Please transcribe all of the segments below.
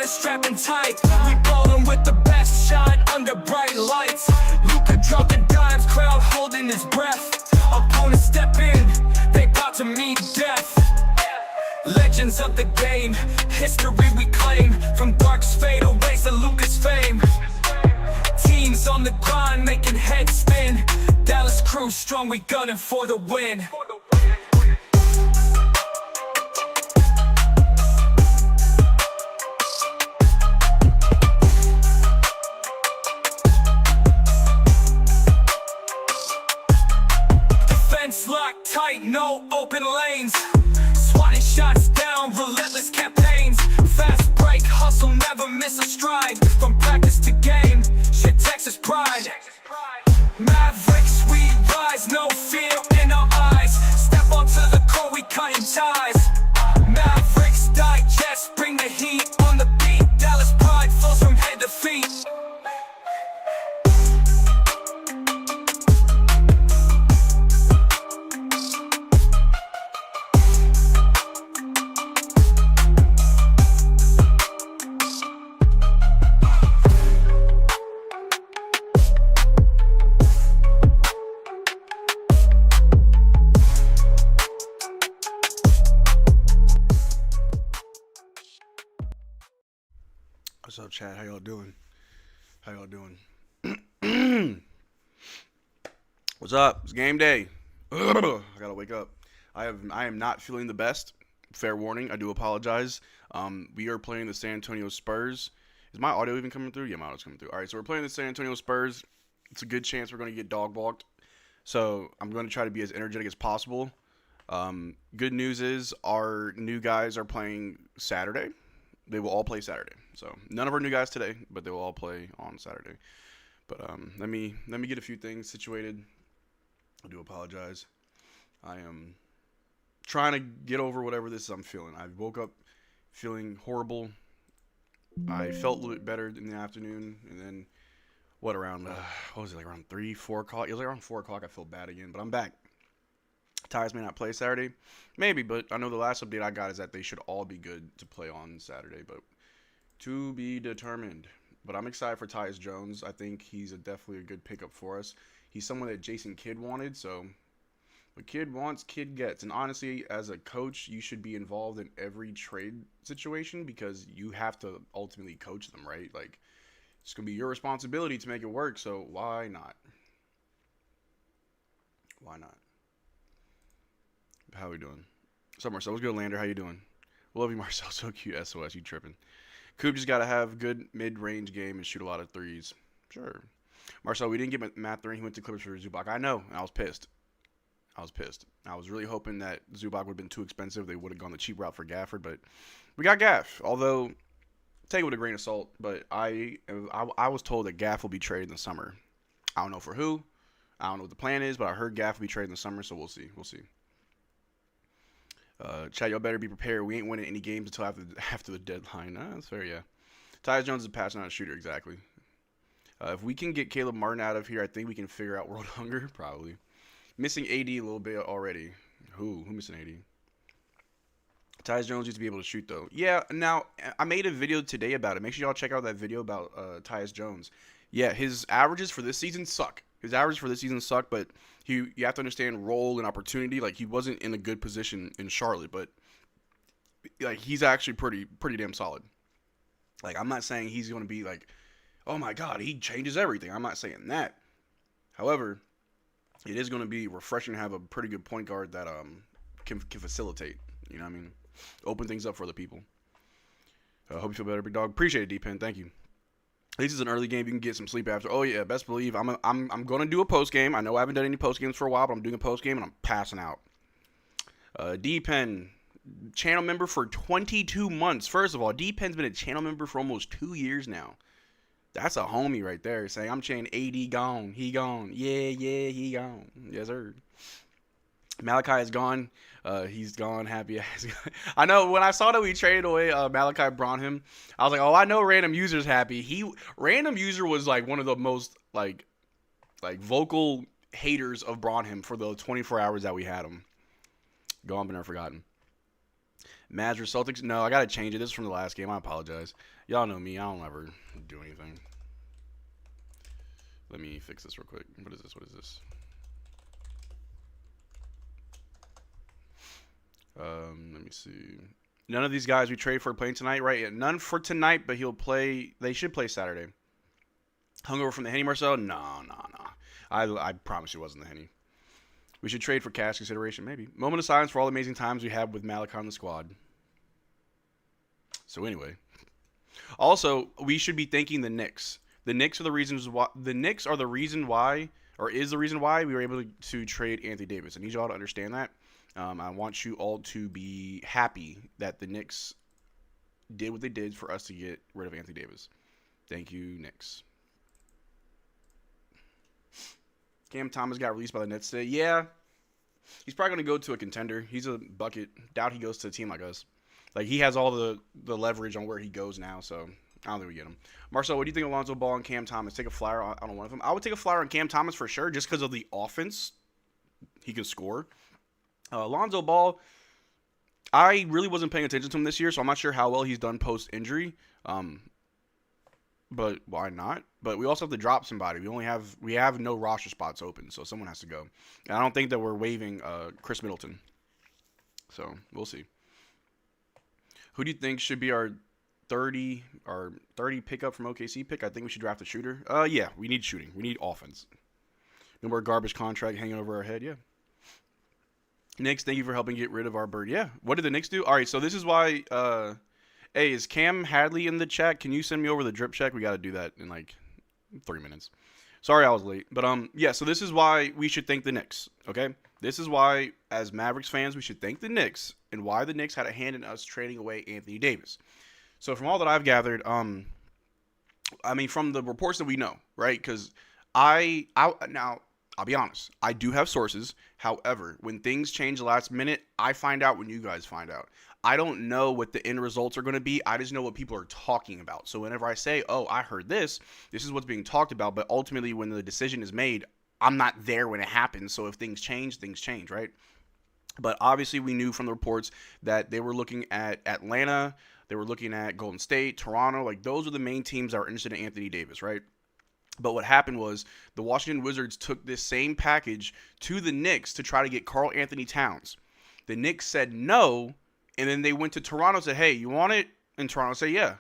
strapping tight. We ballin' with the best shot under bright lights. Luka dropping dimes, crowd holding his breath. Opponents step in, they bout to meet death. Legends of the game, history we claim. From Dark's fadeaways to Luka's fame. Teams on the grind making heads spin. Dallas crew strong, we gunning for the win. Defense locked tight, no open lanes. Swatting shots down, relentless campaigns. Fast break, hustle, never miss a stride. From practice to game, shit Texas pride. Mavericks, we rise, no fear in our eyes. Step onto the court, we cutting ties. Mavericks Digest, bring the heat on the beat. Dallas pride flows from head to feet. What's up, chat? How y'all doing? What's up? It's game day. I gotta wake up. I am not feeling the best. Fair warning. I do apologize. We are playing the San Antonio Spurs. Is my audio even coming through? Yeah, my audio's coming through. All right, so we're playing the San Antonio Spurs. It's a good chance we're going to get dog walked. So I'm going to try to be as energetic as possible. Good news is our new guys are playing Saturday. They will all play Saturday. So none of our new guys today, but they will all play on Saturday. But let me get a few things situated. I do apologize. I am trying to get over whatever this is I'm feeling. I woke up feeling horrible. I felt a little bit better in the afternoon, and then around 3, 4 o'clock? It was like around 4 o'clock I felt bad again, but I'm back. Tigers may not play Saturday. Maybe, but I know the last update I got is that they should all be good to play on Saturday, but to be determined. But I'm excited for Tyus Jones. I think he's definitely a good pickup for us. He's someone that Jason Kidd wanted, so what Kidd wants, Kidd gets. And honestly, as a coach, you should be involved in every trade situation because you have to ultimately coach them, right? Like, it's going to be your responsibility to make it work, so why not? Why not? How we doing? What's up, Marcel? What's good, Lander? How you doing? Love you, Marcel. So cute. SOS. You tripping. Coop just got to have good mid-range game and shoot a lot of threes. Sure. Marcel, we didn't get Matt Thurman. He went to Clippers for Zubac. I know. I was pissed. I was really hoping that Zubac would have been too expensive. They would have gone the cheap route for Gafford, but we got Gaff. Although, take it with a grain of salt, but I was told that Gaff will be traded in the summer. I don't know for who. I don't know what the plan is, but I heard Gaff will be traded in the summer, so we'll see. Chat, y'all better be prepared. We ain't winning any games until after the deadline. That's fair, yeah. Tyus Jones is a pass, not a shooter, exactly. If we can get Caleb Martin out of here, I think we can figure out world hunger, probably. Missing AD a little bit already. Who missing AD? Tyus Jones used to be able to shoot, though. Yeah, now, I made a video today about it. Make sure y'all check out that video about Tyus Jones. Yeah, his averages for this season suck. But you have to understand role and opportunity. Like, he wasn't in a good position in Charlotte, but like he's actually pretty damn solid. Like, I'm not saying he's going to be like, oh my God, he changes everything. I'm not saying that. However, it is going to be refreshing to have a pretty good point guard that can facilitate. You know what I mean? Open things up for other people. Hope you feel better, big dog. Appreciate it, D-Pen. Thank you. At least it's an early game. You can get some sleep after. Oh, yeah, best believe. I'm going to do a post game. I know I haven't done any post games for a while, but I'm doing a post game, and I'm passing out. D-Pen, channel member for 22 months. First of all, D-Pen's been a channel member for almost 2 years now. That's a homie right there saying, I'm saying AD gone. He gone. Yeah, he gone. Yes, sir. Malachi is gone. He's gone. Happy ass. I know when I saw that we traded away Malachi Branham, I was like, oh, I know Random User's happy. Random User was like one of the most like vocal haters of Branham for the 24 hours that we had him. Gone but never forgotten. Mavs or Celtics? No, I got to change it. This is from the last game. I apologize. Y'all know me. I don't ever do anything. Let me fix this real quick. What is this? What is this? Let me see. None of these guys we trade for playing tonight, right? Yeah, none for tonight, but he'll play. They should play Saturday. Hungover from the Henny, Marcel? No. I promise you it wasn't the Henny. We should trade for cash consideration, maybe. Moment of silence for all the amazing times we have with Malik on the squad. So anyway. Also, we should be thanking the Knicks. The Knicks are the reasons why. The Knicks are the reason why, or is the reason why we were able to trade Anthony Davis. I need you all to understand that. I want you all to be happy that the Knicks did what they did for us to get rid of Anthony Davis. Thank you, Knicks. Cam Thomas got released by the Nets today. Yeah, he's probably going to go to a contender. He's a bucket. Doubt he goes to a team like us. Like, he has all the leverage on where he goes now, so I don't think we get him. Marcel, what do you think of Lonzo Ball and Cam Thomas? Take a flyer on one of them. I would take a flyer on Cam Thomas for sure, just because of the offense. He can score. Lonzo Ball, I really wasn't paying attention to him this year, so I'm not sure how well he's done post-injury. But why not? But we also have to drop somebody. We have no roster spots open, so someone has to go. And I don't think that we're waiving Chris Middleton. So we'll see. Who do you think should be our 30 pickup from OKC pick? I think we should draft a shooter. Yeah, we need shooting. We need offense. No more garbage contract hanging over our head. Yeah. Knicks, thank you for helping get rid of our bird. Yeah. What did the Knicks do? All right, so this is why. Hey, is Cam Hadley in the chat? Can you send me over the drip check? We got to do that in like 3 minutes. Sorry I was late. But yeah, so this is why we should thank the Knicks, okay? This is why, as Mavericks fans, we should thank the Knicks and why the Knicks had a hand in us trading away Anthony Davis. So from all that I've gathered, I mean, from the reports that we know, right? Because now, I'll be honest, I do have sources. However, when things change last minute, I find out when you guys find out. I don't know what the end results are going to be. I just know what people are talking about. So whenever I say, oh, I heard this is what's being talked about. But ultimately, when the decision is made, I'm not there when it happens. So if things change, right? But obviously, we knew from the reports that they were looking at Atlanta. They were looking at Golden State, Toronto. Like, those are the main teams that are interested in Anthony Davis, right? But what happened was the Washington Wizards took this same package to the Knicks to try to get Karl Anthony Towns. The Knicks said no, and then they went to Toronto and said, hey, you want it? And Toronto said, yeah.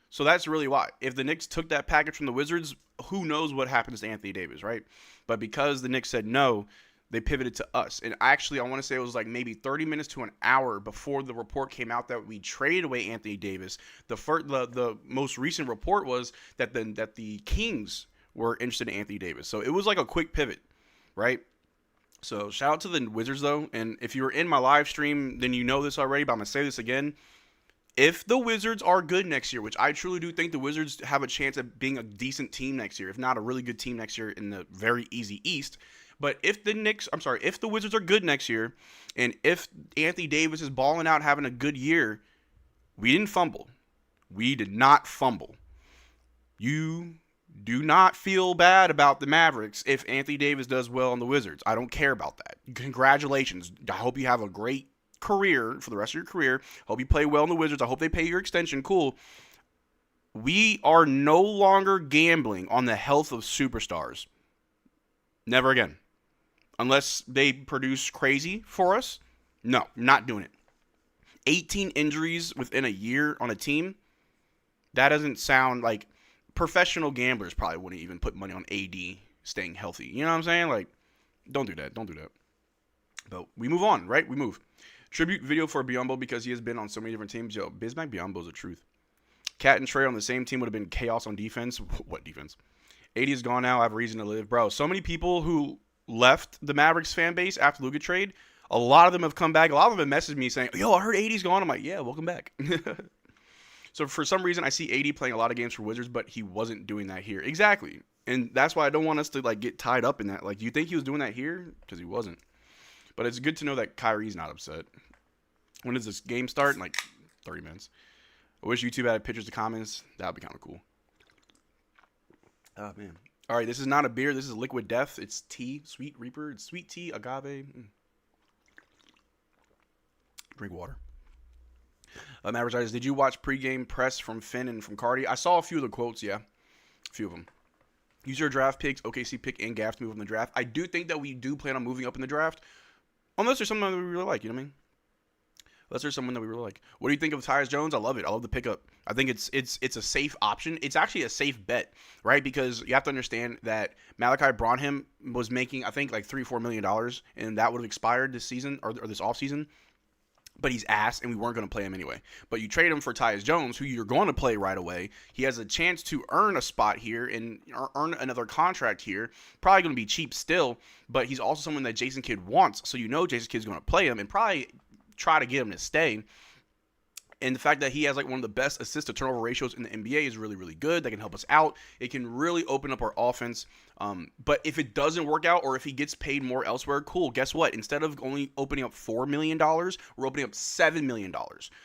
So that's really why. If the Knicks took that package from the Wizards, who knows what happens to Anthony Davis, right? But because the Knicks said no, they pivoted to us. And actually, I want to say it was like maybe 30 minutes to an hour before the report came out that we traded away Anthony Davis. The most recent report was that the Kings were interested in Anthony Davis. So it was like a quick pivot, right? So shout out to the Wizards, though. And if you were in my live stream, then you know this already, but I'm going to say this again. If the Wizards are good next year, which I truly do think the Wizards have a chance of being a decent team next year, if not a really good team next year in the very easy East. But if the Wizards are good next year, and if Anthony Davis is balling out, having a good year, we didn't fumble. We did not fumble. You do not feel bad about the Mavericks if Anthony Davis does well on the Wizards. I don't care about that. Congratulations. I hope you have a great career for the rest of your career. Hope you play well in the Wizards. I hope they pay your extension. Cool. We are no longer gambling on the health of superstars. Never again. Unless they produce crazy for us. No, not doing it. 18 injuries within a year on a team. That doesn't sound like... Professional gamblers probably wouldn't even put money on AD staying healthy. You know what I'm saying? Like, don't do that. Don't do that. But we move on, right? We move. Tribute video for Biyombo because he has been on so many different teams. Yo, Bismack Biyombo's the truth. Cat and Trey on the same team would have been chaos on defense. What defense? AD is gone now. I have a reason to live. Bro, so many people who left the Mavericks fan base after the Luka trade, a lot of them have come back. A lot of them have messaged me saying, yo, I heard AD's gone. I'm like, yeah, welcome back. So for some reason, I see AD playing a lot of games for Wizards, but he wasn't doing that here. Exactly. And that's why I don't want us to like get tied up in that. Like, do you think he was doing that here? Because he wasn't. But it's good to know that Kyrie's not upset. When does this game start? In like 30 minutes. I wish YouTube had pictures to comments. That would be kind of cool. Oh, man. All right, this is not a beer. This is liquid death. It's tea. Sweet Reaper. It's sweet tea. Agave. Drink water. Mavs Digest, did you watch pregame press from Finn and from Cardi? I saw a few of the quotes, yeah. A few of them. Use your draft picks, OKC pick, and Gaff to move up in the draft. I do think that we do plan on moving up in the draft. Unless there's someone that we really like, you know what I mean? Unless there's someone that we really like. What do you think of Tyus Jones? I love it. I love the pickup. I think it's a safe option. It's actually a safe bet, right? Because you have to understand that Malachi Branham was making, I think, like $3-4 million, and that would have expired this season or this offseason. But he's ass, and we weren't going to play him anyway. But you trade him for Tyus Jones, who you're going to play right away. He has a chance to earn a spot here and earn another contract here. Probably going to be cheap still, but he's also someone that Jason Kidd wants. So you know Jason Kidd's going to play him and probably try to get him to stay. And the fact that he has like one of the best assist to turnover ratios in the NBA is really, really good. That can help us out. It can really open up our offense. But if it doesn't work out or if he gets paid more elsewhere, cool. Guess what? Instead of only opening up $4 million, we're opening up $7 million.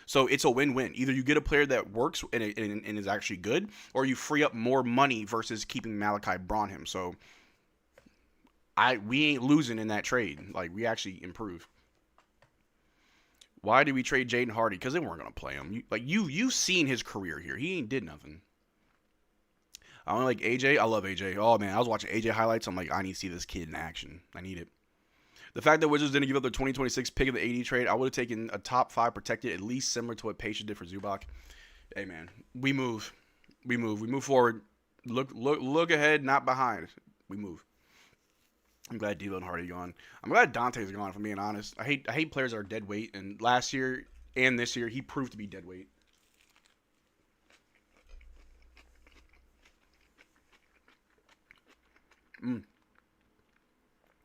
So it's a win-win. Either you get a player that works and is actually good, or you free up more money versus keeping Malachi Branham. So we ain't losing in that trade. Like, we actually improve. Why did we trade Jaden Hardy? Because they weren't going to play him. You've seen his career here. He ain't did nothing. I only like AJ. I love AJ. Oh, man. I was watching AJ highlights. I'm like, I need to see this kid in action. I need it. The fact that Wizards didn't give up their 2026 pick of the AD trade, I would have taken a top 5 protected, at least similar to what Patience did for Zubac. Hey, man. We move. We move forward. Look ahead, not behind. We move. I'm glad D'Lo and Hardy gone. I'm glad Dante's gone, if I'm being honest. I hate players that are dead weight, and last year and this year, he proved to be dead weight.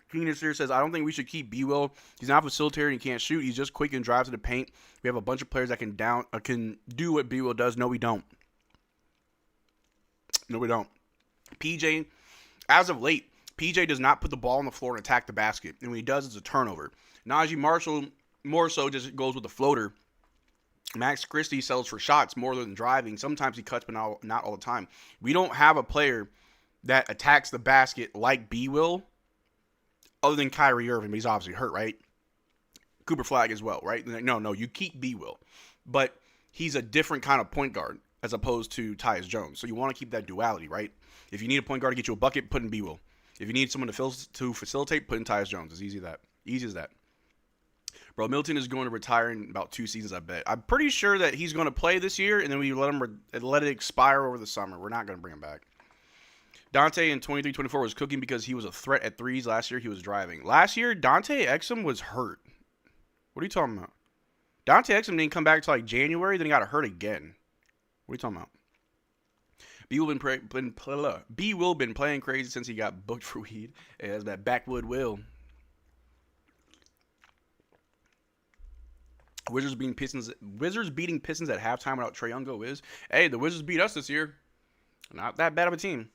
Phoenix here says, I don't think we should keep B-Will. He's not a facilitator and he can't shoot. He's just quick and drives to the paint. We have a bunch of players that can do what B-Will does. No, we don't. No, we don't. PJ, as of late, PJ does not put the ball on the floor and attack the basket. And when he does, it's a turnover. Najee Marshall more so just goes with the floater. Max Christie sells for shots more than driving. Sometimes he cuts, but not all the time. We don't have a player that attacks the basket like B will, other than Kyrie Irving, but he's obviously hurt, right? Cooper Flagg as well, right? No, you keep B will. But he's a different kind of point guard as opposed to Tyus Jones. So you want to keep that duality, right? If you need a point guard to get you a bucket, put in B will. If you need someone to facilitate, put in Tyus Jones. It's easy as that. Bro, Milton is going to retire in about 2 seasons, I bet. I'm pretty sure that he's going to play this year, and then we let it expire over the summer. We're not going to bring him back. Dante in 23-24 was cooking because he was a threat at threes. Last year, he was driving. Last year, Dante Exum was hurt. What are you talking about? Dante Exum didn't come back until like January, then he got hurt again. What are you talking about? B will been playing crazy since he got booked for weed. It has that backwood will. Wizards beating Pistons at halftime without Trae Young is. Hey, the Wizards beat us this year. Not that bad of a team.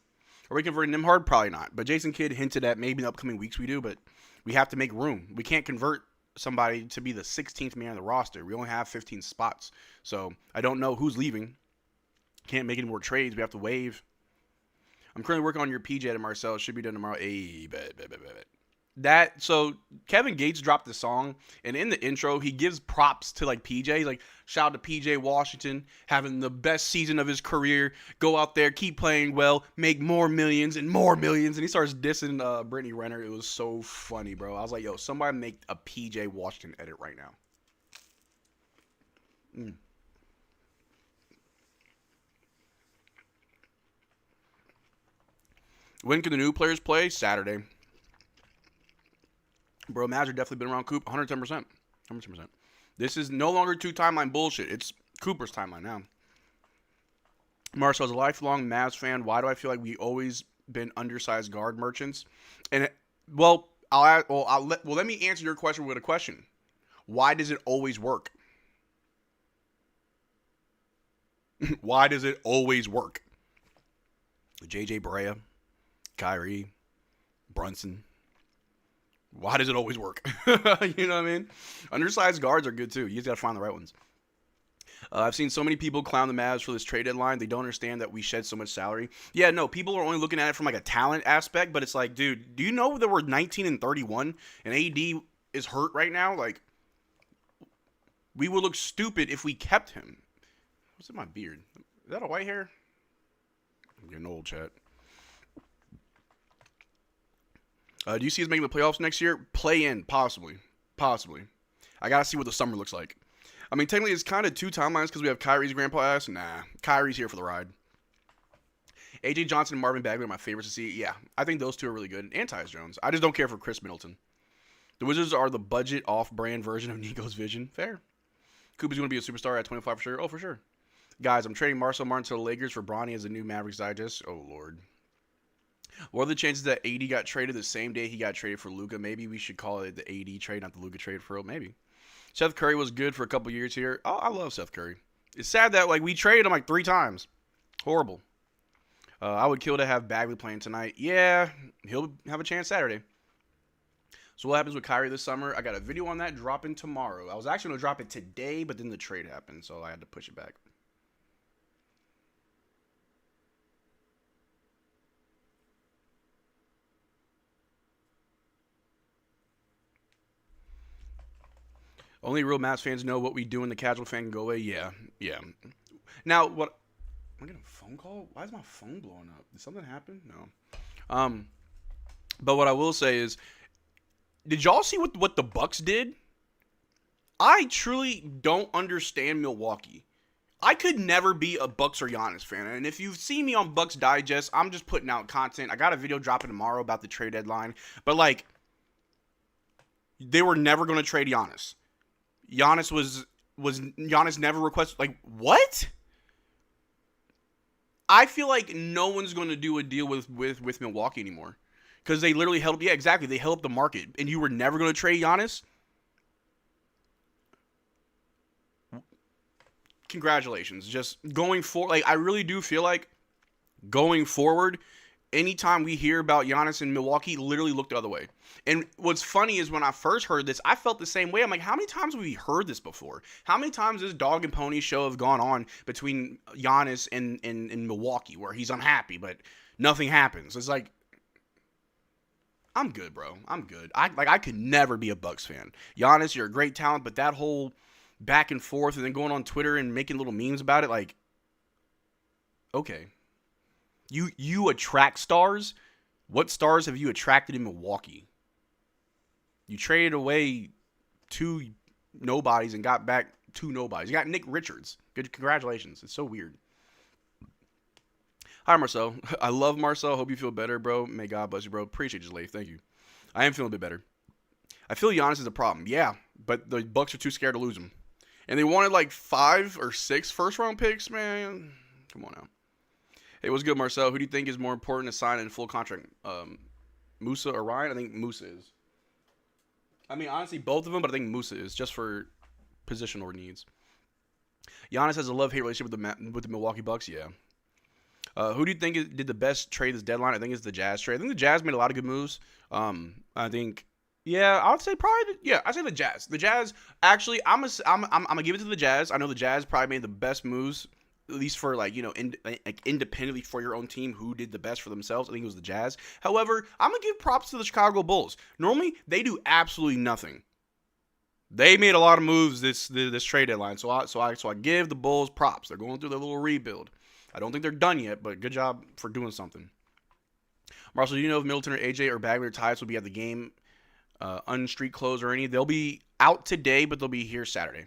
Are we converting them hard? Probably not. But Jason Kidd hinted at maybe in the upcoming weeks we do, but we have to make room. We can't convert somebody to be the 16th man on the roster. We only have 15 spots. So I don't know who's leaving. Can't make any more trades. We have to waive. I'm currently working on your PJ at Marcel. Should be done tomorrow. Hey, bet. So Kevin Gates dropped the song, and in the intro, he gives props to like PJ. He's like, shout out to PJ Washington, having the best season of his career. Go out there, keep playing well, make more millions and more millions. And he starts dissing Brittany Renner. It was so funny, bro. I was like, yo, somebody make a PJ Washington edit right now. When can the new players play? Saturday. Bro, Mavs are definitely been around Coop 110%. 110%. This is no longer 2-timeline bullshit. It's Cooper's timeline now. Marcel's a lifelong Mavs fan. Why do I feel like we always been undersized guard merchants? And let me answer your question with a question. Why does it always work? Why does it always work? JJ Barea, Kyrie, Brunson. Why does it always work? You know what I mean? Undersized guards are good too. You just got to find the right ones. I've seen so many people clown the Mavs for this trade deadline. They don't understand that we shed so much salary. Yeah, no, people are only looking at it from like a talent aspect, but it's like, dude, do you know that we're 19-31 and AD is hurt right now? Like, We would look stupid if we kept him. What's in my beard? Is that a white hair? I'm getting old, chat. Do you see us making the playoffs next year? Play in, possibly. Possibly. I gotta see what the summer looks like. I mean, technically, it's kind of 2 timelines because we have Kyrie's grandpa ass. Nah, Kyrie's here for the ride. AJ Johnson and Marvin Bagley are my favorites to see. Yeah, I think those two are really good. And Tyus Jones. I just don't care for Chris Middleton. The Wizards are the budget, off-brand version of Nico's vision. Fair. Cooper's going to be a superstar at 25 for sure. Oh, for sure. Guys, I'm trading Marcel Martin to the Lakers for Bronny as the new Mavericks Digest. Oh, Lord. What are the chances that AD got traded the same day he got traded for Luka? Maybe we should call it the AD trade, not the Luka trade for real. Maybe. Seth Curry was good for a couple years here. Oh, I love Seth Curry. It's sad that we traded him 3 times. Horrible. I would kill to have Bagley playing tonight. Yeah, he'll have a chance Saturday. So what happens with Kyrie this summer? I got a video on that dropping tomorrow. I was actually going to drop it today, but then the trade happened, so I had to push it back. Only real Mavs fans know what we do, and the casual fan can go away. Yeah. Now, what? Am I getting a phone call? Why is my phone blowing up? Did something happen? No. But what I will say is, did y'all see what the Bucks did? I truly don't understand Milwaukee. I could never be a Bucks or Giannis fan. And if you've seen me on Bucks Digest, I'm just putting out content. I got a video dropping tomorrow about the trade deadline. But, they were never going to trade Giannis. Giannis never requested, what? I feel like no one's going to do a deal with Milwaukee anymore. Because they literally held up, they held up the market. And you were never going to trade Giannis? Congratulations. Just going forward, I really do feel like going forward, anytime we hear about Giannis in Milwaukee, literally look the other way. And what's funny is when I first heard this, I felt the same way. I'm like, how many times have we heard this before? How many times this dog and pony show have gone on between Giannis and Milwaukee where he's unhappy, but nothing happens? It's like, I'm good, bro. I'm good. I could never be a Bucks fan. Giannis, you're a great talent, but that whole back and forth and then going on Twitter and making little memes about it, okay. You attract stars. What stars have you attracted in Milwaukee? You traded away 2 nobodies and got back 2 nobodies. You got Nick Richards. Good, congratulations. It's so weird. Hi, Marcel. I love Marcel. Hope you feel better, bro. May God bless you, bro. Appreciate you, Leif. Thank you. I am feeling a bit better. I feel Giannis is a problem. Yeah, but the Bucks are too scared to lose him. And they wanted 5 or 6 first-round picks, man. Come on now. Hey, what's good, Marcel? Who do you think is more important to sign in full contract? Musa or Ryan? I think Musa is. I mean, honestly, both of them, but I think Musa is, just for positional needs. Giannis has a love-hate relationship with the Milwaukee Bucks, yeah. Who do you think did the best trade this deadline? I think it's the Jazz trade. I think the Jazz made a lot of good moves. I think, I would say probably, I'd say the Jazz. The Jazz, actually, I'm gonna give it to the Jazz. I know the Jazz probably made the best moves, at least for independently for your own team, who did the best for themselves. I think it was the Jazz. However, I'm gonna give props to the Chicago Bulls. Normally, they do absolutely nothing. They made a lot of moves this trade deadline, so I give the Bulls props. They're going through their little rebuild. I don't think they're done yet, but good job for doing something. Marcel, do you know if Middleton or AJ or Bagley or Tyus will be at the game, unstreet clothes or any? They'll be out today, but they'll be here Saturday.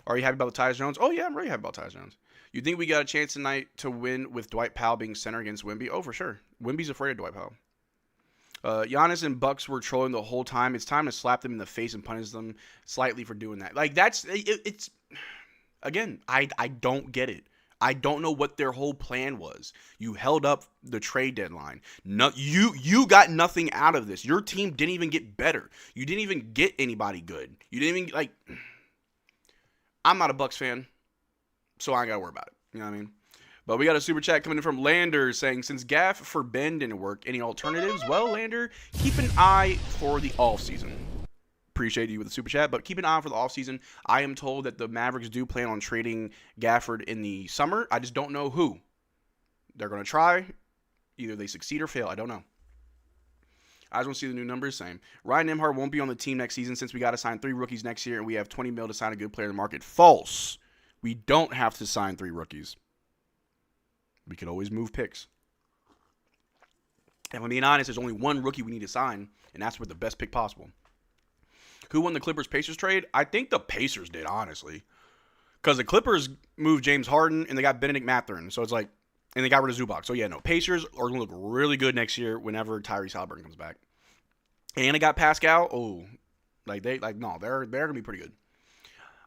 Are you happy about the Tyus Jones? Oh, yeah, I'm really happy about Tyus Jones. You think we got a chance tonight to win with Dwight Powell being center against Wemby? Oh, for sure. Wemby's afraid of Dwight Powell. Giannis and Bucks were trolling the whole time. It's time to slap them in the face and punish them slightly for doing that. It's again, I don't get it. I don't know what their whole plan was. You held up the trade deadline. No, you got nothing out of this. Your team didn't even get better. You didn't even get anybody good. You didn't even I'm not a Bucks fan, so I ain't got to worry about it. You know what I mean? But we got a super chat coming in from Lander saying, since Gaff for Ben didn't work, any alternatives? Well, Lander, keep an eye for the offseason. Appreciate you with the super chat, but keep an eye for the offseason. I am told that the Mavericks do plan on trading Gafford in the summer. I just don't know who. They're going to try. Either they succeed or fail. I don't know. I just want to see the new numbers. Same. Ryan Nembhard won't be on the team next season since we got to sign 3 rookies next year, and we have $20 million to sign a good player in the market. False. We don't have to sign 3 rookies. We can always move picks. And if I'm being honest, there's only 1 rookie we need to sign, and that's with the best pick possible. Who won the Clippers-Pacers trade? I think the Pacers did, honestly. Because the Clippers moved James Harden, and they got Benedict Mathurin. So it's like, and they got rid of Zubac. So yeah, no, Pacers are going to look really good next year whenever Tyrese Haliburton comes back. And they got Pascal. Oh, they're going to be pretty good.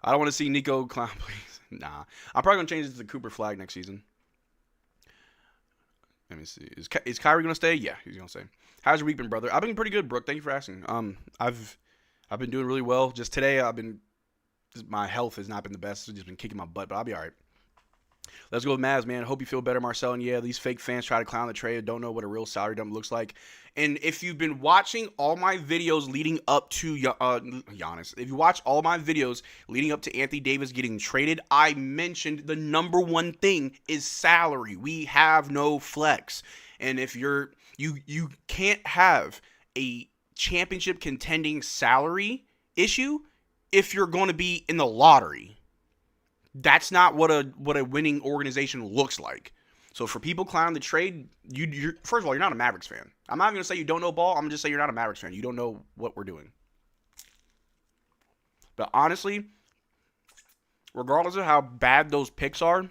I don't want to see Nico Clown, please. Nah. I'm probably going to change it to Cooper Flagg next season. Let me see. Is Kyrie going to stay? Yeah, he's going to stay. How's your week been, brother? I've been pretty good, Brooke. Thank you for asking. I've been doing really well. Just today, my health has not been the best. It's just been kicking my butt, but I'll be all right. Let's go with Mavs, man. Hope you feel better, Marcel. And yeah, these fake fans try to clown the trade. Don't know what a real salary dump looks like. And if you've been watching all my videos leading up to Giannis, if you watch all my videos leading up to Anthony Davis getting traded, I mentioned the number one thing is salary. We have no flex. And if you can't have a championship contending salary issue if you're going to be in the lottery. That's not what a winning organization looks like. So for people clowning the trade, you're first of all, you're not a Mavericks fan. I'm not even going to say you don't know ball. I'm going to just say you're not a Mavericks fan. You don't know what we're doing. But honestly, regardless of how bad those picks are,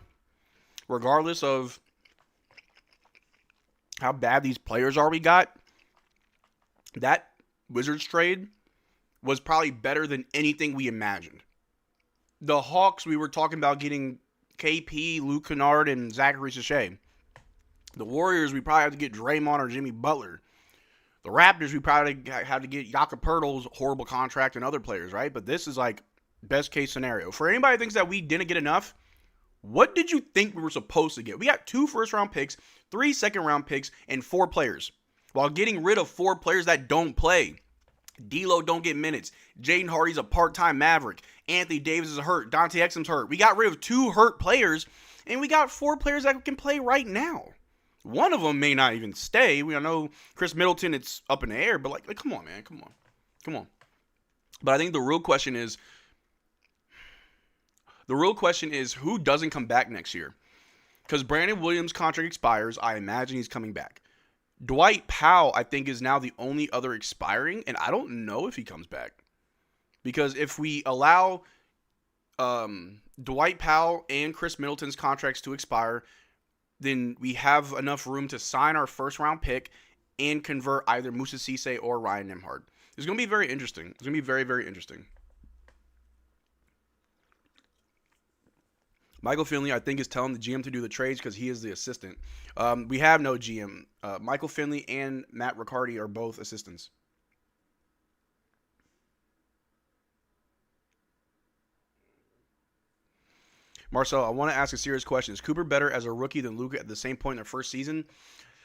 regardless of how bad these players are we got, that Wizards trade was probably better than anything we imagined. The Hawks, we were talking about getting KP, Luke Kennard, and Zachary Sachet. The Warriors, we probably have to get Draymond or Jimmy Butler. The Raptors, we probably have to get Jakob Poeltl's horrible contract and other players, right? But this is like best case scenario. For anybody who thinks that we didn't get enough, what did you think we were supposed to get? We got 2 first-round picks, 3 second-round picks, and 4 players. While getting rid of 4 players that don't play. D'Lo don't get minutes. Jaden Hardy's a part-time Maverick. Anthony Davis is hurt. Dante Exum's hurt. We got rid of 2 hurt players, and we got 4 players that can play right now. One of them may not even stay. We know Chris Middleton, it's up in the air, but like come on, man. Come on. But I think the real question is who doesn't come back next year? Because Brandon Williams' contract expires. I imagine he's coming back. Dwight Powell, I think, is now the only other expiring, and I don't know if he comes back. Because if we allow Dwight Powell and Chris Middleton's contracts to expire, then we have enough room to sign our first-round pick and convert either Moussa Cisse or Ryan Nembhard. It's going to be very interesting. It's going to be very, very interesting. Michael Finley, I think, is telling the GM to do the trades because he is the assistant. We have no GM. Michael Finley and Matt Riccardi are both assistants. Marcel, I want to ask a serious question. Is Cooper better as a rookie than Luka at the same point in their first season?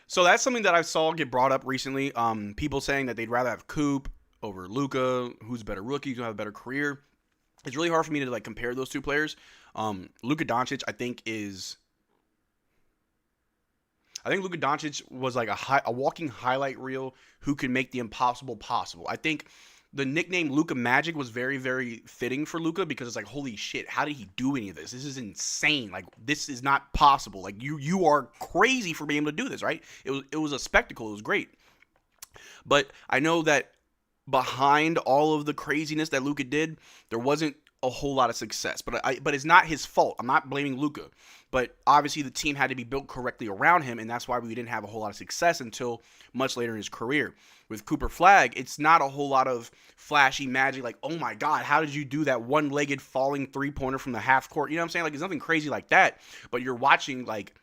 So that's something that I saw get brought up recently. People saying that they'd rather have Coop over Luka. Who's a better rookie? Who's going to have a better career? It's really hard for me to compare those 2 players. Luka Doncic, I think Luka Doncic was like a walking highlight reel who could make the impossible possible. I think the nickname Luka Magic was very, very fitting for Luka because it's like, holy shit, how did he do any of this? This is insane. Like, this is not possible. Like, you are crazy for being able to do this, right? It was a spectacle. It was great. But I know that behind all of the craziness that Luka did, there wasn't a whole lot of success. But it's not his fault. I'm not blaming Luka. But obviously the team had to be built correctly around him, and that's why we didn't have a whole lot of success until much later in his career. With Cooper Flagg, it's not a whole lot of flashy magic like, oh my God, how did you do that one-legged falling three-pointer from the half court? You know what I'm saying? Like, it's nothing crazy like that, but you're watching like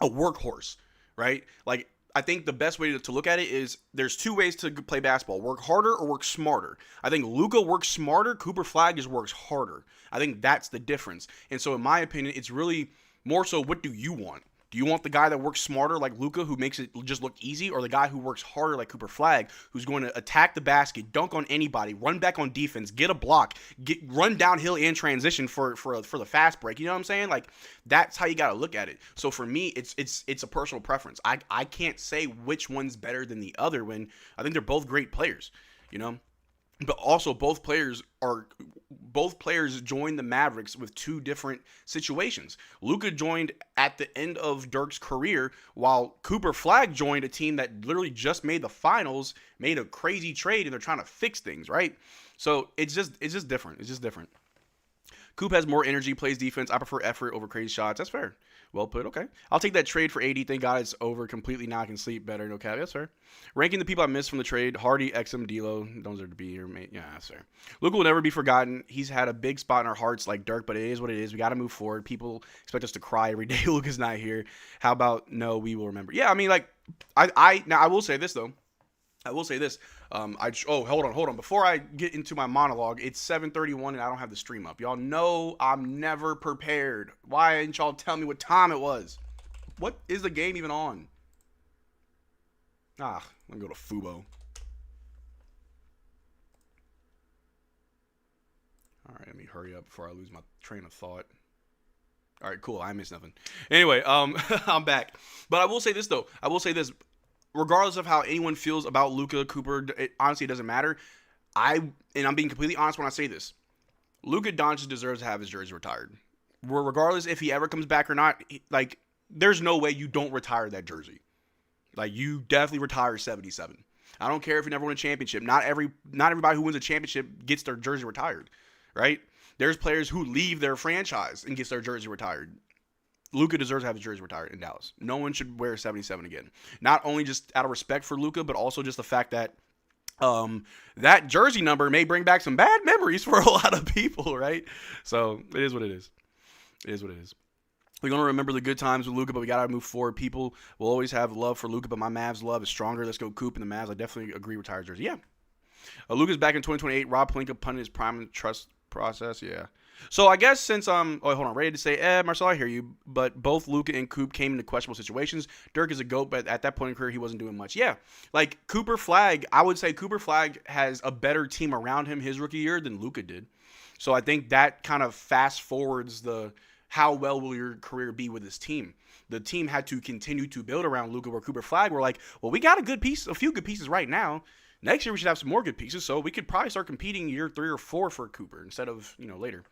a workhorse, right? Like, I think the best way to look at it is there's 2 ways to play basketball. Work harder or work smarter. I think Luka works smarter. Cooper Flagg just works harder. I think that's the difference. And so in my opinion, it's really more so what do you want? Do you want the guy that works smarter like Luka, who makes it just look easy, or the guy who works harder like Cooper Flagg, who's going to attack the basket, dunk on anybody, run back on defense, get a block, run downhill in transition for the fast break? You know what I'm saying? Like, that's how you got to look at it. So for me, it's a personal preference. I can't say which one's better than the other when I think they're both great players, you know? But also both players joined the Mavericks with two different situations. Luka joined at the end of Dirk's career, while Cooper Flagg joined a team that literally just made the finals, made a crazy trade, and they're trying to fix things, right? So it's just different. It's just different. Coop has more energy, plays defense. I prefer effort over crazy shots. That's fair. Well put. Okay. I'll take that trade for AD. Thank God it's over completely now. I can sleep better. No cap. That's fair. Ranking the people I missed from the trade. Hardy, XM, D'Lo. Don't deserve to be here, mate. Yeah, that's fair. Luka will never be forgotten. He's had a big spot in our hearts like Dirk, but it is what it is. We got to move forward. People expect us to cry every day. Luka's not here. How about no, we will remember. Yeah, I mean, like, now I will say this, though. Hold on. Before I get into my monologue, it's 7:31 and I don't have the stream up. Y'all know I'm never prepared. Why didn't y'all tell me what time it was? What is the game even on? Let me go to Fubo. All right, let me hurry up before I lose my train of thought. All right, cool. I missed nothing. Anyway, I'm back. But I will say this, though. Regardless of how anyone feels about Luka, Cooper, honestly, it doesn't matter. I'm being completely honest when I say this. Luka Doncic deserves to have his jersey retired. Regardless if he ever comes back or not, there's no way you don't retire that jersey. Like, you definitely retire 77. I don't care if you never won a championship. Not everybody who wins a championship gets their jersey retired, right? There's players who leave their franchise and gets their jersey retired. Luka deserves to have his jersey retired in Dallas. No one should wear 77 again. Not only just out of respect for Luka, but also just the fact that that jersey number may bring back some bad memories for a lot of people, right? So it is what it is. It is what it is. We're going to remember the good times with Luka, but we got to move forward. People will always have love for Luka, but my Mavs love is stronger. Let's go Coop and the Mavs. I definitely agree retire jersey. Yeah. Luka's back in 2028. Rob Pelinka punted his prime trust process. Yeah. So I guess since ready to say, Marcel, I hear you, but both Luka and Coop came into questionable situations. Dirk is a GOAT, but at that point in career, he wasn't doing much. Yeah, like Cooper Flagg, I would say Cooper Flagg has a better team around him his rookie year than Luka did. So I think that kind of fast forwards how well will your career be with this team. The team had to continue to build around Luka, where Cooper Flagg were like, well, we got a few good pieces right now. Next year we should have some more good pieces, so we could probably start competing year 3 or 4 for Cooper instead of later.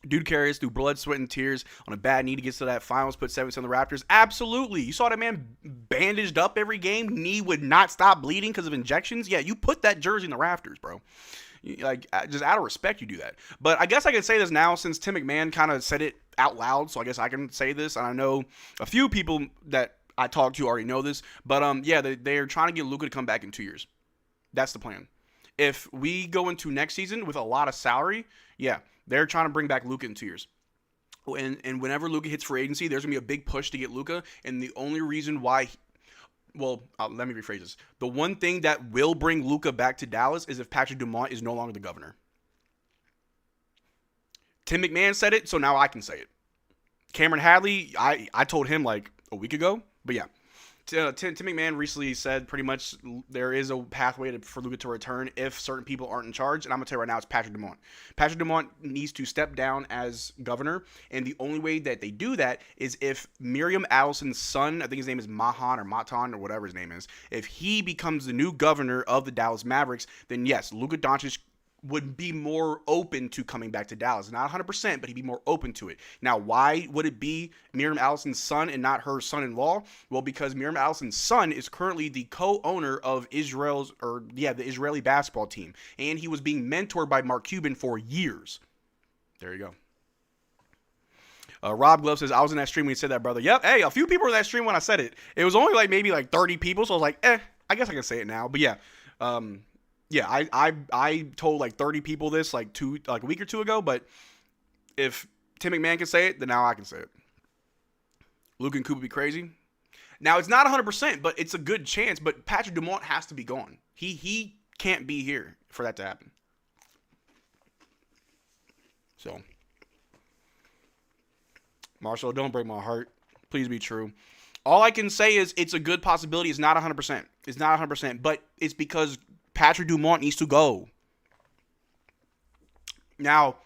Dude carries through blood, sweat, and tears on a bad knee to get to that finals, put 7 on the Raptors. Absolutely. You saw that man bandaged up every game. Knee would not stop bleeding because of injections. Yeah, you put that jersey in the rafters, bro. Like, just out of respect, you do that. But I guess I can say this now since Tim McMahon kind of said it out loud, so I guess I can say this. And I know a few people that I talked to already know this. But, they are trying to get Luka to come back in 2 years. That's the plan. If we go into next season with a lot of salary, yeah, they're trying to bring back Luka in 2 years. And whenever Luka hits free agency, there's going to be a big push to get Luka. And the only reason why, let me rephrase this. The one thing that will bring Luka back to Dallas is if Patrick Dumont is no longer the governor. Tim McMahon said it, so now I can say it. Cameron Hadley, I told him like a week ago, but yeah. Tim McMahon recently said pretty much there is a pathway for Luka to return if certain people aren't in charge. And I'm going to tell you right now, it's Patrick Dumont. Patrick Dumont needs to step down as governor. And the only way that they do that is if Miriam Allison's son, I think his name is Mahan or Matan or whatever his name is, if he becomes the new governor of the Dallas Mavericks, then yes, Luka Doncic would be more open to coming back to Dallas. Not 100%, but he'd be more open to it. Now, why would it be Miriam Allison's son and not her son-in-law? Well, because Miriam Allison's son is currently the co-owner of the Israeli basketball team. And he was being mentored by Mark Cuban for years. There you go. Rob Glove says, I was in that stream when you said that, brother. Yep. Hey, a few people were in that stream when I said it. It was only maybe 30 people, so I was like, I guess I can say it now. But yeah, yeah, I told 30 people this a week or two ago, but if Tim McMahon can say it, then now I can say it. Luka and Cooper be crazy. Now, it's not 100%, but it's a good chance, but Patrick Dumont has to be gone. He can't be here for that to happen. So, Marshall, don't break my heart. Please be true. All I can say is it's a good possibility. It's not 100%. It's not 100%, but it's because Patrick Dumont needs to go. Now,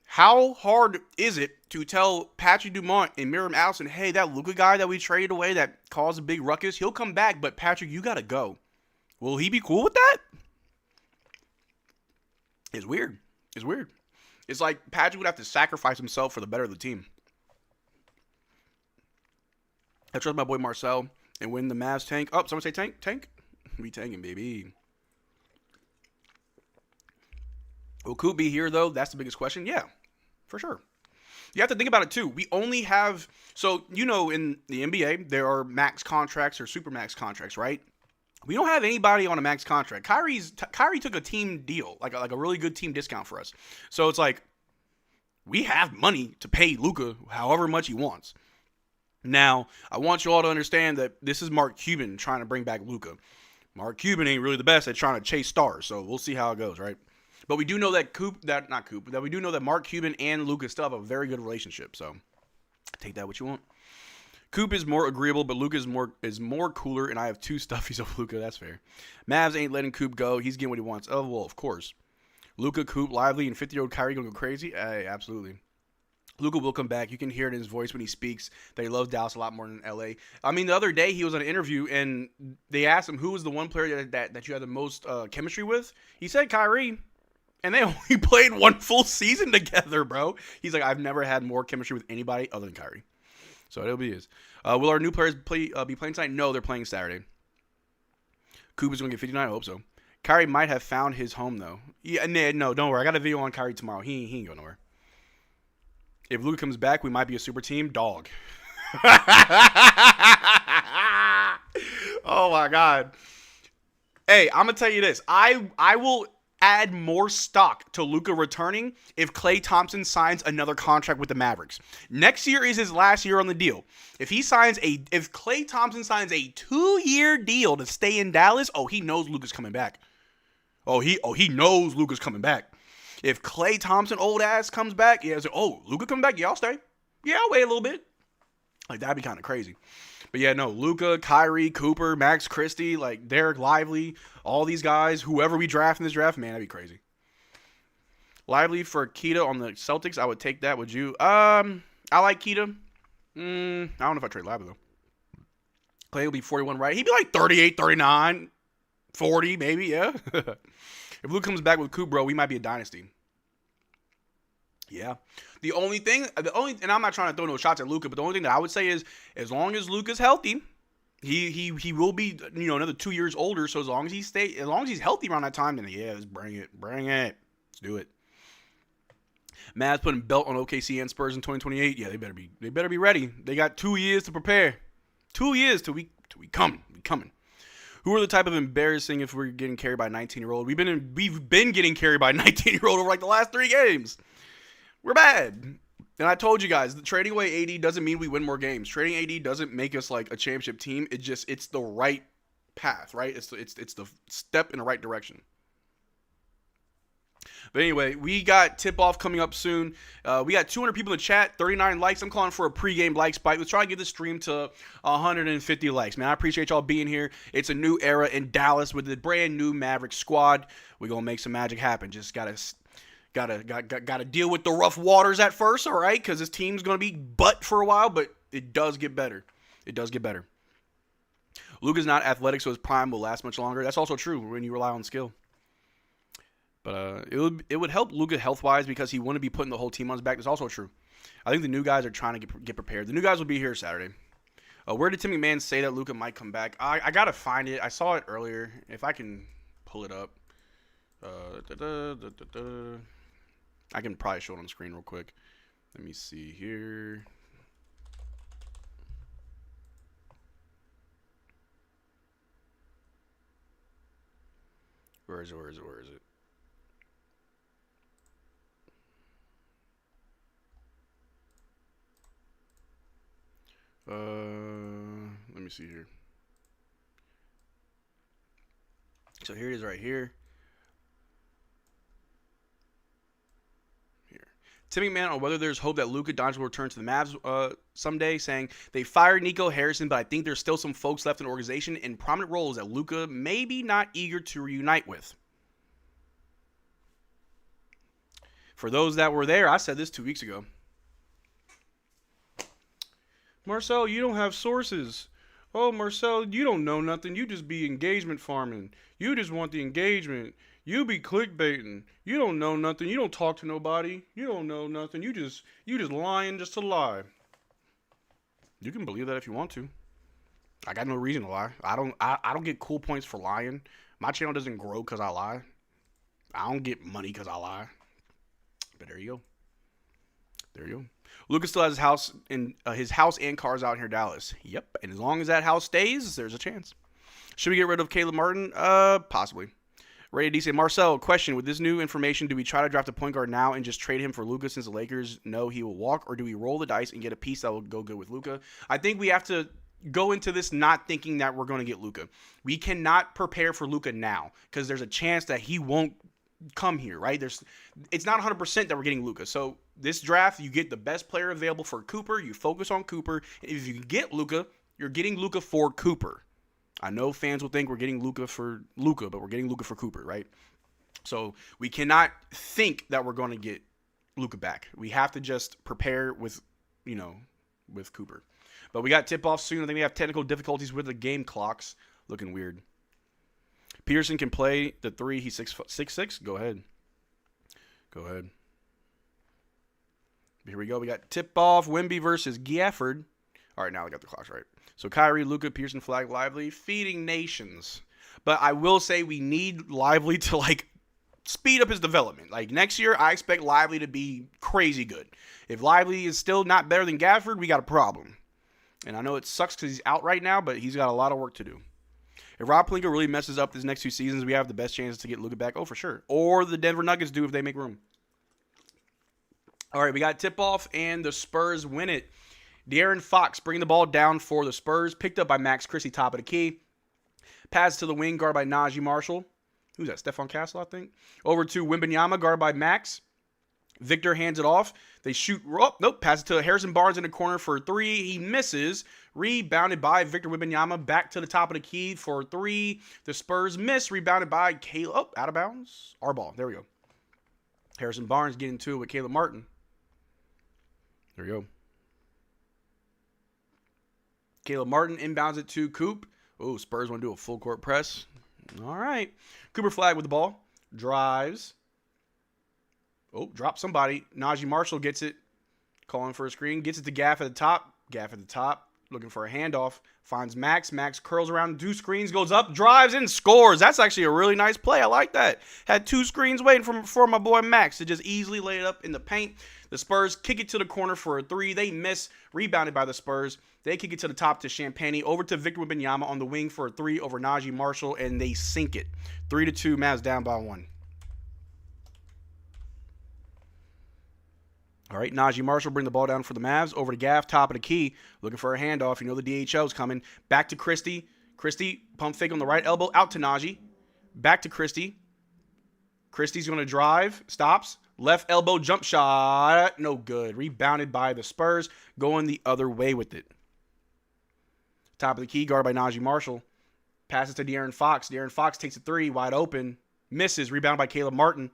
how hard is it to tell Patrick Dumont and Miriam Allison, hey, that Luka guy that we traded away that caused a big ruckus, he'll come back, but Patrick, you got to go. Will he be cool with that? It's weird. It's weird. It's like Patrick would have to sacrifice himself for the better of the team. I trust my boy Marcel, and when the Mavs tank. Oh, someone say tank? Tank? We tanking, baby. Will Coop be here, though? That's the biggest question. Yeah, for sure. You have to think about it, too. We only have... So, you know, in the NBA, there are max contracts or super max contracts, right? We don't have anybody on a max contract. Kyrie took a team deal, like a really good team discount for us. So it's like, we have money to pay Luka however much he wants. Now, I want you all to understand that this is Mark Cuban trying to bring back Luka. Mark Cuban ain't really the best at trying to chase stars, so we'll see how it goes, right? But we do know that we do know that Mark Cuban and Luka still have a very good relationship, so take that what you want. Coop is more agreeable, but Luka is more cooler, and I have two stuffies of Luka. That's fair. Mavs ain't letting Coop go. He's getting what he wants. Oh, well, of course. Luka, Coop, Lively, and 50-year-old Kyrie going to go crazy? Hey, absolutely. Luka will come back. You can hear it in his voice when he speaks that he loves Dallas a lot more than L.A. I mean, the other day he was on an interview, and they asked him who was the one player that you had the most chemistry with. He said Kyrie. And they only played one full season together, bro. He's like, I've never had more chemistry with anybody other than Kyrie. So it'll be his. Will our new players be playing tonight? No, they're playing Saturday. Cooper's going to get 59. I hope so. Kyrie might have found his home, though. Yeah, no, don't worry. I got a video on Kyrie tomorrow. He ain't going nowhere. If Luka comes back, we might be a super team. Dog. Oh, my God. Hey, I'm going to tell you this. I will add more stock to Luka returning if Klay Thompson signs another contract with the Mavericks. Next year is his last year on the deal. If Klay Thompson signs a 2-year deal to stay in Dallas, he knows Luka's coming back. He knows Luka's coming back. If Klay Thompson old ass comes back, Luka coming back, yeah, I'll stay. Yeah, I'll wait a little bit. Like, that'd be kind of crazy. But yeah, no, Luka, Kyrie, Cooper, Max Christie, like Derrick Lively, all these guys, whoever we draft in this draft, man, that'd be crazy. Lively for Keita on the Celtics, I would take that. Would you? I like Keita. I don't know if I trade Lively, though. Clay will be 41, right? He'd be like 38, 39, 40, maybe, yeah. If Luka comes back with Coop, bro, we might be a dynasty. Yeah. And I'm not trying to throw no shots at Luka, but the only thing that I would say is, as long as Luka's healthy, he will be, another 2 years older. So as long as he's healthy around that time, then yeah, let's bring it, let's do it. Mavs putting belt on OKC and Spurs in 2028. Yeah, they better be ready. They got 2 years to prepare. 2 years till we coming. Who are the type of embarrassing if we're getting carried by a 19-year-old? We've been getting carried by a 19-year-old over like the last 3 games. We're bad. And I told you guys, trading away AD doesn't mean we win more games. Trading AD doesn't make us like a championship team. It's the right path, right? It's the step in the right direction. But anyway, we got tip-off coming up soon. We got 200 people in the chat, 39 likes. I'm calling for a pregame like spike. Let's try to get this stream to 150 likes. Man, I appreciate y'all being here. It's a new era in Dallas with the brand new Mavericks squad. We're going to make some magic happen. Just got to deal with the rough waters at first, all right? Because this team's going to be butt for a while, but it does get better. Luka's not athletic, so his prime will last much longer. That's also true when you rely on skill. But it would help Luka health-wise because he wouldn't be putting the whole team on his back. That's also true. I think the new guys are trying to get prepared. The new guys will be here Saturday. Where did Tim McMahon say that Luka might come back? I got to find it. I saw it earlier. If I can pull it up. I can probably show it on the screen real quick. Let me see here. Where is it? Let me see here. So here it is right here. Tim McMahon on whether there's hope that Luka Doncic will return to the Mavs someday, saying they fired Nico Harrison, but I think there's still some folks left in the organization in prominent roles that Luka may be not eager to reunite with. For those that were there, I said this 2 weeks ago. Marcel, you don't have sources. Oh, Marcel, you don't know nothing. You just be engagement farming. You just want the engagement. You be clickbaiting. You don't know nothing. You don't talk to nobody. You don't know nothing. You just lying just to lie. You can believe that if you want to. I got no reason to lie. I don't get cool points for lying. My channel doesn't grow because I lie. I don't get money because I lie. But there you go. There you go. Luka still has his house and cars out here in Dallas. Yep. And as long as that house stays, there's a chance. Should we get rid of Caleb Martin? Possibly. Rated DC Marcel, question: with this new information, do we try to draft a point guard now and just trade him for Luka since the Lakers know he will walk, or do we roll the dice and get a piece that will go good with Luka? I think we have to go into this not thinking that we're going to get Luka. We cannot prepare for Luka now because there's a chance that he won't come here, right? It's not 100% that we're getting Luka. So this draft, you get the best player available for Cooper. You focus on Cooper. If you get Luka, you're getting Luka for Cooper. I know fans will think we're getting Luka for Luka, but we're getting Luka for Cooper, right? So we cannot think that we're going to get Luka back. We have to just prepare with Cooper. But we got tip-off soon. I think we have technical difficulties with the game clocks. Looking weird. Peterson can play the 3. He's 6'6". Go ahead. Go ahead. Here we go. We got tip-off. Wemby versus Gafford. All right, now I got the clocks right. So Kyrie, Luka, Pearson, Flagg, Lively, feeding nations. But I will say we need Lively to, speed up his development. Next year, I expect Lively to be crazy good. If Lively is still not better than Gafford, we got a problem. And I know it sucks because he's out right now, but he's got a lot of work to do. If Rob Pelinka really messes up these next 2 seasons, we have the best chances to get Luka back. Oh, for sure. Or the Denver Nuggets do if they make room. All right, we got tip-off, and the Spurs win it. De'Aaron Fox bringing the ball down for the Spurs. Picked up by Max Christie, top of the key. Pass to the wing, guarded by Najee Marshall. Who's that? Stephon Castle, I think. Over to Wembanyama, guarded by Max. Victor hands it off. They shoot. Oh, nope. Pass it to Harrison Barnes in the corner for 3. He misses. Rebounded by Victor Wembanyama. Back to the top of the key for 3. The Spurs miss. Rebounded by Caleb. Oh, out of bounds. Our ball. There we go. Harrison Barnes getting to it with Caleb Martin. There we go. Caleb Martin inbounds it to Coop. Oh, Spurs want to do a full court press. All right. Cooper Flagg with the ball. Drives. Oh, drops somebody. Najee Marshall gets it. Calling for a screen. Gets it to Gaff at the top. Gaff at the top. Looking for a handoff. Finds Max. Max curls around. 2 screens. Goes up. Drives and scores. That's actually a really nice play. I like that. Had 2 screens waiting for my boy Max to just easily lay it up in the paint. The Spurs kick it to the corner for a 3. They miss. Rebounded by the Spurs. They kick it to the top to Champagnie. Over to Victor Wembanyama on the wing for a 3 over Najee Marshall. And they sink it. 3-2. Mavs down by 1. All right, Najee Marshall bring the ball down for the Mavs. Over to Gaff, top of the key. Looking for a handoff. You know the DHL is coming. Back to Christie. Christie, pump fake on the right elbow. Out to Najee. Back to Christie. Christie's going to drive. Stops. Left elbow jump shot. No good. Rebounded by the Spurs. Going the other way with it. Top of the key, guarded by Najee Marshall. Passes to De'Aaron Fox. De'Aaron Fox takes a 3. Wide open. Misses. Rebounded by Caleb Martin.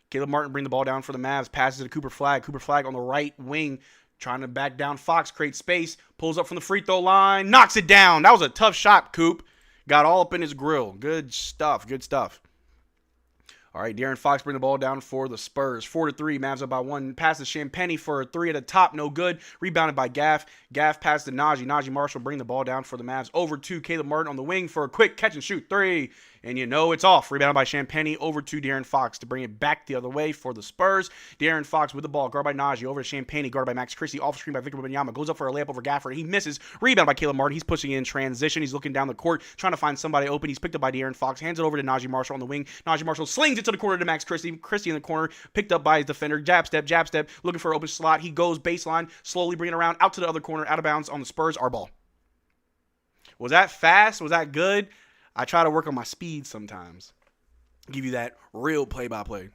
Caleb Martin bring the ball down for the Mavs. Passes to Cooper Flagg. Cooper Flagg on the right wing. Trying to back down Fox. Create space. Pulls up from the free throw line. Knocks it down. That was a tough shot, Coop. Got all up in his grill. Good stuff. Good stuff. All right, De'Aaron Fox bring the ball down for the Spurs. 4-3. Mavs up by 1. Passes Champagnie for a 3 at the top. No good. Rebounded by Gaff. Gaff passes to Najee. Najee Marshall bring the ball down for the Mavs. Over to Caleb Martin on the wing for a quick catch and shoot 3. And you know it's off. Rebounded by Champagnie. Over to De'Aaron Fox to bring it back the other way for the Spurs. De'Aaron Fox with the ball. Guarded by Najee. Over to Champagnie. Guarded by Max Christie. Off screen by Victor Wembanyama. Goes up for a layup over Gafford. He misses. Rebounded by Caleb Martin. He's pushing in transition. He's looking down the court. Trying to find somebody open. He's picked up by De'Aaron Fox. Hands it over to Najee Marshall on the wing. Najee Marshall slings it to the corner to Max Christie. Christie in the corner. Picked up by his defender. Jab step. Jab step. Looking for an open slot. He goes baseline. Slowly bringing it around. Out to the other corner. Out of bounds on the Spurs. Our ball. Was that fast? Was that good? I try to work on my speed sometimes. Give you that real play-by-play.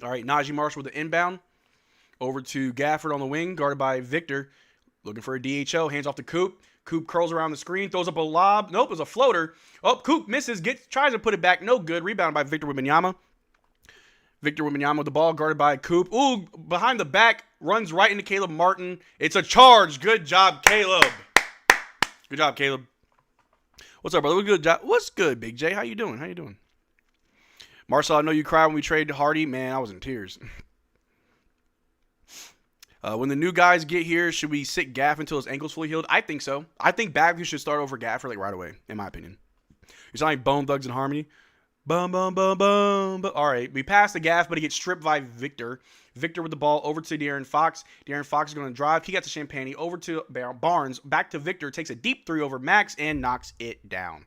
All right, Najee Marshall with the inbound. Over to Gafford on the wing, guarded by Victor. Looking for a DHO, hands off to Coop. Coop curls around the screen, throws up a lob. Nope, it's a floater. Oh, Coop misses, tries to put it back. No good. Rebound by Victor Wembanyama. Victor Wembanyama with the ball, guarded by Coop. Ooh, behind the back, runs right into Caleb Martin. It's a charge. Good job, Caleb. Good job, Caleb. What's up, brother? Good job. What's good, Big J? How you doing? How you doing? Marcel, I know you cried when we traded Hardy. Man, I was in tears. When the new guys get here, should we sit Gaff until his ankle's fully healed? I think so. I think Bagley should start over Gafford like right away, in my opinion. You sound like Bone Thugs and Harmony. Bum, bum, bum, bum. All right, we pass the Gaff, but he gets stripped by Victor. Victor with the ball over to De'Aaron Fox. De'Aaron Fox is going to drive. He got to Champagne over to Barnes. Back to Victor. Takes a deep three over Max and knocks it down.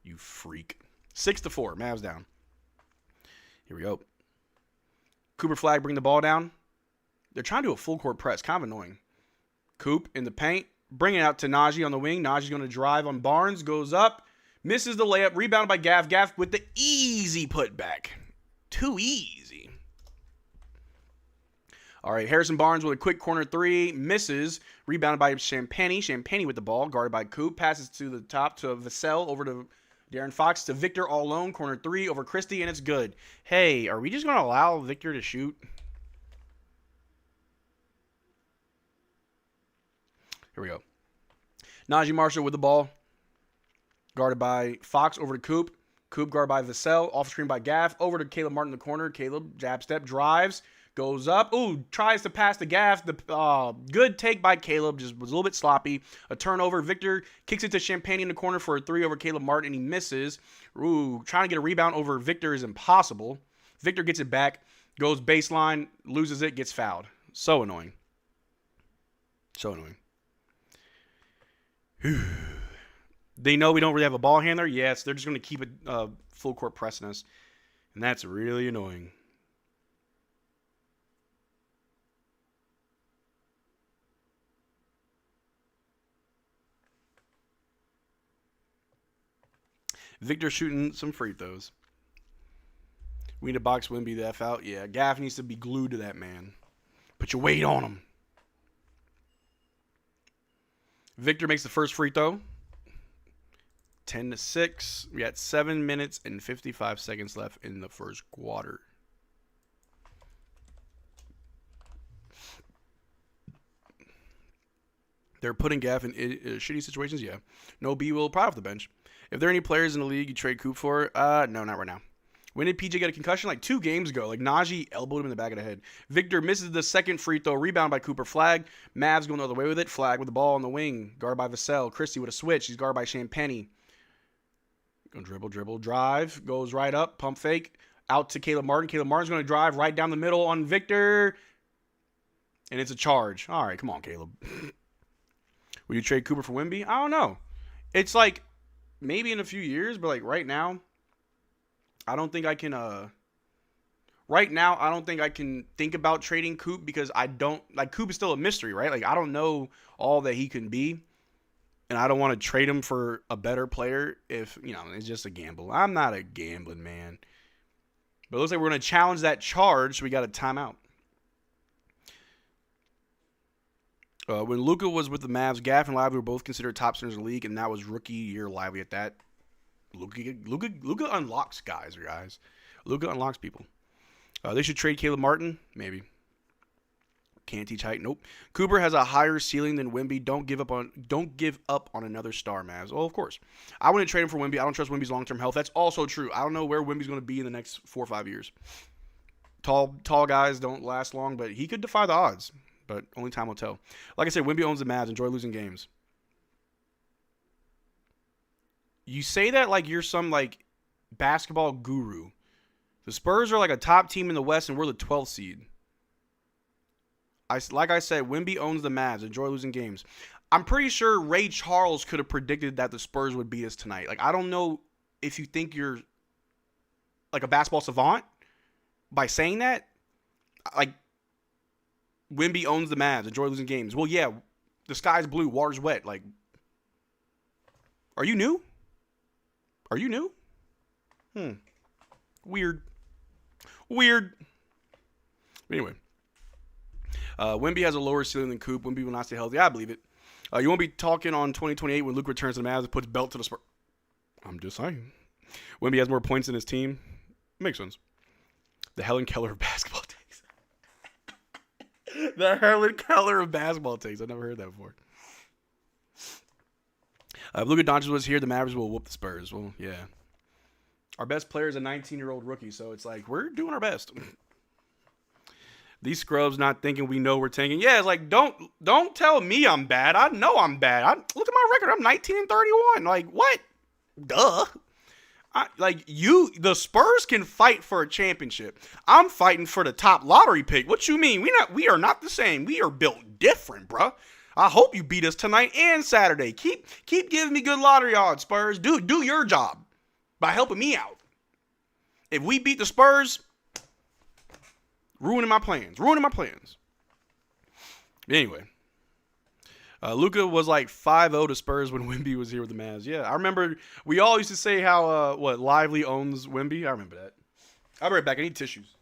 You freak. 6-4. Mavs down. Here we go. Cooper Flagg bring the ball down. They're trying to do a full court press. Kind of annoying. Coop in the paint. Bring it out to Najee on the wing. Najee's going to drive on Barnes. Goes up. Misses the layup. Rebounded by Gaff. Gaff with the easy putback. Too easy. All right. Harrison Barnes with a quick corner three. Misses. Rebounded by Champagne. Champagne with the ball. Guarded by Coop. Passes to the top to Vassell. Over to De'Aaron Fox. To Victor all alone. Corner three over Christie. And it's good. Hey, are we just going to allow Victor to shoot? Here we go. Najee Marshall with the ball. Guarded by Fox over to Coop. Coop guarded by Vassell. Off screen by Gaff. Over to Caleb Martin in the corner. Caleb, jab step, drives. Goes up. Ooh, tries to pass to Gaff. The good take by Caleb. Just was a little bit sloppy. A turnover. Victor kicks it to Champagne in the corner for a three over Caleb Martin. And he misses. Ooh, trying to get a rebound over Victor is impossible. Victor gets it back. Goes baseline. Loses it. Gets fouled. So annoying. So annoying. They know we don't really have a ball handler. Yes, they're just going to keep it full court pressing us. And that's really annoying. Victor shooting some free throws. We need to box Wemby the F out. Yeah, Gaff needs to be glued to that man. Put your weight on him. Victor makes the first free throw. 10-6. We got 7 minutes and 55 seconds left in the first quarter. They're putting Gaff in shitty situations? Yeah. No B will probably off the bench. If there are any players in the league you trade Coop for, no, not right now. When did PJ get a concussion? Like 2 games ago. Like Najee elbowed him in the back of the head. Victor misses the second free throw. Rebound by Cooper Flagg. Mavs going the other way with it. Flagg with the ball on the wing. Guarded by Vassell. Christie with a switch. He's guarded by Champagne. Going to dribble, drive. Goes right up. Pump fake. Out to Caleb Martin. Caleb Martin's going to drive right down the middle on Victor. And it's a charge. All right, come on, Caleb. Will you trade Cooper for Wemby? I don't know. It's like maybe in a few years, but like right now, I don't think I can right now I don't think I can think about trading Coop because I don't like Coop is still a mystery, right? Like I don't know all that he can be. And I don't want to trade him for a better player if, you know, it's just a gamble. I'm not a gambling man. But it looks like we're going to challenge that charge, so we got a timeout. When Luka was with the Mavs, Gaff and Lively were both considered top centers in the league, and that was rookie year Lively at that. Luka unlocks guys. Luka unlocks people. They should trade Caleb Martin? Maybe. Can't teach height. Nope. Cooper has a higher ceiling than Wemby. Don't give up on another star, Mavs. Well, of course. I wouldn't trade him for Wemby. I don't trust Wemby's long-term health. That's also true. I don't know where Wemby's going to be in the next 4 or 5 years. Tall guys don't last long, but he could defy the odds. But only time will tell. Like I said, Wemby owns the Mavs. Enjoy losing games. You say that like you're some like basketball guru. The Spurs are like a top team in the West, and we're the 12th seed. Like I said, Wemby owns the Mavs. Enjoy losing games. I'm pretty sure Ray Charles could have predicted that the Spurs would beat us tonight. Like, I don't know if you think you're like a basketball savant by saying that. Like, Wemby owns the Mavs. Enjoy losing games. Well, yeah, the sky's blue, water's wet. Like, are you new? Are you new? Weird. Anyway. Wemby has a lower ceiling than Coop. Wemby will not stay healthy. I believe it. You won't be talking on 2028 when Luke returns to the Mavs and puts belt to the Spurs. I'm just saying. Wemby has more points than his team. Makes sense. The Helen Keller of basketball takes. The Helen Keller of basketball takes. I've never heard that before. If Luka Doncic was here, the Mavericks will whoop the Spurs. Well, yeah. Our best player is a 19-year-old rookie, so it's like we're doing our best. These scrubs not thinking we know we're tanking. Yeah, it's like don't tell me I'm bad. I know I'm bad. Look at my record. I'm 19-31. Like what? Duh. The Spurs can fight for a championship. I'm fighting for the top lottery pick. What you mean? We are not the same. We are built different, bruh. I hope you beat us tonight and Saturday. Keep giving me good lottery odds, Spurs. Do your job by helping me out. If we beat the Spurs, ruining my plans. Anyway. Luka was like 5-0 to Spurs when Wemby was here with the Mavs. Yeah, I remember we all used to say how, Lively owns Wemby. I remember that. I'll be right back. I need tissues.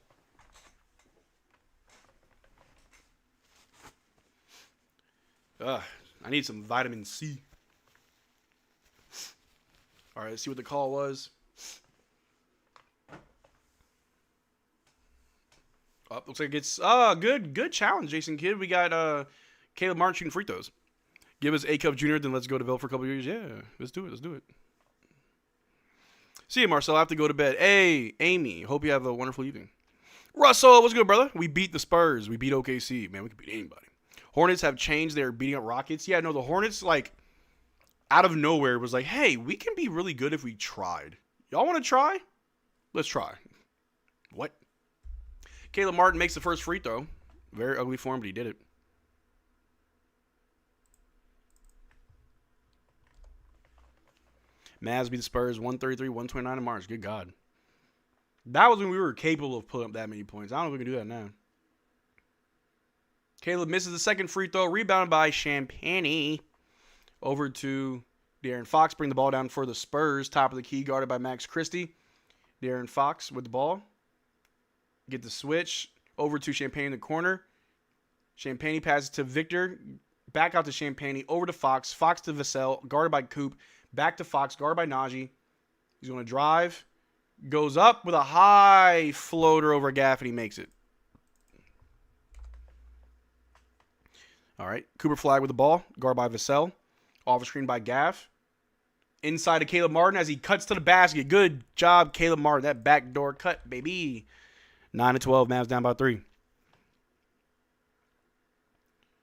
I need some vitamin C. All right, let's see what the call was. Looks like it's good challenge, Jason Kidd. We got Caleb Martin shooting free throws. Give us A Cup Junior, then let's go to Ville for a couple years. Yeah, let's do it. See you, Marcel. I have to go to bed. Hey, Amy. Hope you have a wonderful evening. Russell, what's good, brother? We beat the Spurs. We beat OKC. Man, we can beat anybody. Hornets have changed. They're beating up Rockets. Yeah, no, the Hornets, like, out of nowhere was like, hey, we can be really good if we tried. Y'all want to try? Let's try. What? Caleb Martin makes the first free throw. Very ugly for him, but he did it. Mavs beat the Spurs 133-129 in March. Good God. That was when we were capable of putting up that many points. I don't know if we can do that now. Caleb misses the second free throw. Rebounded by Champagnie. Over to De'Aaron Fox. Bring the ball down for the Spurs. Top of the key. Guarded by Max Christie. De'Aaron Fox with the ball. Get the switch. Over to Champagnie in the corner. Champagnie passes to Victor. Back out to Champagnie. Over to Fox. Fox to Vassell. Guarded by Coop. Back to Fox, guarded by Najee. He's going to drive. Goes up with a high floater over Gafford. He makes it. All right. Cooper Flagg with the ball. Guarded by Vassell. Off screen by Gaff. Inside to Caleb Martin as he cuts to the basket. Good job, Caleb Martin. That backdoor cut, baby. 9-12. Mavs down by 3.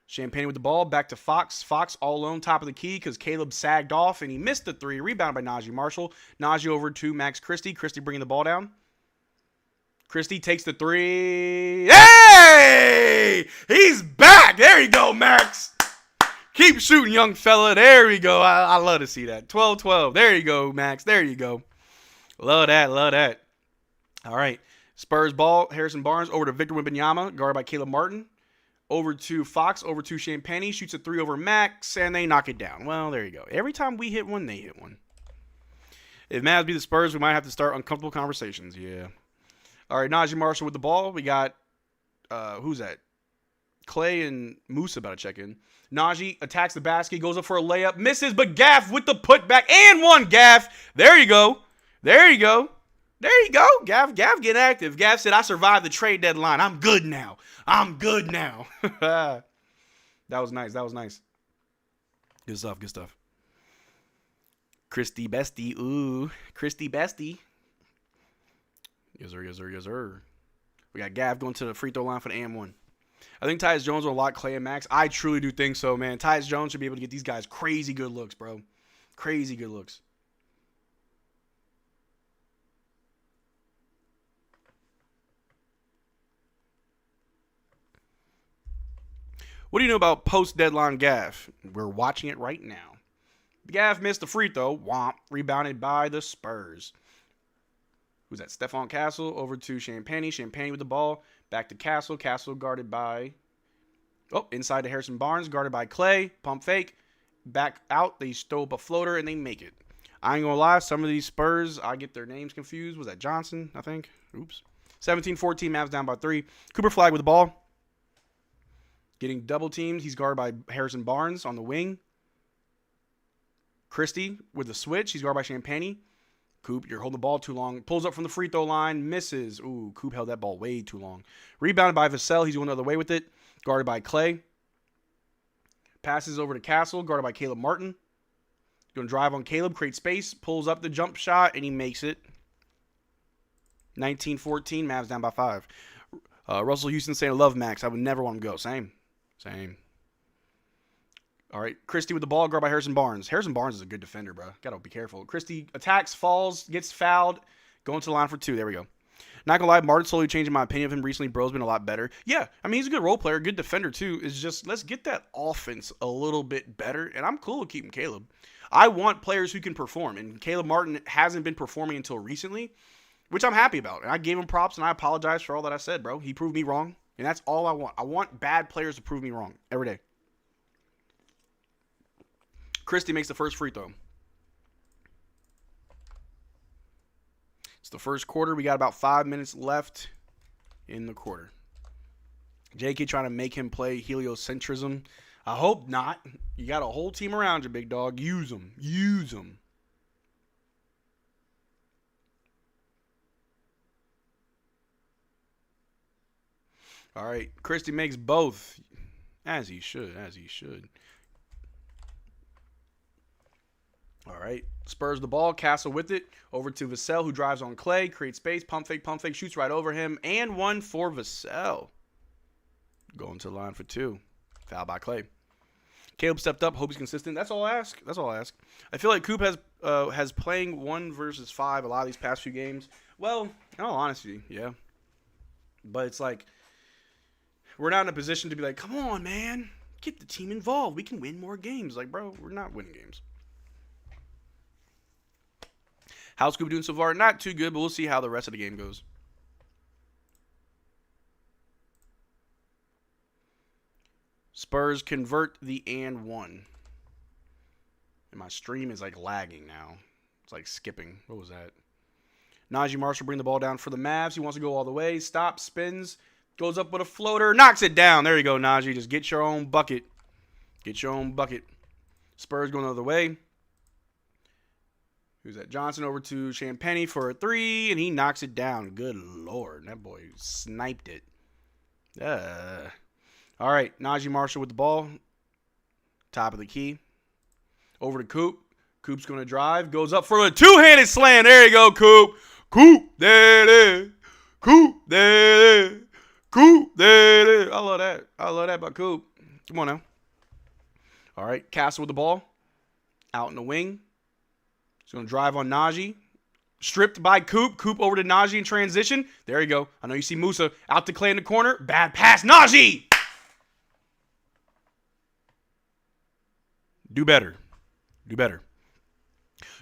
Champagnie with the ball, back to Fox. Fox all alone, top of the key because Caleb sagged off and he missed the three. Rebounded by Najee Marshall. Najee over to Max Christie. Christie bringing the ball down. Christie takes the three. Hey! He's back! There you go, Max. Keep shooting, young fella. There we go. I love to see that. 12-12. There you go, Max. There you go. Love that. All right. Spurs ball. Harrison Barnes over to Victor Wembanyama, guarded by Caleb Martin. Over to Fox, over to Champagnie, shoots a three over Max, and they knock it down. Well, there you go. Every time we hit one, they hit one. If Mavs beat the Spurs, we might have to start uncomfortable conversations. Yeah. All right, Najee Marshall with the ball. We got, who's that? Clay and Musa about to check in. Najee attacks the basket, goes up for a layup, misses, but Gaff with the putback, and one Gaff. There you go. Gaff getting active. Gaff said, I survived the trade deadline. I'm good now. That was nice. Good stuff. Christy Bestie. Ooh. Christy Bestie. Yes, sir. We got Gav going to the free throw line for the AM1. I think Tyus Jones will lock Clay and Max. I truly do think so, man. Tyus Jones should be able to get these guys crazy good looks, bro. Crazy good looks. What do you know about post-deadline Gaff? We're watching it right now. Gaff missed the free throw. Womp. Rebounded by the Spurs. Who's that? Stephon Castle over to Champagnie. Champagnie with the ball. Back to Castle. Castle guarded by... Oh, inside to Harrison Barnes. Guarded by Clay. Pump fake. Back out. They stole up a floater and they make it. I ain't gonna lie. Some of these Spurs, I get their names confused. Was that Johnson, I think? Oops. 17-14, Mavs down by 3. Cooper Flagg with the ball. Getting double teamed. He's guarded by Harrison Barnes on the wing. Christie with the switch. He's guarded by Champagnie. Coop, you're holding the ball too long. Pulls up from the free throw line. Misses. Ooh, Coop held that ball way too long. Rebounded by Vassell. He's going the other way with it. Guarded by Clay. Passes over to Castle. Guarded by Caleb Martin. Going to drive on Caleb. Create space. Pulls up the jump shot. And he makes it. 19-14. Mavs down by 5. Russell Houston saying, I love Max. I would never want him to go. Same. All right. Christie with the ball. Guarded by Harrison Barnes. Harrison Barnes is a good defender, bro. Got to be careful. Christie attacks, falls, gets fouled. Going to the line for 2. There we go. Not going to lie, Martin slowly changing my opinion of him recently. Bro's been a lot better. Yeah, I mean, he's a good role player, good defender too. It's just, let's get that offense a little bit better. And I'm cool with keeping Caleb. I want players who can perform. And Caleb Martin hasn't been performing until recently, which I'm happy about. And I gave him props, and I apologize for all that I said, bro. He proved me wrong. And that's all I want. I want bad players to prove me wrong every day. Christie makes the first free throw. It's the first quarter. We got about 5 minutes left in the quarter. JK trying to make him play heliocentrism. I hope not. You got a whole team around you, big dog. Use them. Use them. All right. Christie makes both. As he should. All right. Spurs the ball. Castle with it. Over to Vassell, who drives on Clay. Creates space. Pump fake. Shoots right over him. And 1 for Vassell. Going to the line for 2. Foul by Clay. Caleb stepped up. Hope he's consistent. That's all I ask. I feel like Coop has playing 1 versus 5 a lot of these past few games. Well, in all honesty, yeah. But it's like, we're not in a position to be like, come on, man. Get the team involved. We can win more games. Like, bro, we're not winning games. How's Coop doing so far? Not too good, but we'll see how the rest of the game goes. Spurs convert the and 1. And my stream is like lagging now. It's like skipping. What was that? Najee Marshall bring the ball down for the Mavs. He wants to go all the way. Stops, spins, goes up with a floater, knocks it down. There you go, Najee. Just get your own bucket. Spurs going the other way. Who's that? Johnson over to Champagnie for a 3, and he knocks it down. Good Lord. That boy sniped it. All right. Najee Marshall with the ball. Top of the key. Over to Coop. Coop's going to drive. Goes up for a 2-handed slam. There you go, Coop. Coop. There it is. Coop. There it is. Coop. There it is. I love that about Coop. Come on now. All right. Castle with the ball. Out in the wing. He's going to drive on Najee. Stripped by Coop. Coop over to Najee in transition. There you go. I know you see Musa. Out to Clay in the corner. Bad pass. Najee! Do better.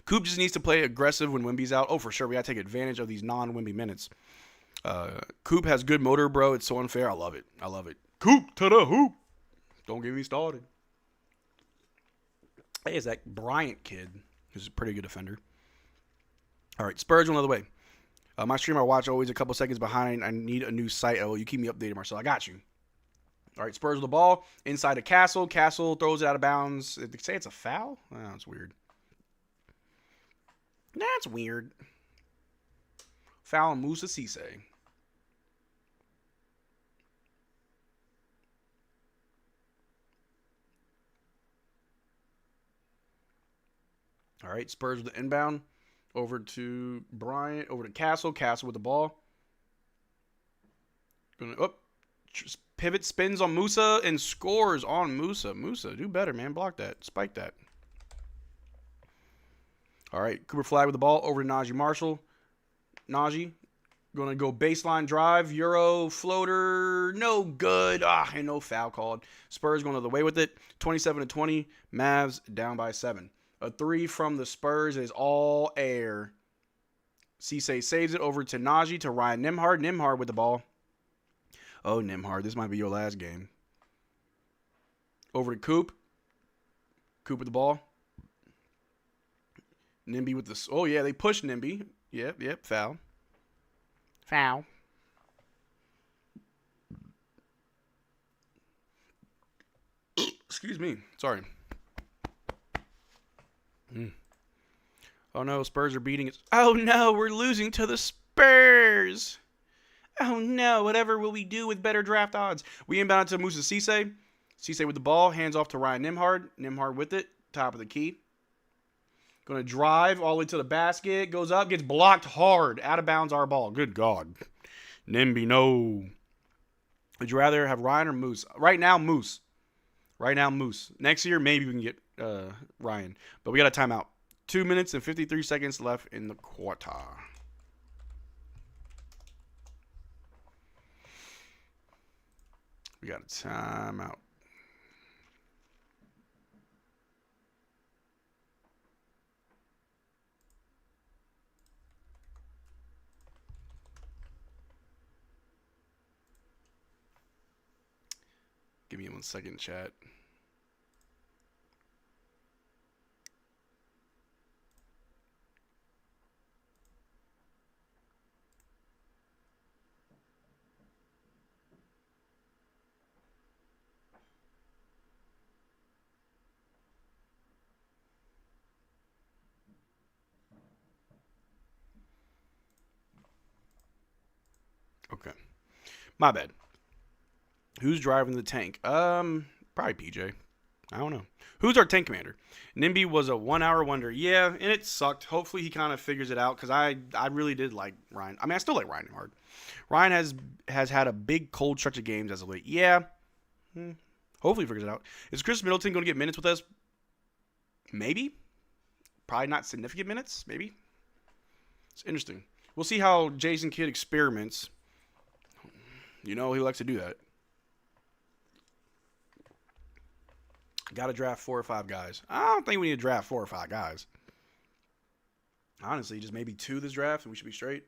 Coop just needs to play aggressive when Wemby's out. Oh, for sure. We got to take advantage of these non-Wemby minutes. Coop has good motor, bro. It's so unfair. I love it. Coop to the hoop. Don't get me started. Hey, it's that Bryant kid. He's a pretty good defender. All right, Spurs on the other way. My stream I watch always a couple seconds behind. I need a new site. Oh, you keep me updated, Marcel. I got you. All right, Spurs with the ball. Inside of Castle. Castle throws it out of bounds. Did they say it's a foul? Oh, that's weird. That's weird. Foul on Musa Cisse. All right, Spurs with the inbound. Over to Bryant. Over to Castle. Castle with the ball. Pivot spins on Musa and scores on Musa. Musa, do better, man. Block that. Spike that. All right, Cooper Flagg with the ball. Over to Najee Marshall. Najee going to go baseline drive. Euro floater. No good. And no foul called. Spurs going the other way with it. 27-20. Mavs down by 7. A 3 from the Spurs is all air. Cisse saves it over to Najee to Ryan Nembhard. Nembhard with the ball. Oh, Nembhard, this might be your last game. Over to Coop. Coop with the ball. Nimby with the... Oh, yeah, they pushed Nimby. Yep, foul. Foul. Excuse me. Sorry. Oh no, Spurs are beating us. Oh no, we're losing to the Spurs. Oh no, whatever will we do with better draft odds? We inbound to Musa Cisse. Cisse with the ball, hands off to Ryan Nembhard. Nembhard with it, top of the key. Going to drive all the way to the basket. Goes up, gets blocked hard. Out of bounds, our ball. Good God. Nimby, no. Would you rather have Ryan or Moose? Right now, Moose. Right now, Moose. Next year, maybe we can get Ryan. But we got a timeout. 2 minutes and 53 seconds left in the quarter. We got a timeout. Give me 1 second, chat. Okay. My bad. Who's driving the tank? Probably PJ. I don't know. Who's our tank commander? Nimby was a 1 hour wonder. Yeah, and it sucked. Hopefully he kind of figures it out because I really did like Ryan. I mean, I still like Ryan hard. Ryan has had a big cold stretch of games as of late. Yeah. Hopefully he figures it out. Is Chris Middleton going to get minutes with us? Maybe. Probably not significant minutes. Maybe. It's interesting. We'll see how Jason Kidd experiments. You know he likes to do that. Got to draft 4 or 5 guys. I don't think we need to draft 4 or 5 guys. Honestly, just maybe 2 this draft, and we should be straight.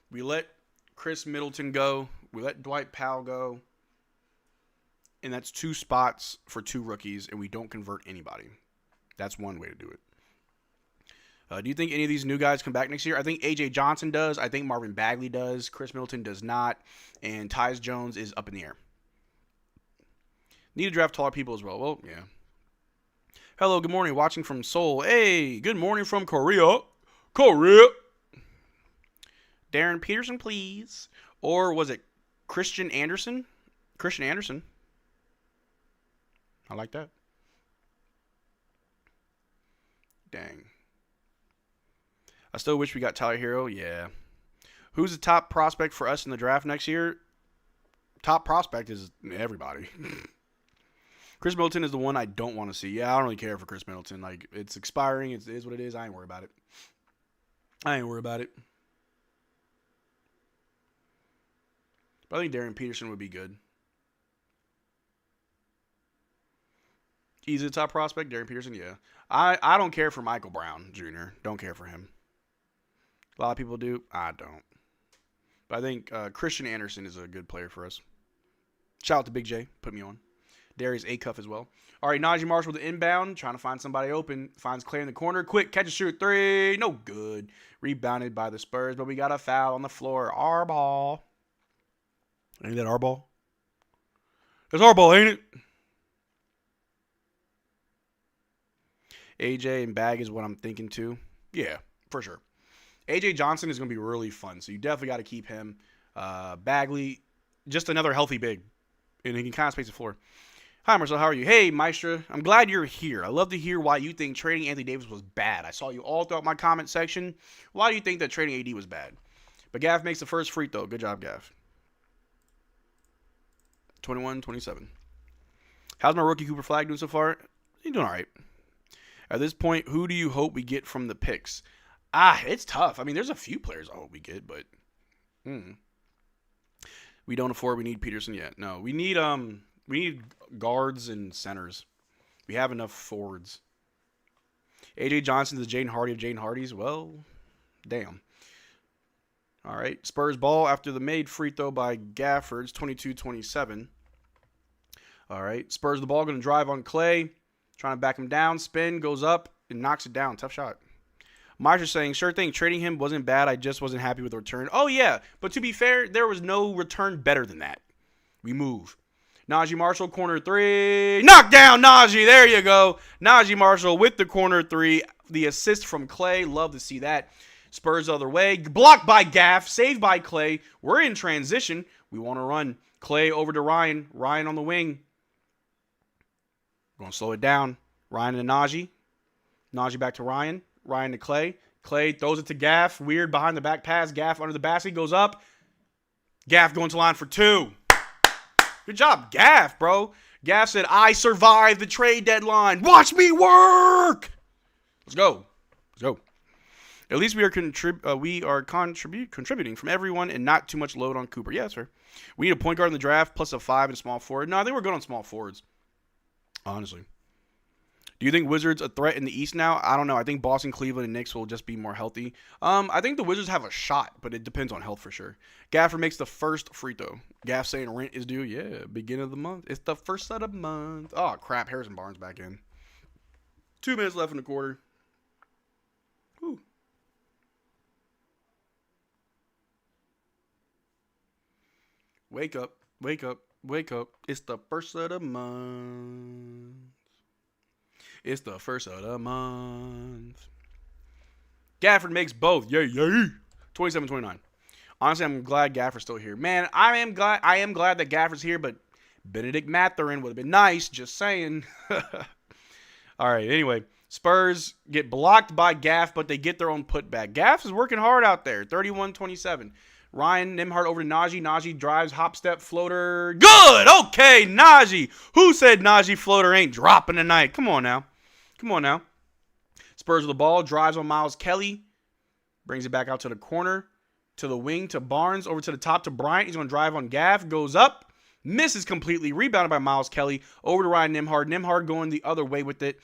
We let Chris Middleton go. We let Dwight Powell go. And that's 2 spots for 2 rookies, and we don't convert anybody. That's one way to do it. Do you think any of these new guys come back next year? I think A.J. Johnson does. I think Marvin Bagley does. Chris Middleton does not. And Tyus Jones is up in the air. Need to draft taller people as well. Well, yeah. Hello, good morning. Watching from Seoul. Hey, good morning from Korea. Korea. Darren Peterson, please. Or was it Christian Anderson? Christian Anderson. I like that. Dang. I still wish we got Tyler Hero. Yeah. Who's the top prospect for us in the draft next year? Top prospect is everybody. Chris Middleton is the one I don't want to see. Yeah, I don't really care for Chris Middleton. Like, it's expiring. It is what it is. I ain't worried about it. But I think Darren Peterson would be good. He's a top prospect, Darren Peterson, yeah. I don't care for Michael Brown Jr. Don't care for him. A lot of people do. I don't. But I think Christian Anderson is a good player for us. Shout out to Big J. Put me on. Darius Acuff as well. All right, Najee Marshall with the inbound. Trying to find somebody open. Finds Clay in the corner. Quick, catch and shoot. 3. No good. Rebounded by the Spurs. But we got a foul on the floor. Our ball. Ain't that our ball? That's our ball, ain't it? AJ and Bag is what I'm thinking too. Yeah, for sure. AJ Johnson is going to be really fun, so you definitely got to keep him. Bagley, just another healthy big, and he can kind of space the floor. Hi, Marcel. How are you? Hey, Maestra. I'm glad you're here. I love to hear why you think trading Anthony Davis was bad. I saw you all throughout my comment section. Why do you think that trading AD was bad? But Gaff makes the first free throw. Good job, Gaff. 21-27. How's my rookie Cooper Flagg doing so far? He's doing all right. At this point, who do you hope we get from the picks? It's tough. I mean, there's a few players I hope we get, but we don't afford. We need Peterson yet. No, we need guards and centers. We have enough forwards. AJ Johnson, the Jaden Hardy of Jaden Hardy's. Well, damn. All right, Spurs ball after the made free throw by Gafford. It's 22-27. All right, Spurs the ball, going to drive on Clay. Trying to back him down. Spin, goes up, and knocks it down. Tough shot. Marshall saying, sure thing, trading him wasn't bad. I just wasn't happy with the return. Oh, yeah. But to be fair, there was no return better than that. We move. Najee Marshall, corner three. Knock down Najee. There you go. Najee Marshall with the corner three. The assist from Clay. Love to see that. Spurs the other way. Blocked by Gaff. Saved by Clay. We're in transition. We want to run. Clay over to Ryan. Ryan on the wing. We're going to slow it down. Ryan to Najee. Najee back to Ryan. Ryan to Clay. Clay throws it to Gaff. Weird behind the back pass. Gaff under the basket. Goes up. Gaff going to line for two. Good job, Gaff, bro. Gaff said, I survived the trade deadline. Watch me work. Let's go. Let's go. At least we are contributing from everyone and not too much load on Cooper. Yeah, sir. We need a point guard in the draft plus a 5 and a small forward. No, I think we're good on small forwards. Honestly. Do you think Wizards a threat in the East now? I don't know. I think Boston, Cleveland, and Knicks will just be more healthy. I think the Wizards have a shot, but it depends on health for sure. Gafford makes the first free throw. Gaff saying rent is due. Yeah, beginning of the month. It's the first of the month. Oh, crap. Harrison Barnes back in. 2 minutes left in the quarter. Whew. Wake up. Wake up. Wake up. It's the first of the month. It's the first of the month. Gafford makes both. Yay, yay. 27-29. Honestly, I'm glad Gafford's still here. Man, I am glad that Gafford's here, but Benedict Mathurin would have been nice. Just saying. All right, anyway. Spurs get blocked by Gaff, but they get their own putback. Gaff is working hard out there. 31-27. Ryan Nembhard over to Najee. Najee drives, hop step, floater. Good! Okay, Najee. Who said Najee floater ain't dropping tonight? Come on now. Come on now. Spurs with the ball. Drives on Miles Kelly. Brings it back out to the corner. To the wing. To Barnes. Over to the top to Bryant. He's going to drive on Gaff. Goes up. Misses completely. Rebounded by Miles Kelly. Over to Ryan Nembhard. Nembhard going the other way with it.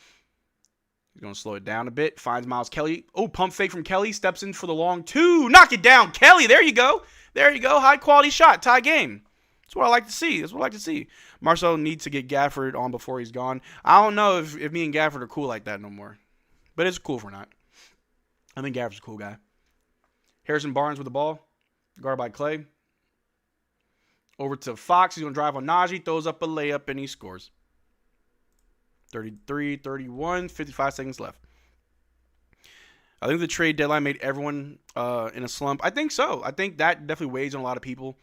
He's going to slow it down a bit. Finds Miles Kelly. Oh, pump fake from Kelly. Steps in for the long two. Knock it down, Kelly. There you go. There you go. High quality shot. Tie game. That's what I like to see. That's what I like to see. Marcel needs to get Gafford on before he's gone. I don't know if me and Gafford are cool like that no more. But it's cool if we're not. I think Gafford's a cool guy. Harrison Barnes with the ball. Guarded by Clay. Over to Fox. He's going to drive on Najee. Throws up a layup and he scores. 33-31, 55 seconds left. I think the trade deadline made everyone in a slump. I think so. I think that definitely weighs on a lot of people.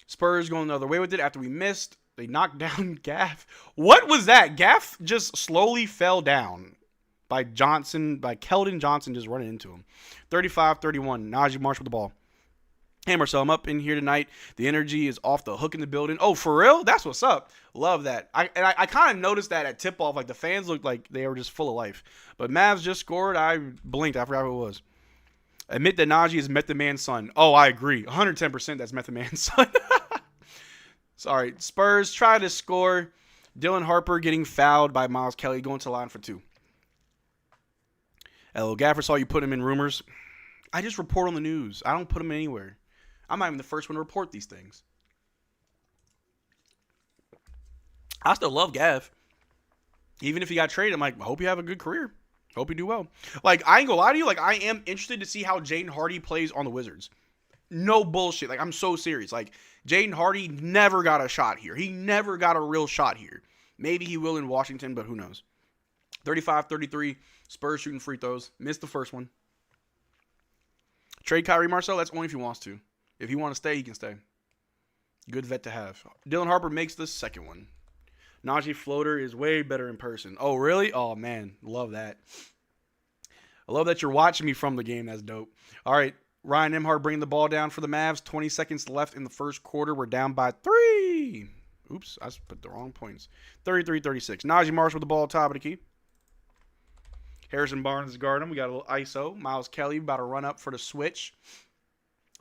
Spurs going the other way with it after we missed. They knocked down Gaff. What was that? Gaff just slowly fell down by Keldon Johnson just running into him. 35-31, Najee Marshall with the ball. Hey, Marcel, I'm up in here tonight. The energy is off the hook in the building. Oh, for real? That's what's up. Love that. I kind of noticed that at tip-off. Like, the fans looked like they were just full of life. But Mavs just scored. I blinked. I forgot who it was. Admit that Najee is Method Man's son. Oh, I agree. 110% that's Method Man's son. Sorry. Spurs try to score. Dylan Harper getting fouled by Miles Kelly. Going to the line for two. Hello, Gafford saw you put him in rumors. I just report on the news. I don't put him anywhere. I'm not even the first one to report these things. I still love Gav. Even if he got traded, I'm like, I hope you have a good career. Hope you do well. Like, I ain't gonna lie to you. Like, I am interested to see how Jaden Hardy plays on the Wizards. No bullshit. Like, I'm so serious. Like, Jaden Hardy never got a shot here. He never got a real shot here. Maybe he will in Washington, but who knows. 35-33. Spurs shooting free throws. Missed the first one. Trade Kyrie Marcel. That's only if he wants to. If you want to stay, he can stay. Good vet to have. Dylan Harper makes the second one. Najee floater is way better in person. Oh, really? Oh, man. Love that. I love that you're watching me from the game. That's dope. All right. Ryan Nembhard bringing the ball down for the Mavs. 20 seconds left in the first quarter. We're down by 3. Oops. I just put the wrong points. 33-36. Najee Marshall with the ball top of the key. Harrison Barnes is guarding him. We got a little ISO. Miles Kelly about to run up for the switch.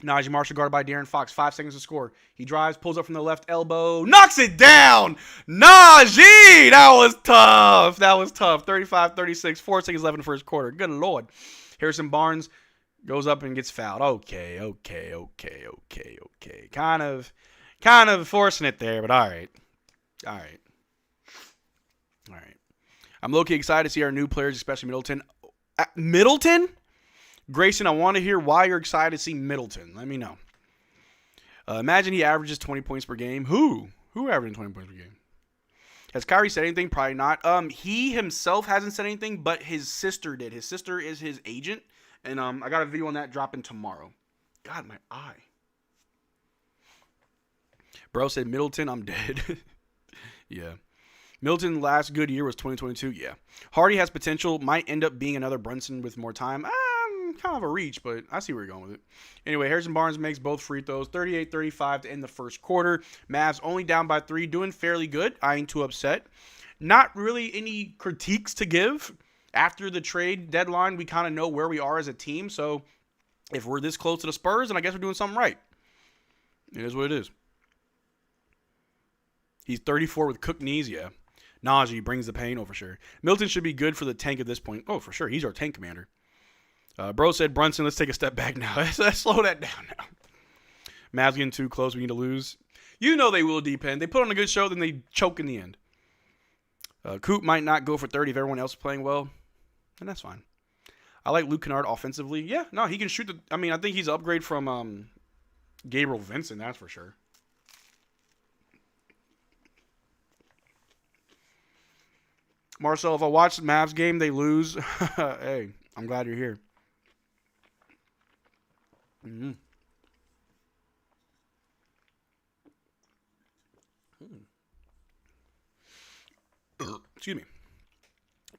Najee Marshall guarded by De'Aaron Fox. 5 seconds to score. He drives, pulls up from the left elbow, knocks it down. Najee! That was tough. That was tough. 35-36. 4 seconds left in the first quarter. Good Lord. Harrison Barnes goes up and gets fouled. Okay. Kind of forcing it there, but all right. I'm low-key excited to see our new players, especially Middleton. Middleton? Grayson, I want to hear why you're excited to see Middleton. Let me know. Imagine he averages 20 points per game. Who averaging 20 points per game? Has Kyrie said anything? Probably not. He himself hasn't said anything, but his sister did. His sister is his agent, and I got a video on that dropping tomorrow. God, my eye. Bro said Middleton, I'm dead. Yeah. Middleton's last good year was 2022. Yeah. Hardy has potential. Might end up being another Brunson with more time. Kind of a reach, but I see where you're going with it. Anyway, Harrison Barnes makes both free throws. 38-35 to end the first quarter. Mavs only down by 3. Doing fairly good. I ain't too upset. Not really any critiques to give. After the trade deadline, we kind of know where we are as a team. So if we're this close to the Spurs, then I guess we're doing something right. It is what it is. He's 34 with cooked knees, yeah. Najee brings the pain, oh, for sure. Milton should be good for the tank at this point. Oh, for sure. He's our tank commander. Bro said, Brunson, let's take a step back now. Let's slow that down now. Mavs getting too close. We need to lose. You know they will depend. They put on a good show, then they choke in the end. Coop might not go for 30 if everyone else is playing well, and that's fine. I like Luke Kennard offensively. Yeah, no, he can shoot the... I mean, I think he's an upgrade from Gabriel Vincent, that's for sure. Marcel, if I watch the Mavs game, they lose. Hey, I'm glad you're here. Mm-hmm. Excuse me.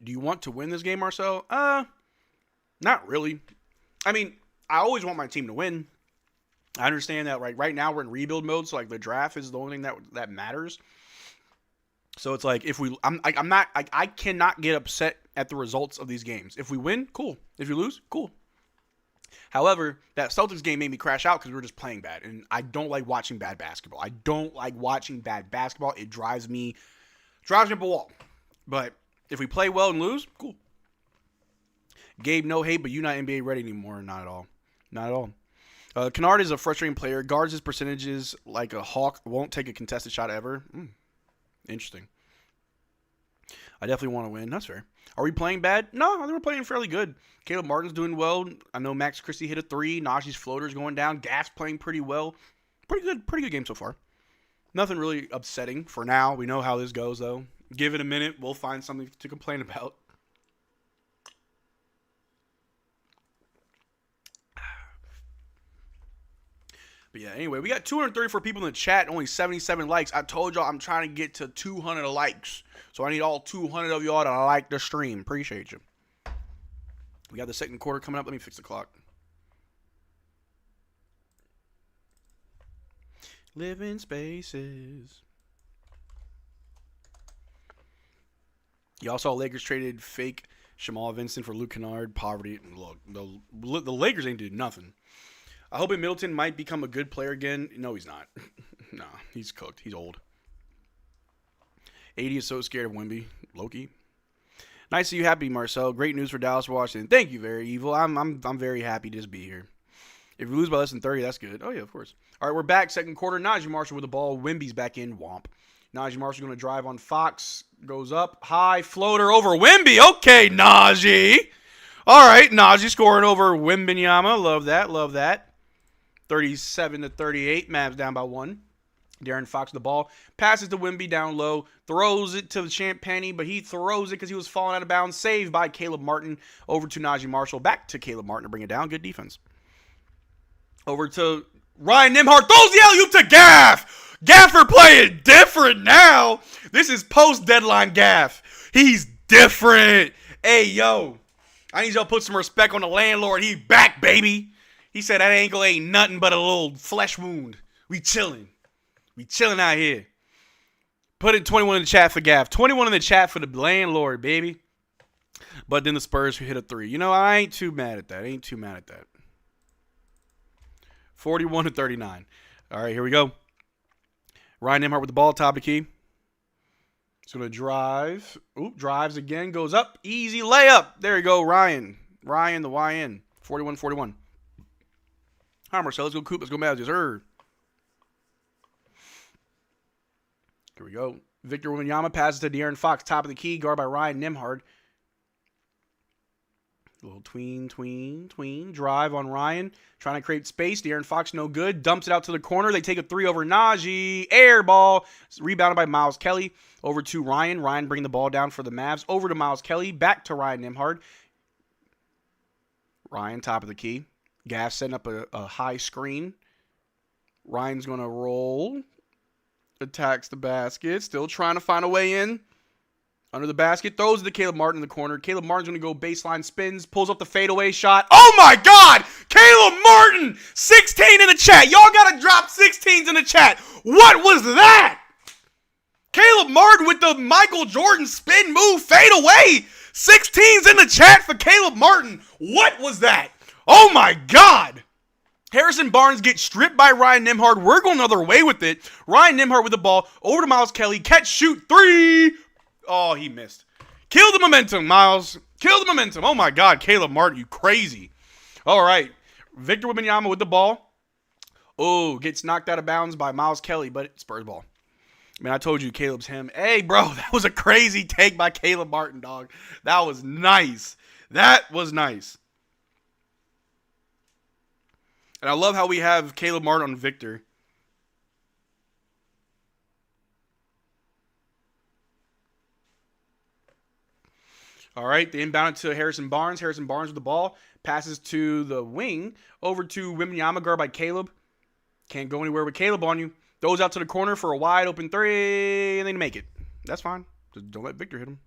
Do you want to win this game, Marcel? Not really. I mean, I always want my team to win. I understand that right now we're in rebuild mode, so like the draft is the only thing that matters. So it's like if I cannot get upset at the results of these games. If we win, cool. If you lose, cool. However, that Celtics game made me crash out because we were just playing bad, and I don't like watching bad basketball. I don't like watching bad basketball. It drives me up a wall. But if we play well and lose, cool. Gabe, no hate, but you not NBA ready anymore. Not at all. Not at all. Kennard is a frustrating player. Guards his percentages like a hawk. Won't take a contested shot ever. Interesting. I definitely want to win. That's fair. Are we playing bad? No, I think we're playing fairly good. Caleb Martin's doing well. I know Max Christie hit a 3. Najee's floater's going down. Gaff's playing pretty well. Pretty good game so far. Nothing really upsetting for now. We know how this goes, though. Give it a minute. We'll find something to complain about. But yeah, anyway, we got 234 people in the chat, only 77 likes. I told y'all I'm trying to get to 200 likes. So I need all 200 of y'all to like the stream. Appreciate you. We got the second quarter coming up. Let me fix the clock. Living spaces. Y'all saw Lakers traded fake Jamal Vincent for Luke Kennard. Poverty. Look, the Lakers ain't doing nothing. I hope Middleton might become a good player again. No, he's not. Nah, he's cooked. He's old. 80 is so scared of Wemby. Loki. Nice to see you happy, Marcel. Great news for Dallas, Washington. Thank you, very evil. I'm very happy to just be here. If we lose by less than 30, that's good. Oh, yeah, of course. All right, we're back. Second quarter. Najee Marshall with the ball. Wemby's back in. Womp. Najee Marshall going to drive on Fox. Goes up. High floater over Wemby. Okay, Najee. All right, Najee scoring over Wembanyama. Love that. Love that. 37-38. Mavs down by 1. De'Aaron Fox with the ball. Passes to Wemby down low. Throws it to the Champagny, but he throws it because he was falling out of bounds. Saved by Caleb Martin. Over to Najee Marshall. Back to Caleb Martin to bring it down. Good defense. Over to Ryan Nembhard. Throws the alley-oop to Gaff. Gafford playing different now. This is post-deadline Gaff. He's different. Hey, yo. I need y'all to put some respect on the landlord. He back, baby. He said that ankle ain't nothing but a little flesh wound. We chilling. We chilling out here. Put it 21 in the chat for Gaff. 21 in the chat for the landlord, baby. But then the Spurs hit a 3. You know, I ain't too mad at that. 41-39. All right, here we go. Ryan Nembhard with the ball, top of the key. He's going to drive. Oop, drives again, goes up. Easy layup. There you go, Ryan. Ryan, the YN. 41-41. All right, Marcel, let's go Coop. Let's go Mavs. Yes, sir. Here we go. Victor Wembanyama passes to De'Aaron Fox. Top of the key. Guard by Ryan Nembhard. A little tween. Drive on Ryan. Trying to create space. De'Aaron Fox, no good. Dumps it out to the corner. They take a 3 over Najee. Air ball. Rebounded by Miles Kelly. Over to Ryan. Ryan bringing the ball down for the Mavs. Over to Miles Kelly. Back to Ryan Nembhard. Ryan, top of the key. Gaff setting up a high screen. Ryan's going to roll. Attacks the basket. Still trying to find a way in. Under the basket, throws it to Caleb Martin in the corner. Caleb Martin's going to go baseline spins, pulls up the fadeaway shot. Oh my God! Caleb Martin! 16 in the chat. Y'all got to drop 16s in the chat. What was that? Caleb Martin with the Michael Jordan spin move fadeaway. 16s in the chat for Caleb Martin. What was that? Oh my God! Harrison Barnes gets stripped by Ryan Nembhard. We're going another way with it. Ryan Nembhard with the ball. Over to Miles Kelly. Catch, shoot, 3. Oh, he missed. Kill the momentum, Miles. Kill the momentum. Oh, my God. Caleb Martin, you crazy. All right. Victor Wembanyama with the ball. Oh, gets knocked out of bounds by Miles Kelly, but it's Spurs ball. Man, I told you Caleb's him. Hey, bro, that was a crazy take by Caleb Martin, dog. That was nice. That was nice. And I love how we have Caleb Martin on Victor. All right, they inbound it to Harrison Barnes. Harrison Barnes with the ball. Passes to the wing. Over to Wembanyama, guard by Caleb. Can't go anywhere with Caleb on you. Throws out to the corner for a wide open 3, and they make it. That's fine. Just don't let Victor hit him.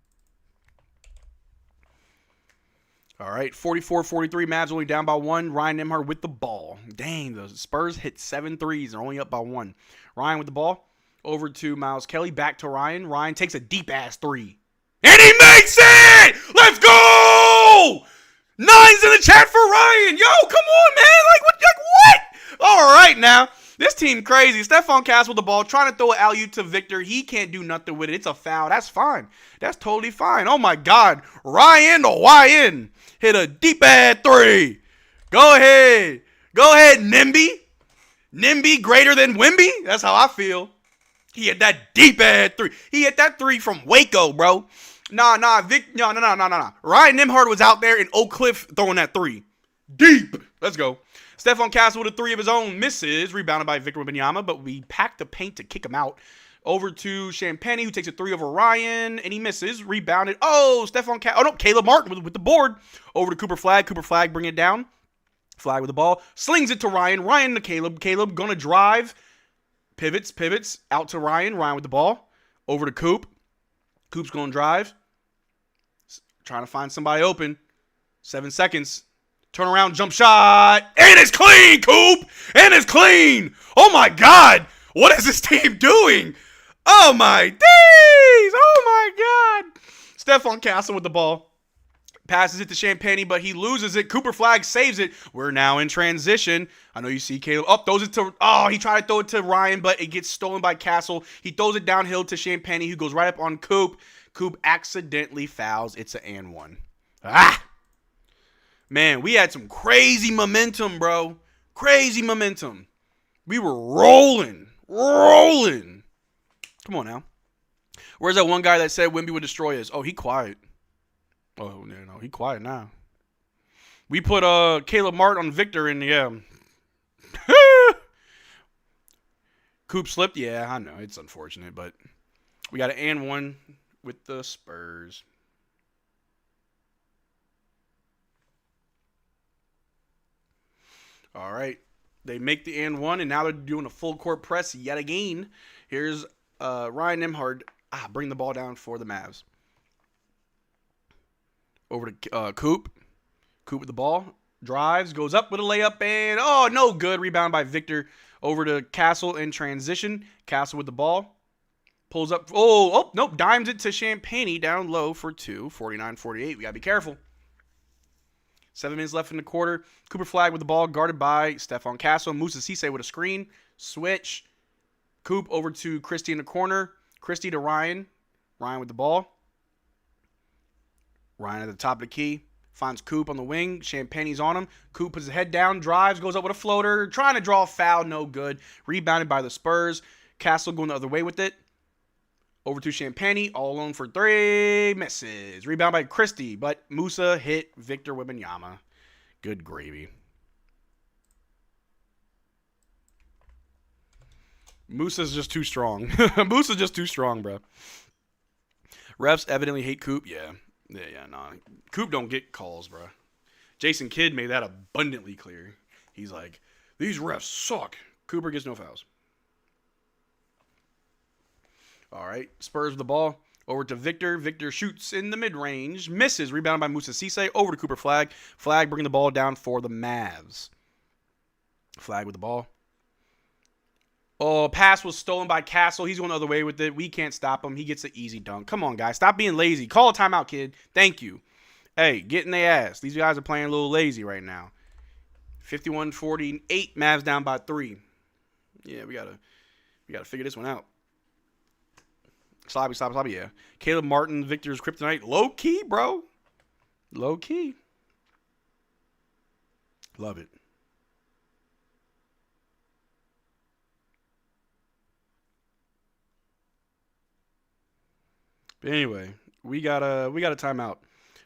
All right, 44-43. Mavs only down by 1. Ryan Nembhard with the ball. Dang, the Spurs hit 7 threes. They're only up by 1. Ryan with the ball. Over to Miles Kelly. Back to Ryan. Ryan takes a deep-ass 3. And he makes it! Let's go! 9s in the chat for Ryan. Yo, come on, man. Like what? All right, now. This team crazy. Stephon Castle with the ball, trying to throw an alley-oop to Victor. He can't do nothing with it. It's a foul. That's fine. That's totally fine. Oh, my God. Ryan to YN. Hit a deep-ass 3. Go ahead. Go ahead, Nimby. Nimby greater than Wemby? That's how I feel. He hit that deep-ass 3. He hit that 3 from Waco, bro. Nah. Ryan Nembhard was out there in Oak Cliff throwing that 3. Deep. Let's go. Stephon Castle with a 3 of his own. Misses. Rebounded by Victor Wembanyama, but we packed the paint to kick him out. Over to Champagne, who takes a 3 over Ryan, and he misses. Rebounded. Oh, Caleb Martin with the board. Over to Cooper Flagg. Cooper Flagg bringing it down. Flagg with the ball. Slings it to Ryan. Ryan to Caleb. Caleb going to drive. Pivots. Out to Ryan. Ryan with the ball. Over to Coop. Coop's going to drive. Trying to find somebody open. 7 seconds. Turn around, jump shot. And it's clean, Coop. And it's clean. Oh, my God. What is this team doing? Oh, my days. Oh, my God. Stephon Castle with the ball. Passes it to Champagne, but he loses it. Cooper Flagg saves it. We're now in transition. I know you see Caleb. Oh, throws it to... Oh, he tried to throw it to Ryan, but it gets stolen by Castle. He throws it downhill to Champagne, who goes right up on Coop. Coop accidentally fouls. It's an and 1. Ah! Man, we had some crazy momentum, bro. Crazy momentum. We were rolling. Come on now. Where's that one guy that said Wemby would destroy us? Oh, he quiet. Oh, no, he quiet now. We put Caleb Martin on Victor in the Coop slipped. Yeah, I know. It's unfortunate, but we got an and 1 with the Spurs. All right. They make the and 1, and now they're doing a full court press yet again. Here's Ryan Nembhard. Bring the ball down for the Mavs. Over to Coop. Coop with the ball. Drives. Goes up with a layup. And, oh, no good. Rebound by Victor. Over to Castle in transition. Castle with the ball. Pulls up. Oh, nope. Dimes it to Champagne down low for 2. 49-48. We got to be careful. 7 minutes left in the quarter. Cooper Flagg with the ball, guarded by Stephon Castle. Musa Cisse with a screen. Switch. Coop over to Christie in the corner. Christie to Ryan. Ryan with the ball. Ryan at the top of the key. Finds Coop on the wing. Champagne's on him. Coop puts his head down, drives, goes up with a floater. Trying to draw a foul, no good. Rebounded by the Spurs. Castle going the other way with it. Over to Champagny, all alone for 3. Misses. Rebound by Christie, but Musa hit Victor Wembanyama. Good gravy. Musa's just too strong. Musa's just too strong, bro. Refs evidently hate Coop. Yeah, nah. Coop don't get calls, bro. Jason Kidd made that abundantly clear. He's like, these refs suck. Cooper gets no fouls. All right, Spurs with the ball. Over to Victor. Victor shoots in the mid-range. Misses. Rebounded by Musa Cisse. Over to Cooper Flagg. Flagg bringing the ball down for the Mavs. Flagg with the ball. Oh, pass was stolen by Castle. He's going the other way with it. We can't stop him. He gets an easy dunk. Come on, guys. Stop being lazy. Call a timeout, kid. Thank you. Hey, get in their ass. These guys are playing a little lazy right now. 51-48. Mavs down by 3. Yeah, we gotta figure this one out. Sloppy, yeah. Caleb Martin, Victor's kryptonite. Low key, bro. Low key. Love it. But anyway, we got a timeout.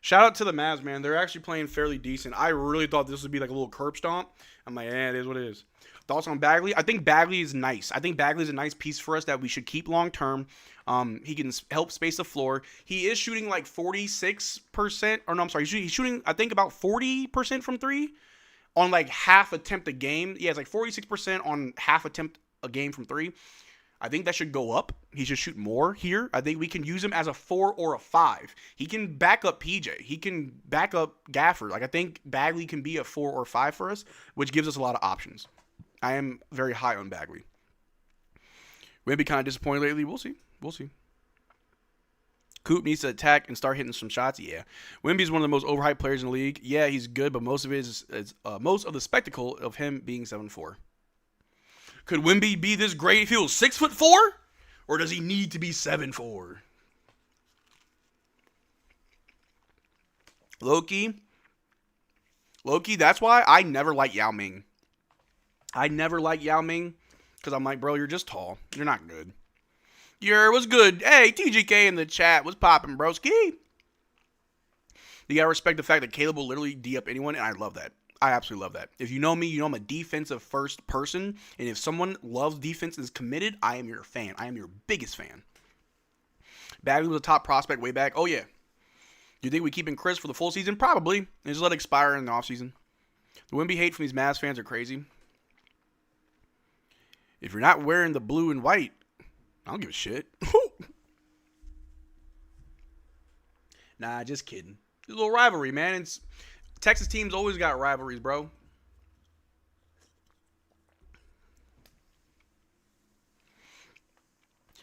Shout out to the Mavs, man. They're actually playing fairly decent. I really thought this would be like a little curb stomp. I'm like, it is what it is. Thoughts on Bagley? I think Bagley is nice. I think Bagley is a nice piece for us that we should keep long term. He can help space the floor. He is shooting like 46%. Or no, I'm sorry. He's shooting, I think, about 40% from 3 on like half attempt a game. Yeah, it's like 46% on half attempt a game from 3. I think that should go up. He should shoot more here. I think we can use him as a 4 or a 5. He can back up PJ. He can back up Gafford. Like, I think Bagley can be a 4 or 5 for us, which gives us a lot of options. I am very high on Bagley. Wemby kind of disappointed lately. We'll see. Coop needs to attack and start hitting some shots. Yeah. Wemby's one of the most overhyped players in the league. Yeah, he's good, but most of it is most of the spectacle of him being 7'4". Could Wemby be this great if he was 6'4"? Or does he need to be 7'4"? Loki, that's why I never liked Yao Ming. I never liked Yao Ming because I'm like, bro, you're just tall. You're not good. Was good. Hey, TGK in the chat was popping, broski. You gotta respect the fact that Caleb will literally D up anyone, and I love that. I absolutely love that. If you know me, you know I'm a defensive first person, and if someone loves defense and is committed, I am your fan. I am your biggest fan. Bagley was a top prospect way back. Oh, yeah. Do you think we keep in Chris for the full season? Probably. And just let it expire in the offseason. The Wemby hate from these Mavs fans are crazy. If you're not wearing the blue and white, I don't give a shit. Nah, just kidding. It's a little rivalry, man. Texas teams always got rivalries, bro.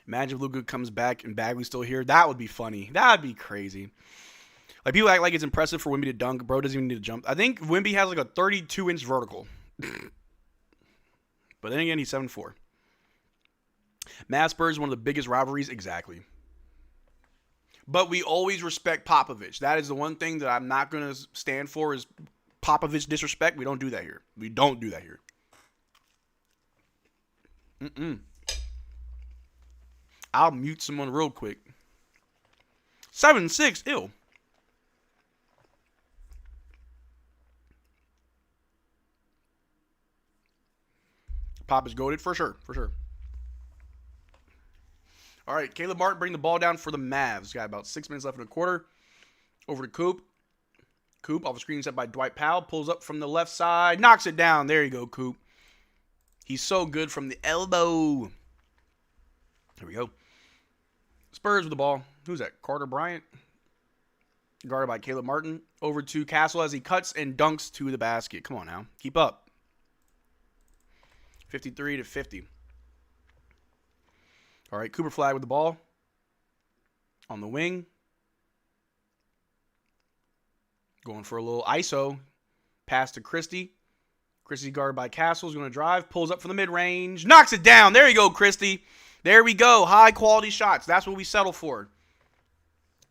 Imagine if Luka comes back and Bagley's still here. That would be funny. That would be crazy. Like, people act like it's impressive for Wemby to dunk. Bro doesn't even need to jump. I think Wemby has like a 32-inch vertical. But then again, he's 7'4". Mavs Spurs is one of the biggest rivalries. Exactly. But we always respect Popovich. That is the one thing that I'm not going to stand for is Popovich disrespect. We don't do that here. We don't do that here. I'll mute someone real quick. 7'6", ew. Pop is goated for sure. All right, Caleb Martin bring the ball down for the Mavs. Got about 6 minutes left in the quarter. Over to Coop. Coop off a screen set by Dwight Powell. Pulls up from the left side. Knocks it down. There you go, Coop. He's so good from the elbow. There we go. Spurs with the ball. Who's that? Carter Bryant. Guarded by Caleb Martin. Over to Castle as he cuts and dunks to the basket. Come on now. Keep up. 53-50. All right, Cooper Flagg with the ball. On the wing. Going for a little ISO. Pass to Christie. Christie guarded by Castle. Is going to drive. Pulls up from the mid-range. Knocks it down. There you go, Christie. There we go. High-quality shots. That's what we settle for.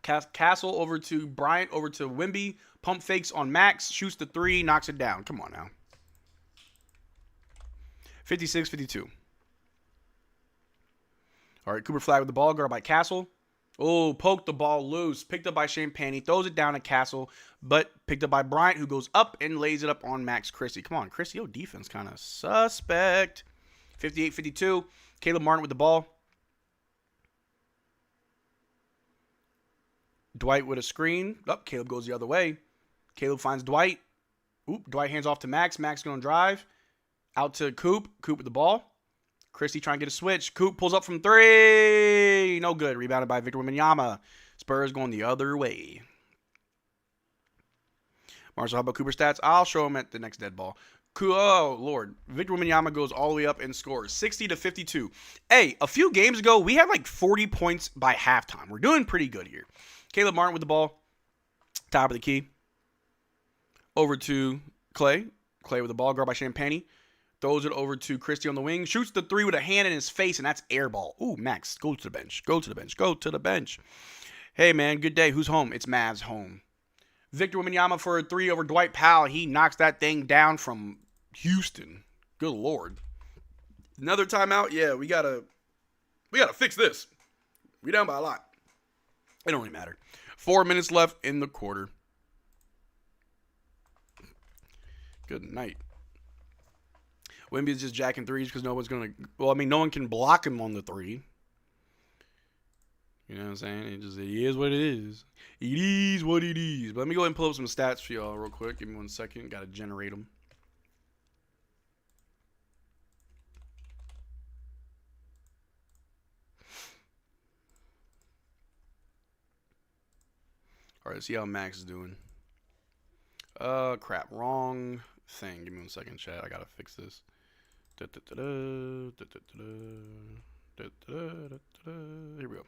Castle over to Bryant. Over to Wemby. Pump fakes on Max. Shoots the 3. Knocks it down. Come on now. 56-52. All right, Cooper Flagg with the ball, guarded by Castle. Oh, poked the ball loose. Picked up by Champagne. Throws it down to Castle, but picked up by Bryant, who goes up and lays it up on Max Christie. Come on, Christie. Your defense kind of suspect. 58-52. Caleb Martin with the ball. Dwight with a screen. Caleb goes the other way. Caleb finds Dwight. Dwight hands off to Max. Max going to drive. Out to Coop. Coop with the ball. Christie trying to get a switch. Coop pulls up from 3. No good. Rebounded by Victor Wembanyama. Spurs going the other way. Marcel, how about Cooper stats? I'll show him at the next dead ball. Oh, Lord. Victor Wembanyama goes all the way up and scores 60-52. Hey, a few games ago, we had like 40 points by halftime. We're doing pretty good here. Caleb Martin with the ball. Top of the key. Over to Clay. Clay with the ball. Guarded by Champagne. Throws it over to Christie on the wing. Shoots the 3 with a hand in his face, and that's air ball. Ooh, Max, go to the bench. Go to the bench. Go to the bench. Hey, man, good day. Who's home? It's Mavs home. Victor Wembanyama for a 3 over Dwight Powell. He knocks that thing down from Houston. Good Lord. Another timeout? Yeah, we gotta fix this. We down by a lot. It don't really matter. 4 minutes left in the quarter. Good night. Wemby's just jacking threes because no one's going to... Well, I mean, no one can block him on the 3. You know what I'm saying? It is what it is. It is what it is. But let me go ahead and pull up some stats for y'all real quick. Give me 1 second. Got to generate them. All right, let's see how Max is doing. Crap. Wrong thing. Give me 1 second, chat. I got to fix this. Here we go.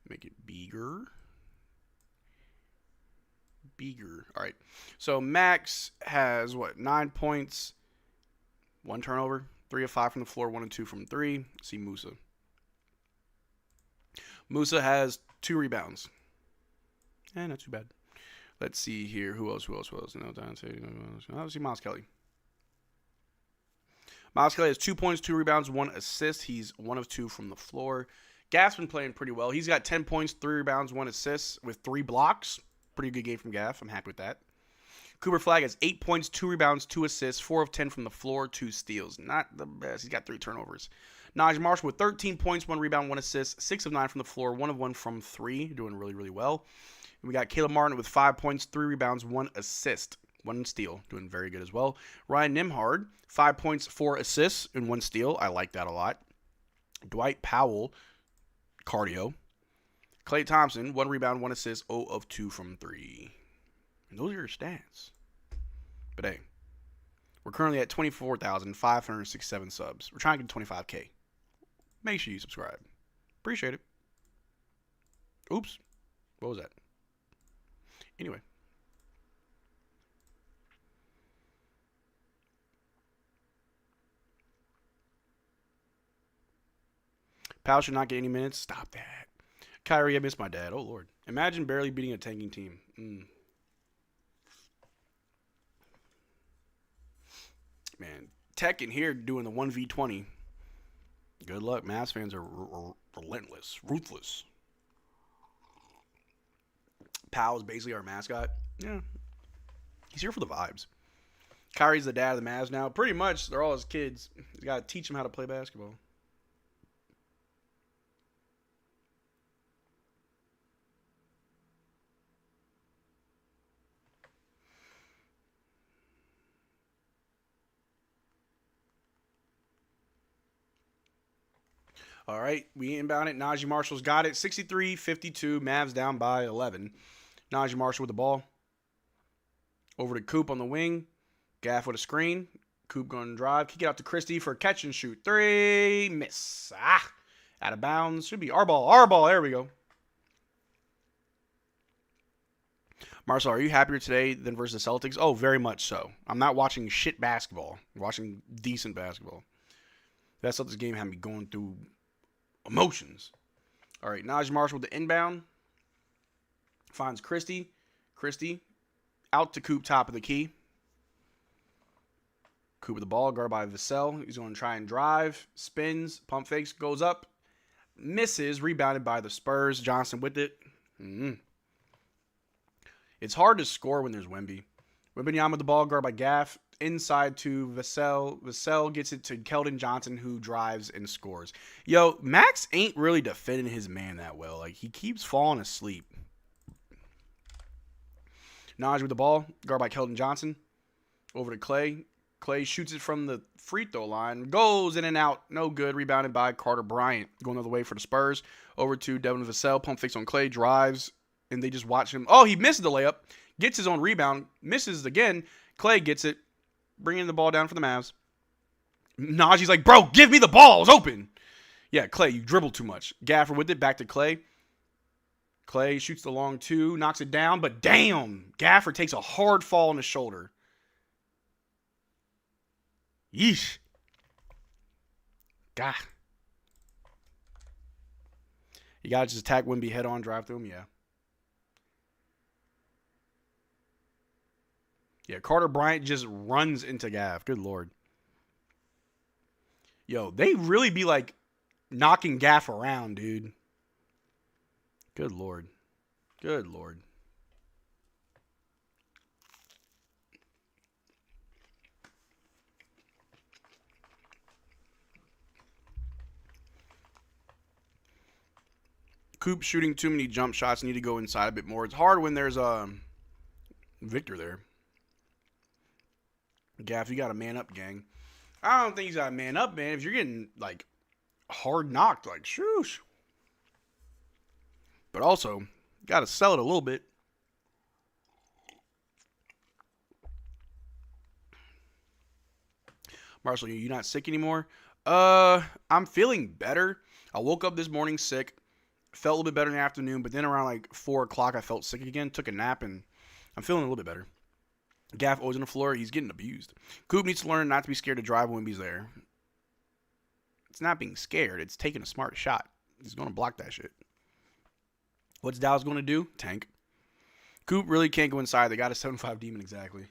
Make it bigger. All right. So Max has what? 9 points, 1 turnover, 3 of 5 from the floor, 1 and 2 from 3. See Musa. Musa has 2 rebounds. Not too bad. Let's see here. Who else? No, I'll see Miles Kelly. Miles Kelly has 2 points, 2 rebounds, 1 assist. He's 1 of 2 from the floor. Gaff's been playing pretty well. He's got 10 points, 3 rebounds, 1 assist with 3 blocks. Pretty good game from Gaff. I'm happy with that. Cooper Flagg has 8 points, 2 rebounds, 2 assists, 4 of 10 from the floor, 2 steals. Not the best. He's got 3 turnovers. Najee Marshall with 13 points, 1 rebound, 1 assist, 6 of 9 from the floor, 1 of 1 from 3. Doing really, really well. And we got Caleb Martin with 5 points, 3 rebounds, 1 assist. 1 steal, doing very good as well. Ryan Nembhard, 5 points, 4 assists, and 1 steal. I like that a lot. Dwight Powell, cardio. Klay Thompson, 1 rebound, 1 assist, 0 of 2 from 3. And those are your stats. But hey, we're currently at 24,567 subs. We're trying to get 25K. Make sure you subscribe. Appreciate it. Oops. What was that? Anyway. Powell should not get any minutes. Stop that. Kyrie, I miss my dad. Oh, Lord. Imagine barely beating a tanking team. Man, Tech in here doing the 1v20. Good luck. Mavs fans are relentless. Ruthless. Powell's basically our mascot. Yeah. He's here for the vibes. Kyrie's the dad of the Mavs now. Pretty much, they're all his kids. He's got to teach them how to play basketball. All right, we inbound it. Najee Marshall's got it. 63-52. Mavs down by 11. Najee Marshall with the ball. Over to Coop on the wing. Gaff with a screen. Coop going to drive. Kick it out to Christie for a catch and shoot. 3. Miss. Out of bounds. Should be our ball. Our ball. There we go. Marcel, are you happier today than versus the Celtics? Oh, very much so. I'm not watching shit basketball. I'm watching decent basketball. That Celtics game had me going through emotions. All right, Najee Marshall with the inbound. Finds Christie. Christie out to Coop, top of the key. Coop with the ball, guarded by Vassell. He's going to try and drive. Spins, pump fakes, goes up. misses. Rebounded by the Spurs. Johnson with it. It's hard to score when there's Wemby. Wembanyama with the ball, guard by Gaff. Inside to Vassell. Vassell gets it to Keldon Johnson, who drives and scores. Yo, Max ain't really defending his man that well. Like, he keeps falling asleep. Naj with the ball, guard by Keldon Johnson. Over to Clay. Clay shoots it from the free throw line. Goes in and out. No good. Rebounded by Carter Bryant. Going the other way for the Spurs. Over to Devin Vassell. Pump fakes on Clay. Drives. And they just watch him. Oh, he misses the layup. Gets his own rebound. Misses again. Clay gets it. Bringing the ball down for the Mavs. Najee's like, bro, give me the ball. It's open. Yeah, Clay, you dribble too much. Gafford with it. Back to Clay. Clay shoots the long two. Knocks it down. But damn. Gafford takes a hard fall on his shoulder. Yeesh. God. You got to just attack Wemby head on, drive through him? Yeah. Yeah, Carter Bryant just runs into Gaff. Good Lord. Yo, they really be like knocking Gaff around, dude. Good Lord. Good Lord. Coop shooting too many jump shots. Need to go inside a bit more. It's hard when there's Victor there. Gaff, you got to man up, gang. I don't think he's got to man up, man. If you're getting, like, hard knocked, like, shoosh. But also, got to sell it a little bit. Marcel, you not sick anymore? I'm feeling better. I woke up this morning sick. Felt a little bit better in the afternoon, but then around, like, 4 o'clock, I felt sick again. Took a nap, and I'm feeling a little bit better. Gaff always on the floor. He's getting abused. Coop needs to learn not to be scared to drive when Wemby's there. It's not being scared. It's taking a smart shot. He's going to block that shit. What's Dallas going to do? Tank. Coop really can't go inside. They got a 7-5 demon exactly.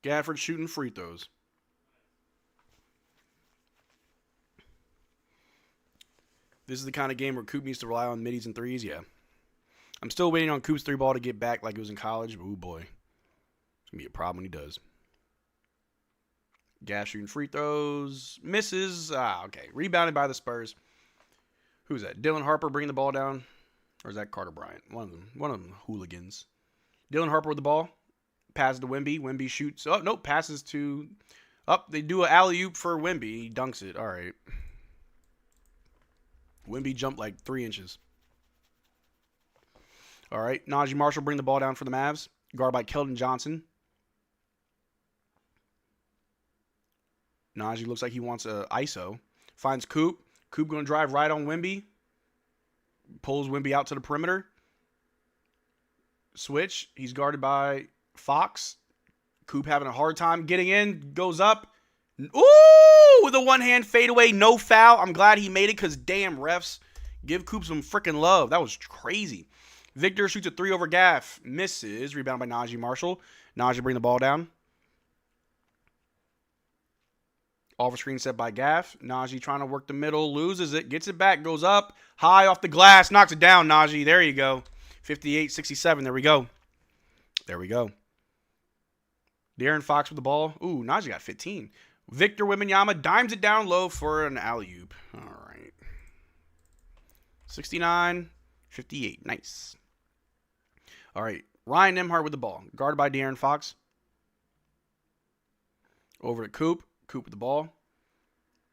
Gafford shooting free throws. This is the kind of game where Coop needs to rely on middies and threes. Yeah. I'm still waiting on Coop's 3-ball to get back like it was in college. Ooh, boy. It's going to be a problem when he does. Gaff shooting free throws. Misses. Okay. Rebounded by the Spurs. Who's that? Dylan Harper bringing the ball down? Or is that Carter Bryant? One of them. One of them hooligans. Dylan Harper with the ball. Passes to Wemby. Wemby shoots. Oh, nope. Passes to... they do an alley-oop for Wemby. He dunks it. All right. Wemby jumped like 3 inches. All right. Najee Marshall bring the ball down for the Mavs. Guard by Keldon Johnson. Najee looks like he wants a ISO. Finds Coop. Coop going to drive right on Wemby. Pulls Wemby out to the perimeter. Switch. He's guarded by... Fox. Coop having a hard time getting in. Goes up. Ooh! With a one-hand fadeaway. No foul. I'm glad he made it because damn refs. Give Coop some freaking love. That was crazy. Victor shoots a 3 over Gaff. Misses. Rebound by Najee Marshall. Najee bring the ball down. Off a screen set by Gaff. Najee trying to work the middle. Loses it. Gets it back. Goes up. High off the glass. Knocks it down, Najee. There you go. 58-67. There we go. There we go. De'Aaron Fox with the ball. Ooh, Najee got 15. Victor Wembanyama dimes it down low for an alley-oop. All right. 69-58. Nice. All right. Ryan Nembhard with the ball. Guarded by De'Aaron Fox. Over to Coop. Coop with the ball.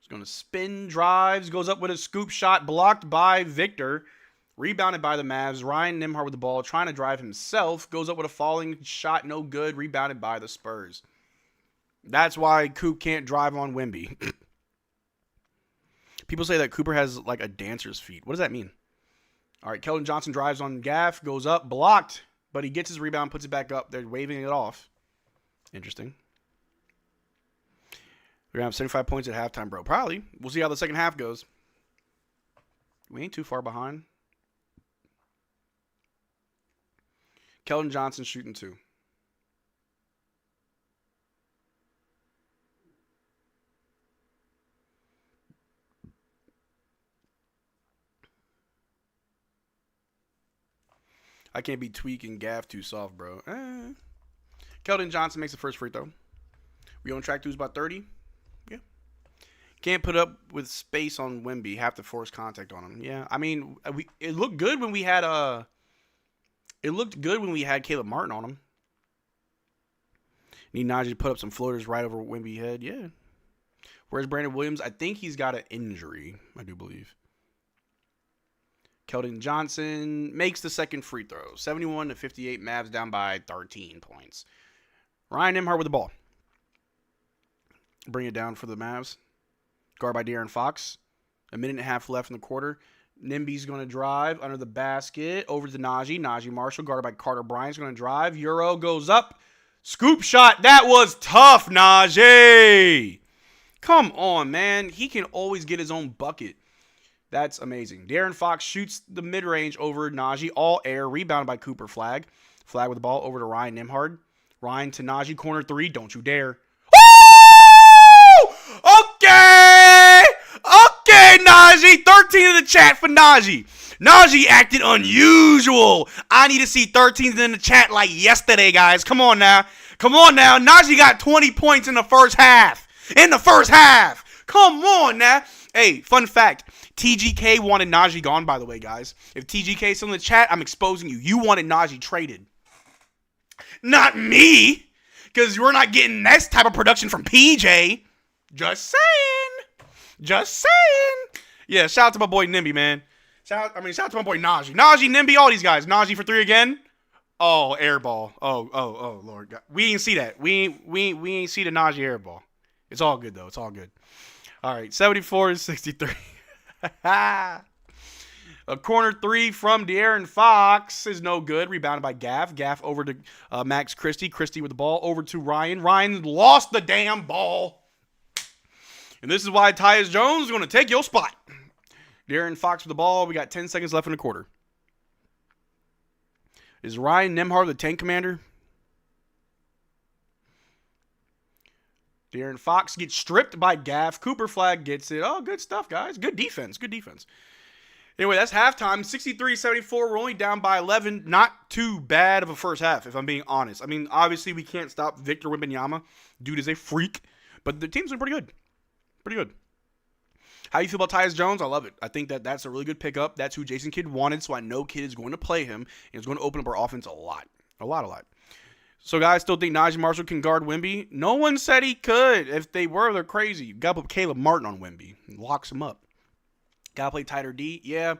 He's going to spin, drives, goes up with a scoop shot. Blocked by Victor. Rebounded by the Mavs. Ryan Nembhard with the ball, trying to drive himself. Goes up with a falling shot, no good. Rebounded by the Spurs. That's why Coop can't drive on Wemby. People say that Cooper has like a dancer's feet. What does that mean? All right, Keldon Johnson drives on Gaff, goes up, blocked, but he gets his rebound, puts it back up. They're waving it off. Interesting. We're going to have 75 points at halftime, bro. Probably. We'll see how the second half goes. We ain't too far behind. Keldon Johnson shooting 2. I can't be tweaking Gaff too soft, bro. Keldon Johnson makes the first free throw. We on track to lose by 30. Yeah. Can't put up with space on Wemby. Have to force contact on him. Yeah. I mean, it looked good when we had Caleb Martin on him. Need Najee to put up some floaters right over Wemby's head. Yeah. Where's Brandon Williams? I think he's got an injury, I do believe. Keldon Johnson makes the second free throw. 71-58. Mavs down by 13 points. Ryan Nembhard with the ball. Bring it down for the Mavs. Guard by De'Aaron Fox. 1.5 left in the quarter. Nimby's going to drive under the basket. Over to Najee. Najee Marshall, guarded by Carter Bryant's going to drive. Euro goes up. Scoop shot. That was tough, Najee. Come on, man. He can always get his own bucket. That's amazing. De'Aaron Fox shoots the mid-range over Najee. All air. Rebounded by Cooper Flagg. Flagg with the ball over to Ryan Nembhard. Ryan to Najee. Corner 3. Don't you dare. Okay. Okay, Najee. 13 in the chat for Najee. Najee acted unusual. I need to see 13s in the chat like yesterday, guys. Come on now. Come on now. Najee got 20 points in the first half. In the first half. Come on now. Hey, fun fact. TGK wanted Najee gone, by the way, guys. If TGK is still in the chat, I'm exposing you. You wanted Najee traded. Not me. Because we're not getting this type of production from PJ. Just saying. Just saying. Yeah, shout out to my boy Nimby, man. Shout out to my boy Najee. Najee, Nimby, all these guys. Najee for 3 again. Oh, air ball. Oh, Lord God. We ain't see that. We ain't see the Najee air ball. It's all good, though. It's all good. All right, 74-63. A corner 3 from De'Aaron Fox is no good. Rebounded by Gaff. Gaff over to Max Christie. Christie with the ball over to Ryan. Ryan lost the damn ball. And this is why Tyus Jones is going to take your spot. De'Aaron Fox with the ball. We got 10 seconds left in the quarter. Is Ryan Nembhard the tank commander? De'Aaron Fox gets stripped by Gaff. Cooper Flagg gets it. Oh, good stuff, guys. Good defense. Good defense. Anyway, that's halftime. 63-74. We're only down by 11. Not too bad of a first half, if I'm being honest. I mean, obviously, we can't stop Victor Wembanyama. Dude is a freak. But the team's been pretty good. Pretty good. How you feel about Tyus Jones? I love it. I think that's a really good pickup. That's who Jason Kidd wanted, so I know Kidd is going to play him. And it's going to open up our offense a lot. A lot. So, guys, still think Najee Marshall can guard Wemby? No one said he could. If they were, they're crazy. You got to put Caleb Martin on Wemby. Locks him up. Got to play tighter D? Yeah,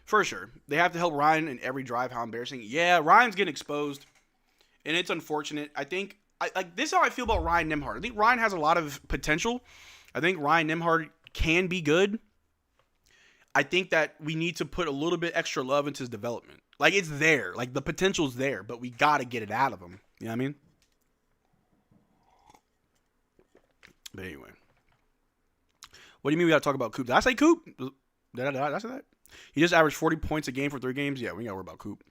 for sure. They have to help Ryan in every drive. How embarrassing. Yeah, Ryan's getting exposed, and it's unfortunate. I think, this is how I feel about Ryan Nembhard. I think Ryan has a lot of potential. I think Ryan Nembhard can be good. I think that we need to put a little bit extra love into his development. Like, it's there. Like, the potential's there, but we got to get it out of him. You know what I mean? But anyway. What do you mean we got to talk about Coop? Did I say Coop? Did I say that? He just averaged 40 points a game for 3 games? Yeah, we got to worry about Coop.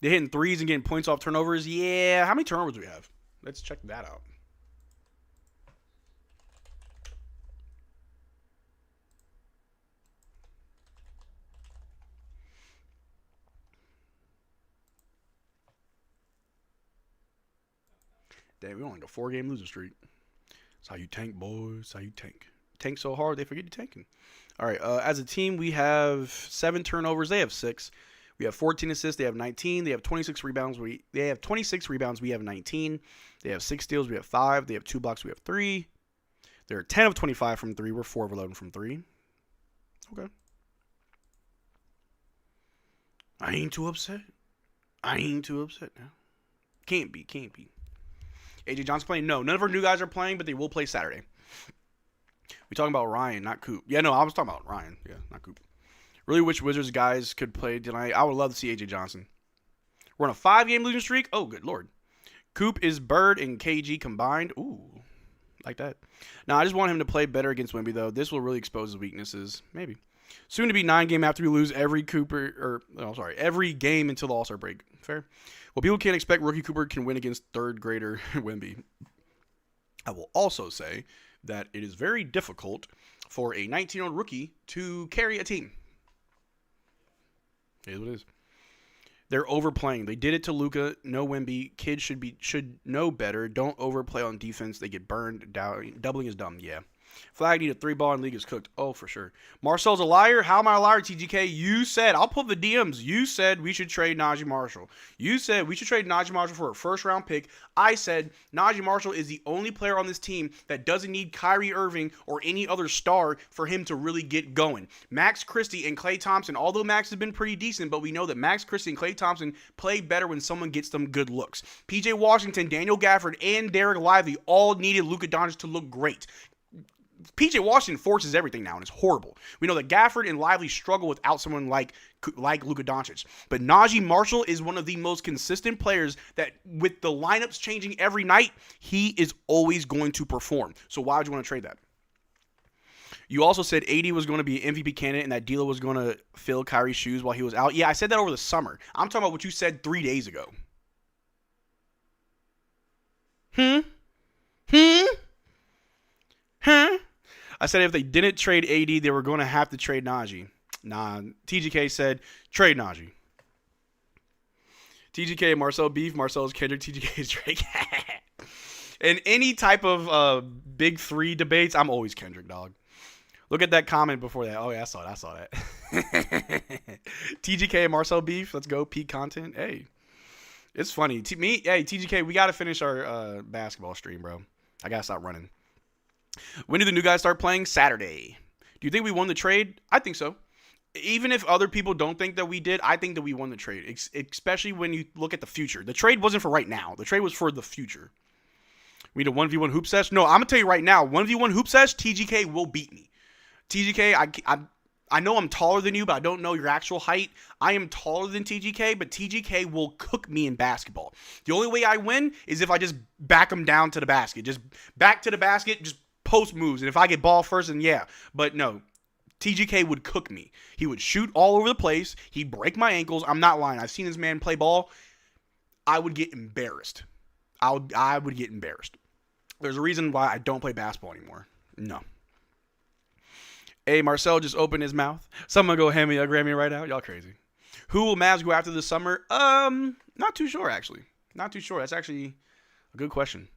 They're hitting threes and getting points off turnovers? Yeah. How many turnovers do we have? Let's check that out. Damn, we only got a 4-game losing streak. That's how you tank, boys. That's how you tank. Tank so hard, they forget you're tanking. All right, as a team, we have 7 turnovers. They have 6. We have 14 assists. They have 19. They have 26 rebounds. They have 26 rebounds. We have 19. They have 6 steals. We have 5. They have 2 blocks. We have 3. They're 10 of 25 from 3. We're 4 of 11 from 3. Okay. I ain't too upset. Now. Can't be. AJ Johnson playing? No, none of our new guys are playing, but they will play Saturday. We talking about Ryan, not Coop. Yeah, no, I was talking about Ryan. Yeah, not Coop. Really wish Wizards guys could play tonight. I would love to see AJ Johnson. We're on a 5-game losing streak. Oh, good Lord. Coop is Bird and KG combined. Ooh, like that. Now, I just want him to play better against Wemby, though. This will really expose his weaknesses. Maybe. Soon to be 9 game after we lose every game until the All-Star break. Fair. Well, people can't expect rookie Cooper can win against third grader Wemby. I will also say that it is very difficult for a 19-year-old rookie to carry a team. It is what it is. They're overplaying. They did it to Luka. No Wemby. Kids should know better. Don't overplay on defense. They get burned. Doubling is dumb. Yeah. Flagg need a 3-ball and league is cooked. Oh, for sure. Marcel's a liar. How am I a liar, TGK? You said, I'll pull the DMs. You said we should trade Najee Marshall. You said we should trade Najee Marshall for a first-round pick. I said Najee Marshall is the only player on this team that doesn't need Kyrie Irving or any other star for him to really get going. Max Christie and Klay Thompson, although Max has been pretty decent, but we know that Max Christie and Klay Thompson play better when someone gets them good looks. PJ Washington, Daniel Gafford, and Derrick Lively all needed Luka Doncic to look great. PJ Washington forces everything now, and it's horrible. We know that Gafford and Lively struggle without someone like Luka Doncic. But Najee Marshall is one of the most consistent players that, with the lineups changing every night, he is always going to perform. So why would you want to trade that? You also said AD was going to be an MVP candidate and that D'Lo was going to fill Kyrie's shoes while he was out. Yeah, I said that over the summer. I'm talking about what you said 3 days ago. I said if they didn't trade AD, they were going to have to trade Najee. Nah, TGK said, trade Najee. TGK, Marcel beef, Marcel's Kendrick, TGK's Drake. In any type of big three debates, I'm always Kendrick, dog. Look at that comment before that. Oh, yeah, I saw that. TGK and Marcel beef, let's go, peak content. Hey, it's funny. Hey, TGK, we got to finish our basketball stream, bro. I got to stop running. When do the new guys start playing? Saturday. Do you think we won the trade? I think so. Even if other people don't think that we did, I think that we won the trade, especially when you look at the future. The trade wasn't for right now. The trade was for the future. We need a 1v1 hoop sesh? No, I'm going to tell you right now, 1v1 hoop sesh, TGK will beat me. TGK, I know I'm taller than you, but I don't know your actual height. I am taller than TGK, but TGK will cook me in basketball. The only way I win is if I just back him down to the basket. Just back to the basket, just post moves, and if I get ball first, then yeah. But no, TGK would cook me. He would shoot all over the place. He'd break my ankles. I'm not lying. I've seen this man play ball. I would get embarrassed. I would get embarrassed. There's a reason why I don't play basketball anymore. No. Hey, Marcel just opened his mouth. Someone go hand me a Grammy right out. Y'all crazy. Who will Mavs go after this summer? Not too sure, actually. Not too sure. That's actually a good question.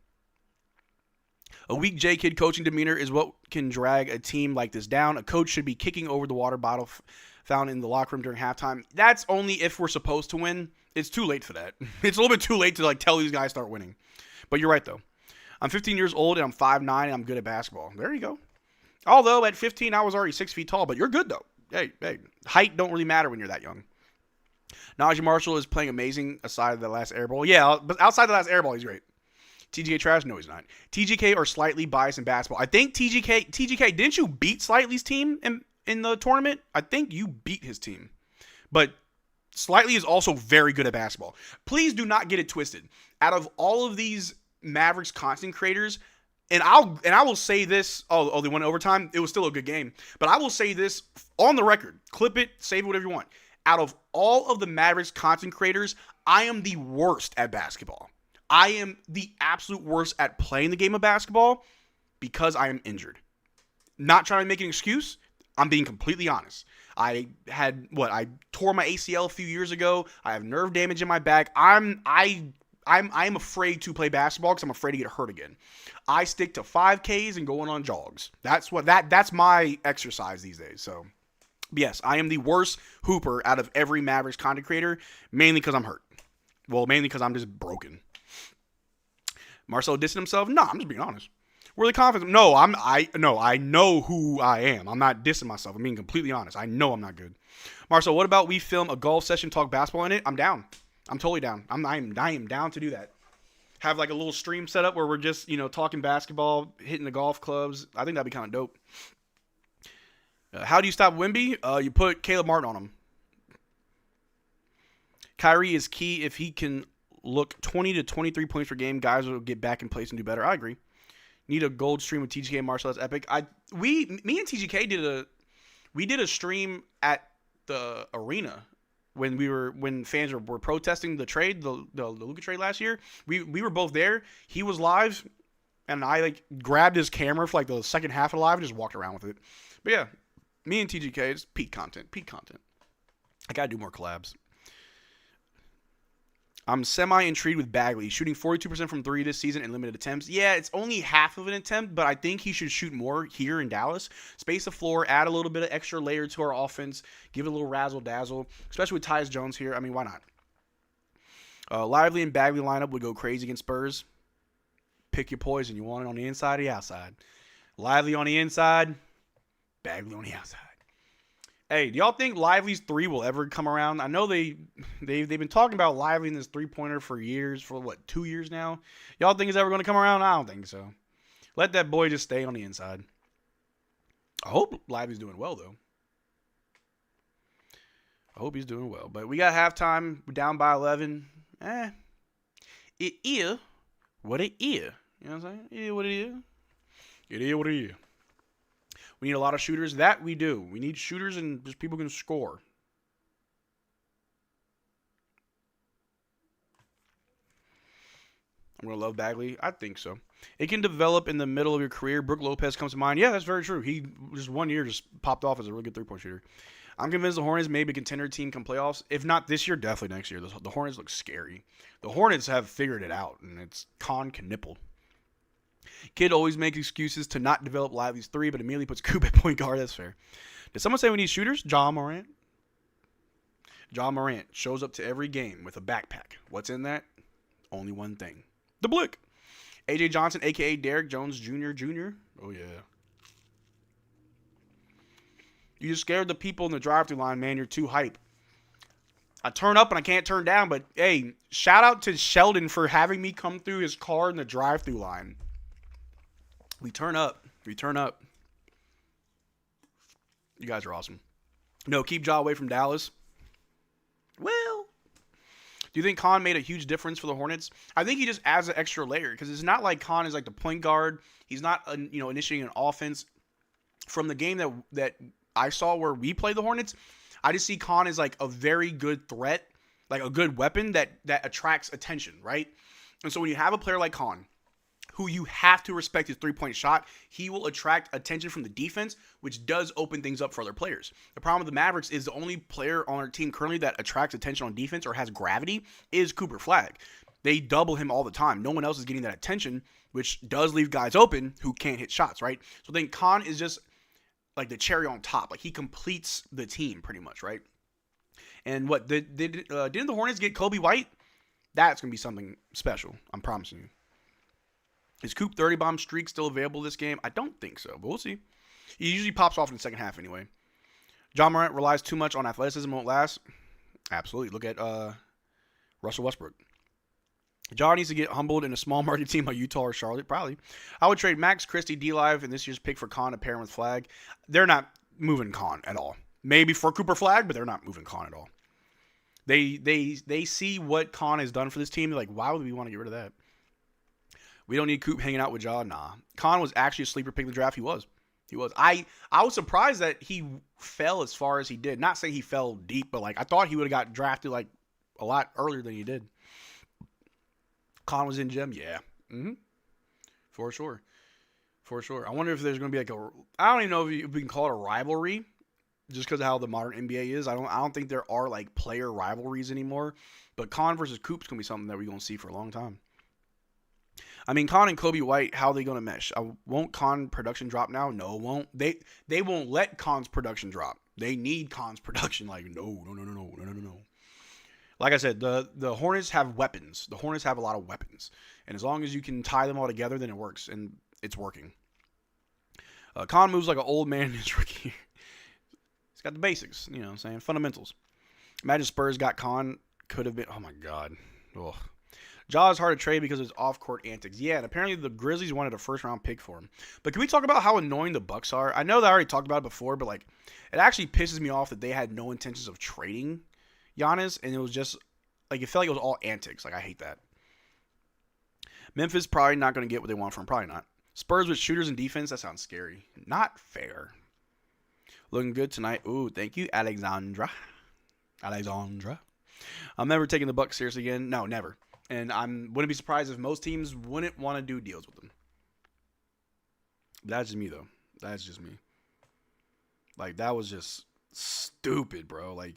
A weak J-Kid coaching demeanor is what can drag a team like this down. A coach should be kicking over the water bottle found in the locker room during halftime. That's only if we're supposed to win. It's too late for that. It's a little bit too late to tell these guys start winning. But you're right, though. I'm 15 years old and I'm 5'9", and I'm good at basketball. There you go. Although at 15 I was already 6 feet tall, but you're good, though. Hey, height don't really matter when you're that young. Najee Marshall is playing amazing aside of the last air ball. Yeah, but outside the last air ball, he's great. TGK trash? No, he's not. TGK are slightly biased in basketball. I think TGK, didn't you beat Slightly's team in the tournament? I think you beat his team. But Slightly is also very good at basketball. Please do not get it twisted. Out of all of these Mavericks content creators, and I will say this, they won overtime. It was still a good game. But I will say this on the record. Clip it, save it, whatever you want. Out of all of the Mavericks content creators, I am the worst at basketball. I am the absolute worst at playing the game of basketball because I am injured. Not trying to make an excuse. I'm being completely honest. I tore my ACL a few years ago. I have nerve damage in my back. I'm afraid to play basketball because I'm afraid to get hurt again. I stick to 5Ks and going on jogs. That's my exercise these days. So, yes, I am the worst hooper out of every Mavericks content creator, mainly because I'm hurt. Well, mainly because I'm just broken. Marcel dissing himself? No, I'm just being honest. Really confident? No, I know who I am. I'm not dissing myself. I'm being completely honest. I know I'm not good. Marcel, what about we film a golf session, talk basketball in it? I'm down. I'm totally down. I am down to do that. Have like a little stream set up where we're just, talking basketball, hitting the golf clubs. I think that'd be kind of dope. How do you stop Wemby? You put Caleb Martin on him. Kyrie is key. If he can look 20 to 23 points per game, guys will get back in place and do better. I agree. Need a gold stream with TGK and Marcel. That's epic. Me and TGK We did a stream at the arena when fans were protesting the trade, the Luka trade last year. We were both there. He was live, and I like grabbed his camera for like the second half of live and just walked around with it. But yeah, me and TGK, it's peak content. I gotta do more collabs. I'm semi-intrigued with Bagley, shooting 42% from 3 this season in limited attempts. Yeah, it's only half of an attempt, but I think he should shoot more here in Dallas. Space the floor, add a little bit of extra layer to our offense, give it a little razzle-dazzle, especially with Tyus Jones here. I mean, why not? Lively and Bagley lineup would go crazy against Spurs. Pick your poison. You want it on the inside or the outside? Lively on the inside, Bagley on the outside. Hey, do y'all think Lively's 3 will ever come around? I know they've been talking about Lively in this 3-pointer for years, for what, 2 years now? Y'all think it's ever going to come around? I don't think so. Let that boy just stay on the inside. I hope Lively's doing well, though. I hope he's doing well. But we got halftime. We're down by 11. It is what it is. You know what I'm saying? It is what it is. It is what it is. We need a lot of shooters. That we do. We need shooters and just people can score. I'm going to love Bagley. I think so. It can develop in the middle of your career. Brook Lopez comes to mind. Yeah, that's very true. He just 1 year just popped off as a really good three-point shooter. I'm convinced the Hornets may be a contender team come playoffs. If not this year, definitely next year. The Hornets look scary. The Hornets have figured it out, and it's Con can nipple. Kid always makes excuses to not develop Lively's 3, but immediately puts Cuban at point guard. That's fair. Did someone say we need shooters? John Morant. John Morant shows up to every game with a backpack. What's in that? Only one thing. The blick. AJ Johnson, a.k.a. Derrick Jones Jr. Oh, yeah. You just scared the people in the drive-thru line, man. You're too hype. I turn up and I can't turn down, but, hey, shout out to Sheldon for having me come through his car in the drive-thru line. We turn up. You guys are awesome. No, keep Ja away from Dallas. Well, do you think Con made a huge difference for the Hornets? I think he just adds an extra layer because it's not like Con is like the point guard. He's not, initiating an offense. From the game that I saw where we play the Hornets, I just see Con as like a very good threat, like a good weapon that attracts attention, right? And so when you have a player like Con, who you have to respect his three-point shot, he will attract attention from the defense, which does open things up for other players. The problem with the Mavericks is the only player on our team currently that attracts attention on defense or has gravity is Cooper Flagg. They double him all the time. No one else is getting that attention, which does leave guys open who can't hit shots, right? So then Con is just like the cherry on top. Like he completes the team pretty much, right? And what, didn't the Hornets get Kobe White? That's going to be something special. I'm promising you. Is Coop 30 bomb streak still available this game? I don't think so, but we'll see. He usually pops off in the second half anyway. John Morant relies too much on athleticism, won't last. Absolutely. Look at Russell Westbrook. John needs to get humbled in a small market team like Utah or Charlotte. Probably. I would trade Max Christie, D-Live, and this year's pick for Con to pair him with Flagg. They're not moving Con at all. Maybe for Cooper Flagg, but they're not moving Con at all. They see what Con has done for this team. They're like, why would we want to get rid of that? We don't need Coop hanging out with Ja. Nah. Con was actually a sleeper pick in the draft. He was. I was surprised that he fell as far as he did. Not saying he fell deep, but like I thought he would have got drafted like a lot earlier than he did. Con was in gym. Yeah. Mm-hmm. For sure. I wonder if there's going to be like I don't even know if we can call it a rivalry just because of how the modern NBA is. I don't think there are like player rivalries anymore. But Con versus Coop's going to be something that we're going to see for a long time. I mean, Con and Kobe White, how are they going to mesh? Won't Con production drop now? No, won't. They won't let Con's production drop. They need Con's production. Like, no. Like I said, the Hornets have weapons. The Hornets have a lot of weapons. And as long as you can tie them all together, then it works. And it's working. Con moves like an old man in his rookie year. He's got the basics, you know what I'm saying? Fundamentals. Imagine Spurs got Con. Could have been. Oh, my God. Ugh. Ja is hard to trade because of his off-court antics. Yeah, and apparently the Grizzlies wanted a first-round pick for him. But can we talk about how annoying the Bucks are? I know that I already talked about it before, but like, it actually pisses me off that they had no intentions of trading Giannis, and it was just like it felt like it was all antics. Like I hate that. Memphis probably not going to get what they want from him. Probably not. Spurs with shooters and defense. That sounds scary. Not fair. Looking good tonight. Ooh, thank you, Alexandra. I'm never taking the Bucks seriously again. No, never. And I wouldn't be surprised if most teams wouldn't want to do deals with them. That's just me, though. That's just me. Like, that was just stupid, bro. Like,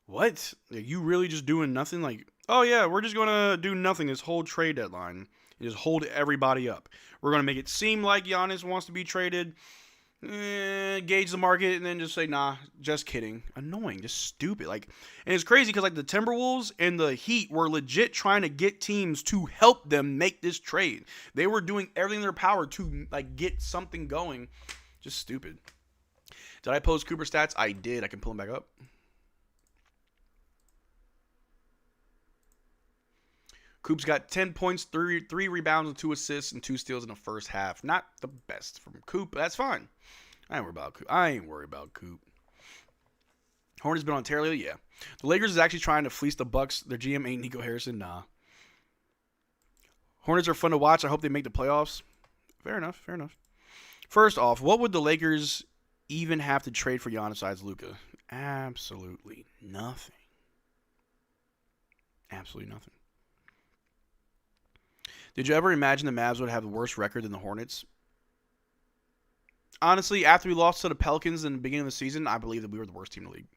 what? Like, you really just doing nothing? Like, oh, yeah, we're just going to do nothing this whole trade deadline and just hold everybody up. We're going to make it seem like Giannis wants to be traded, gauge the market, and then just say, nah, just kidding. Annoying, just stupid. Like, and it's crazy because, like, the Timberwolves and the Heat were legit trying to get teams to help them make this trade. They were doing everything in their power to, like, get something going. Just stupid. Did I post Cooper stats? I did. I can pull them back up. Coop's got 10 points, 3 rebounds, and 2 assists, and 2 steals in the first half. Not the best from Coop, but that's fine. I ain't worried about Coop. Hornets been on tear lately? Yeah. The Lakers is actually trying to fleece the Bucks. Their GM ain't Nico Harrison. Nah. Hornets are fun to watch. I hope they make the playoffs. Fair enough. First off, what would the Lakers even have to trade for Giannis besides Luka? Absolutely nothing. Absolutely nothing. Did you ever imagine the Mavs would have a worse record than the Hornets? Honestly, after we lost to the Pelicans in the beginning of the season, I believe that we were the worst team in the league.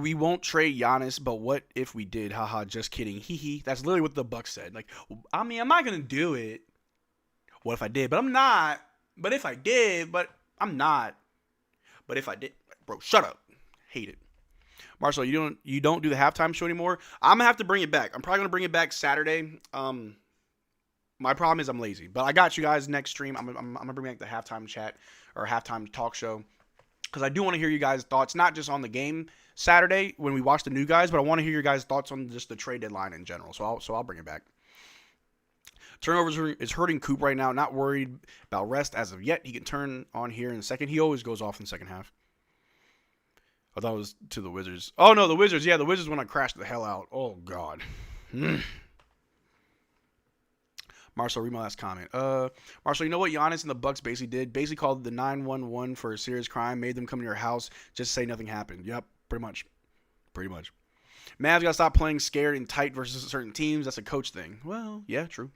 We won't trade Giannis, but what if we did? Haha, just kidding. Hee hee. That's literally what the Bucks said. Like, I mean, I'm not going to do it. What if I did? But I'm not. But if I did, but I'm not. But if I did, bro, shut up. Hate it. Marcel, you don't do the halftime show anymore? I'm going to have to bring it back. I'm probably going to bring it back Saturday. My problem is I'm lazy. But I got you guys next stream. I'm going to bring back the halftime chat or halftime talk show. Because I do want to hear you guys' thoughts, not just on the game Saturday when we watch the new guys, but I want to hear your guys' thoughts on just the trade deadline in general. So I'll bring it back. Turnovers is hurting Coop right now. Not worried about rest as of yet. He can turn on here in a second. He always goes off in the second half. I thought it was to the Wizards. Oh, no, the Wizards. Yeah, the Wizards when I crashed the hell out. Oh, God. Marcel, read my last comment. Marcel, you know what Giannis and the Bucks basically did? Basically called the 911 for a serious crime, made them come to your house, just say nothing happened. Yep, pretty much. Mavs got to stop playing scared and tight versus certain teams. That's a coach thing. Well, yeah, true.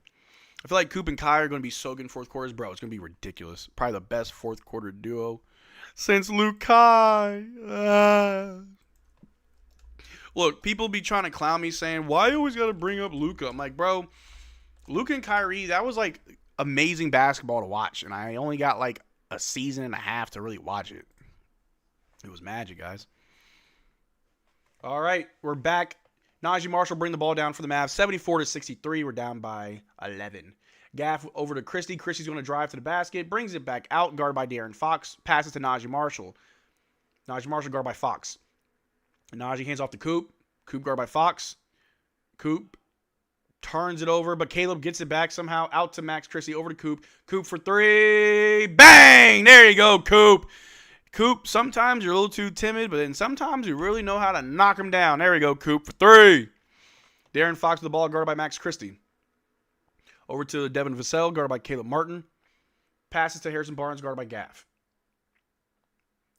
I feel like Coop and Kai are going to be so good in fourth quarters. Bro, it's going to be ridiculous. Probably the best fourth quarter duo since Luke Kai. Look, people be trying to clown me saying, why you always got to bring up Luka? I'm like, bro, Luka and Kyrie, that was like amazing basketball to watch. And I only got like a season and a half to really watch it. It was magic, guys. All right, we're back. Najee Marshall bring the ball down for the Mavs. 74-63. We're down by 11. Gaff over to Christie. Christie's going to drive to the basket. Brings it back out. Guarded by De'Aaron Fox. Passes to Najee Marshall. Najee Marshall guarded by Fox. Najee hands off to Coop. Coop guarded by Fox. Coop turns it over, but Caleb gets it back somehow. Out to Max Christie. Over to Coop. Coop for three. Bang! There you go, Coop. Coop, sometimes you're a little too timid, but then sometimes you really know how to knock him down. There we go, Coop for three. De'Aaron Fox with the ball, guarded by Max Christie. Over to Devin Vassell, guarded by Caleb Martin. Passes to Harrison Barnes, guarded by Gaff.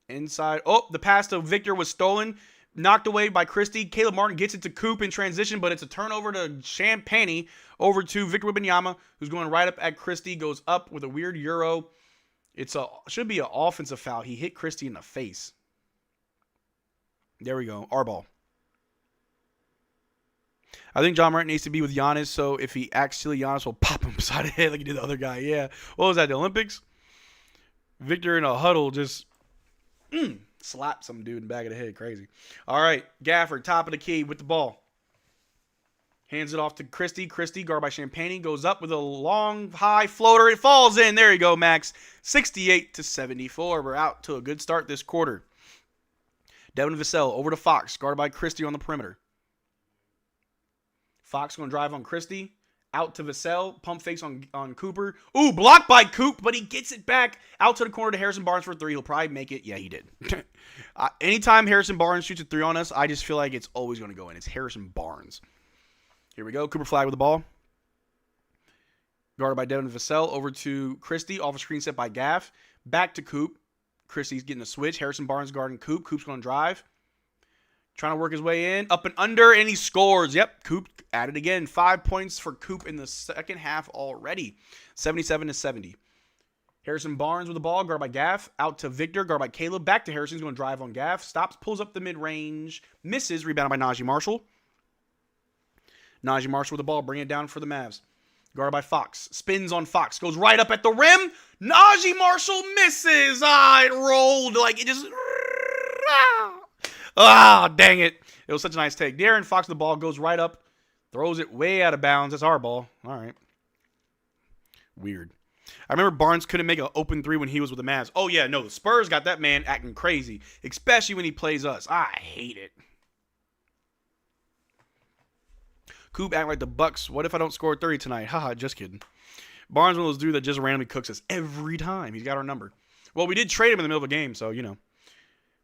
Inside. Oh, the pass to Victor was stolen. Knocked away by Christie. Caleb Martin gets it to Coop in transition, but it's a turnover to Champagne. Over to Victor Wembanyama, who's going right up at Christie. Goes up with a weird Euro. Should be an offensive foul. He hit Christie in the face. There we go. Our ball. I think John Morant needs to be with Giannis, so if he acts silly, Giannis will pop him beside the head like he did the other guy. Yeah. What was that, the Olympics? Victor in a huddle just slapped some dude in the back of the head. Crazy. All right. Gafford, top of the key with the ball. Hands it off to Christie. Christie, guarded by Champagne, goes up with a long, high floater. It falls in. There you go, Max. 68-74. We're out to a good start this quarter. Devin Vassell over to Fox, guarded by Christie on the perimeter. Fox going to drive on Christie. Out to Vassell. Pump fakes on Cooper. Ooh, blocked by Coop, but he gets it back. Out to the corner to Harrison Barnes for three. He'll probably make it. Yeah, he did. Anytime Harrison Barnes shoots a three on us, I just feel like it's always going to go in. It's Harrison Barnes. Here we go. Cooper Flagg with the ball. Guarded by Devin Vassell. Over to Christie. Off a screen set by Gaff. Back to Coop. Christie's getting a switch. Harrison Barnes guarding Coop. Coop's going to drive. Trying to work his way in. Up and under, and he scores. Yep, Coop at it again. 5 points for Coop in the second half already. 77-70. Harrison Barnes with the ball. Guarded by Gaff. Out to Victor. Guarded by Caleb. Back to Harrison. He's going to drive on Gaff. Stops. Pulls up the mid-range. Misses. Rebounded by Najee Marshall. Najee Marshall with the ball. Bring it down for the Mavs. Guarded by Fox. Spins on Fox. Goes right up at the rim. Najee Marshall misses. It rolled. Like, it just... dang it. It was such a nice take. De'Aaron Fox, the ball goes right up. Throws it way out of bounds. That's our ball. All right. Weird. I remember Barnes couldn't make an open three when he was with the Mavs. Oh, yeah. No, the Spurs got that man acting crazy. Especially when he plays us. I hate it. Coop acting like the Bucks. What if I don't score 30 tonight? Haha, just kidding. Barnes one of those dudes that just randomly cooks us every time. He's got our number. Well, we did trade him in the middle of a game, so, you know.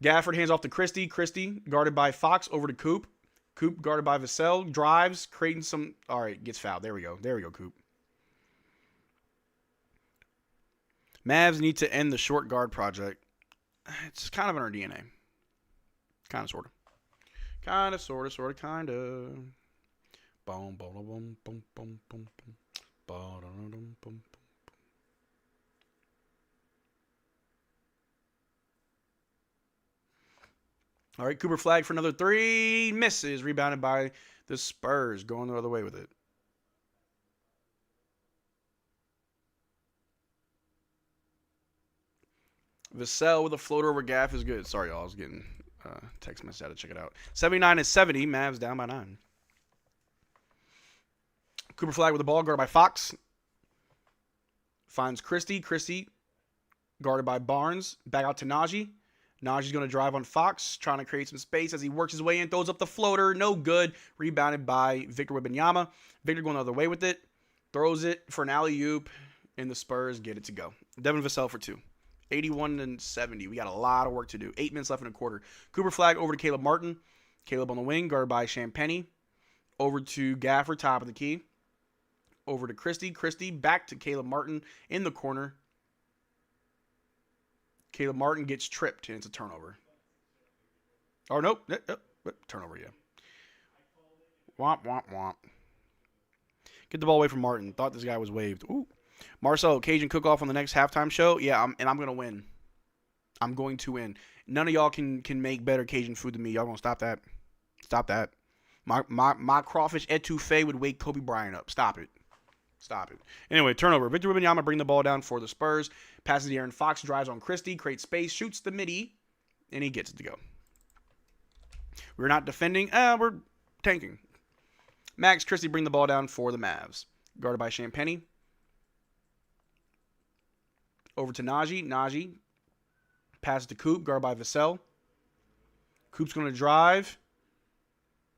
Gafford hands off to Christie. Christie guarded by Fox over to Coop. Coop guarded by Vassell. Drives, creating some... All right, gets fouled. There we go. There we go, Coop. Mavs need to end the short guard project. It's kind of in our DNA. Kind of, sort of. Kind of, sort of, kind of. Boom, boom, boom, boom, boom, boom, boom. Boom, boom. All right, Cooper Flagg for another three. Misses. Rebounded by the Spurs. Going the other way with it. Vassell with a floater over Gaff is good. Sorry, y'all. I was getting text message. I had to check it out. 79-70. Mavs down by 9. Cooper Flagg with the ball. Guarded by Fox. Finds Christie. Christie guarded by Barnes. Back out to Najee. Najee's going to drive on Fox, trying to create some space as he works his way in, throws up the floater. No good. Rebounded by Victor Wembanyama. Victor going the other way with it. Throws it for an alley-oop, and the Spurs get it to go. Devin Vassell for 2. 81-70. We got a lot of work to do. 8 minutes left in a quarter. Cooper Flagg over to Caleb Martin. Caleb on the wing, guarded by Champagnie. Over to Gafford, top of the key. Over to Christie. Christie back to Caleb Martin in the corner. Caleb Martin gets tripped, and it's a turnover. Oh, nope. Turnover, yeah. Womp, womp, womp. Get the ball away from Martin. Thought this guy was waved. Ooh. Marcel, Cajun cook-off on the next halftime show. Yeah, I'm going to win. I'm going to win. None of y'all can make better Cajun food than me. Y'all going to stop that. Stop that. My crawfish etouffee would wake Kobe Bryant up. Stop it. Stop it. Anyway, turnover. Victor Wembanyama bring the ball down for the Spurs. Passes to Aaron Fox. Drives on Christie. Creates space. Shoots the midi. And he gets it to go. We're not defending. We're tanking. Max Christie bring the ball down for the Mavs. Guarded by Champagnie. Over to Najee. Najee. Passes to Coop. Guarded by Vassell. Coop's going to drive.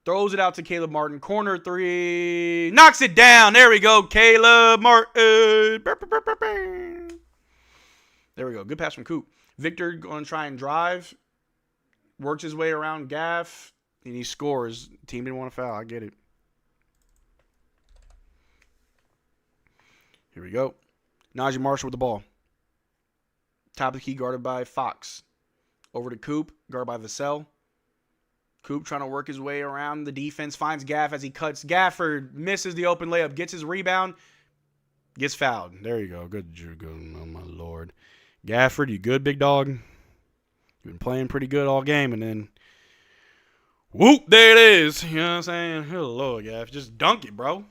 Throws it out to Caleb Martin. Corner three. Knocks it down. There we go. Caleb Martin. There we go. Good pass from Coop. Victor going to try and drive. Works his way around Gaff. And he scores. Team didn't want to foul. I get it. Here we go. Najee Marshall with the ball. Top of the key guarded by Fox. Over to Coop. Guarded by Vassell. Coop trying to work his way around the defense. Finds Gaff as he cuts. Gafford misses the open layup. Gets his rebound. Gets fouled. There you go. Good. Oh, my Lord. Gafford, you good, big dog? You've been playing pretty good all game. And then, whoop, there it is. You know what I'm saying? Hello, Gaff. Just dunk it, bro.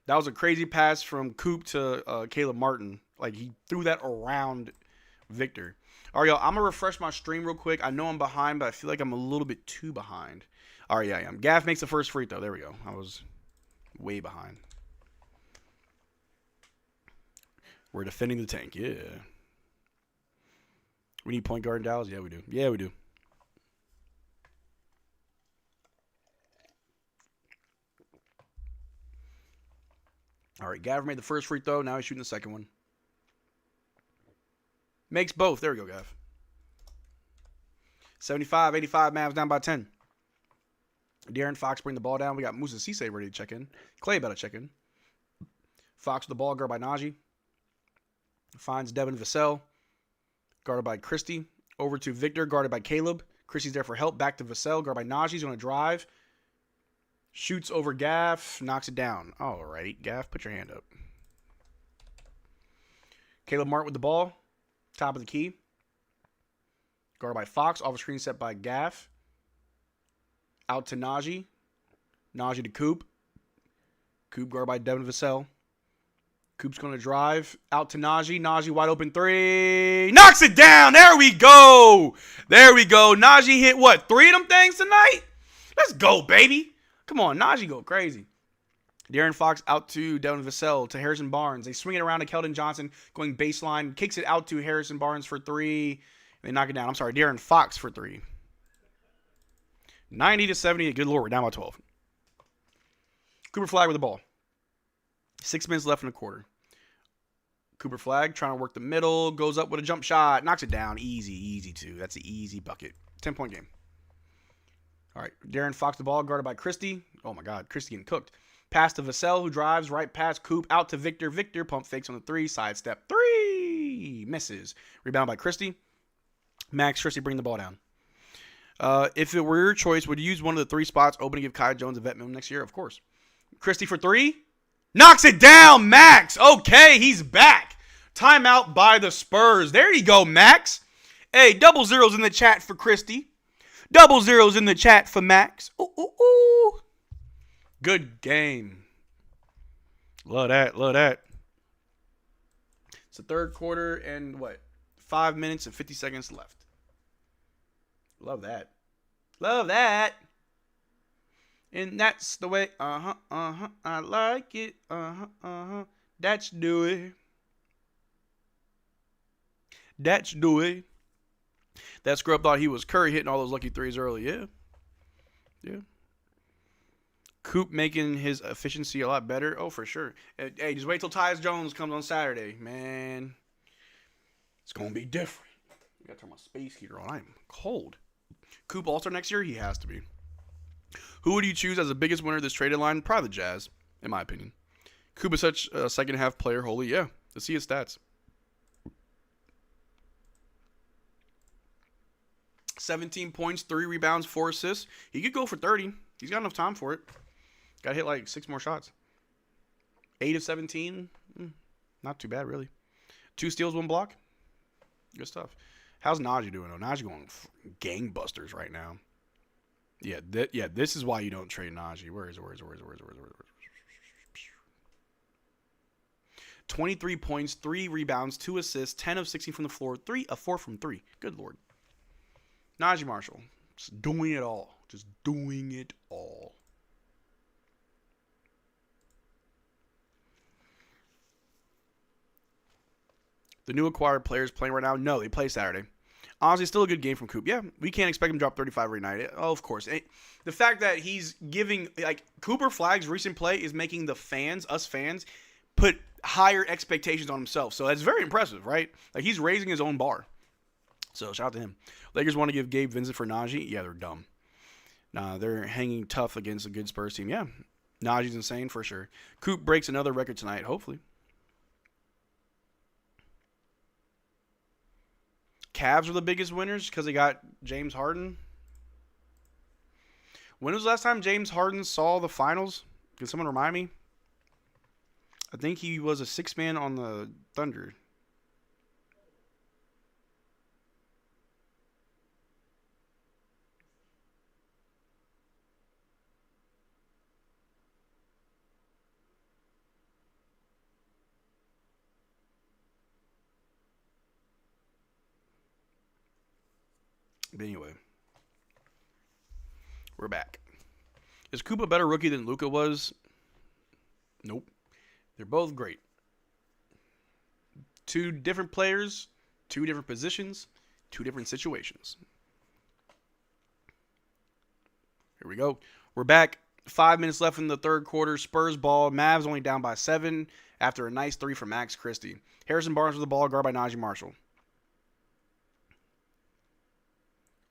That was a crazy pass from Coop to Caleb Martin. Like, he threw that around Victor. All right, y'all, I'm going to refresh my stream real quick. I know I'm behind, but I feel like I'm a little bit too behind. All right, yeah, I am. Gaff makes the first free throw. There we go. I was way behind. We're defending the tank. Yeah. We need point guard in Dallas? Yeah, we do. Yeah, we do. All right, Gaff made the first free throw. Now he's shooting the second one. Makes both. There we go, Gaff. 75-85, Mavs down by 10. De'Aaron Fox bring the ball down. We got Musa Cisse ready to check in. Clay about to check in. Fox with the ball, guarded by Najee. Finds Devin Vassell, guarded by Christie. Over to Victor, guarded by Caleb. Christie's there for help. Back to Vassell, guarded by Najee. He's going to drive. Shoots over Gaff. Knocks it down. All right, Gaff, put your hand up. Caleb Martin with the ball. Top of the key. Guarded by Fox. Off a screen set by Gaff. Out to Najee. Najee to Coop. Coop guarded by Devin Vassell. Coop's going to drive. Out to Najee. Najee wide open three. Knocks it down. There we go. There we go. Najee hit what? 3 of them things tonight? Let's go, baby. Come on. Najee go crazy. De'Aaron Fox out to Devin Vassell to Harrison Barnes. They swing it around to Keldon Johnson going baseline. Kicks it out to Harrison Barnes for 3. They knock it down. I'm sorry. De'Aaron Fox for 3. 90-70. Good lord. We're down by 12. Cooper Flagg with the ball. 6 minutes left in the quarter. Cooper Flagg trying to work the middle. Goes up with a jump shot. Knocks it down. Easy too. That's an easy bucket. 10-point game. All right. De'Aaron Fox the ball. Guarded by Christie. Oh, my God. Christie getting cooked. Pass to Vassell, who drives right past Coop. Out to Victor. Victor pump fakes on the 3. Sidestep 3. Misses. Rebound by Christie. Max Christie bring the ball down. If it were your choice, would you use one of the 3 spots open to give Kai Jones a vet minimum next year? Of course. Christie for 3. Knocks it down, Max. Okay, he's back. Timeout by the Spurs. There you go, Max. Hey, double zeros in the chat for Christie. Double zeros in the chat for Max. Ooh, ooh, ooh. Good game. Love that, love that. It's the third quarter and what? 5 minutes and 50 seconds left. Love that. Love that. And that's the way, I like it, that's the way. That's the way. That scrub thought he was Curry hitting all those lucky threes early, yeah. Coop making his efficiency a lot better, oh, for sure. Hey, just wait till Tyus Jones comes on Saturday, man. It's going to be different. I got to turn my space heater on, I'm cold. Coop All-Star next year? He has to be. Who would you choose as the biggest winner of this trade deadline? Probably the Jazz, in my opinion. Coop is such a second-half player. Holy, yeah. Let's see his stats. 17 points, 3 rebounds, 4 assists. He could go for 30. He's got enough time for it. Got to hit like 6 more shots. 8 of 17. Not too bad, really. 2 steals, 1 block. Good stuff. How's Najee doing, though? Najee going gangbusters right now. Yeah, this is why you don't trade Najee. Where is it? 23 points, 3 rebounds, 2 assists, 10 of 16 from the floor, 4 from 3. Good lord. Najee Marshall, just doing it all. Just doing it all. The new acquired players playing right now? No, they play Saturday. Honestly, still a good game from Coop. Yeah, we can't expect him to drop 35 every night. Oh, of course. The fact that he's giving, like, Cooper Flagg's recent play is making the fans, us fans, put higher expectations on himself. So that's very impressive, right? Like, he's raising his own bar. So shout out to him. Lakers want to give Gabe Vincent for Najee? Yeah, they're dumb. Nah, they're hanging tough against a good Spurs team. Yeah, Najee's insane for sure. Coop breaks another record tonight, hopefully. Cavs were the biggest winners because they got James Harden. When was the last time James Harden saw the finals? Can someone remind me? I think he was a 6-man on the Thunder. But anyway, we're back. Is Coop a better rookie than Luka was? Nope. They're both great. 2 different players, 2 different positions, 2 different situations. Here we go. We're back. 5 minutes left in the third quarter. Spurs ball. Mavs only down by 7 after a nice 3 from Max Christie. Harrison Barnes with the ball, guarded by Najee Marshall.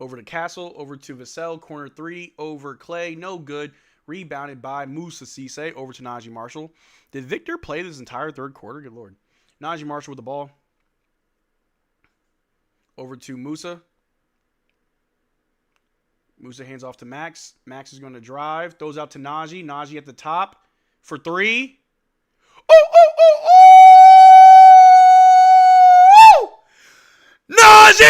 Over to Castle. Over to Vassell. Corner 3. Over Clay. No good. Rebounded by Musa Cisse. Over to Najee Marshall. Did Victor play this entire third quarter? Good Lord. Najee Marshall with the ball. Over to Musa. Musa hands off to Max. Max is going to drive. Throws out to Najee. Najee at the top for 3. Oh, oh, oh, oh! Najee!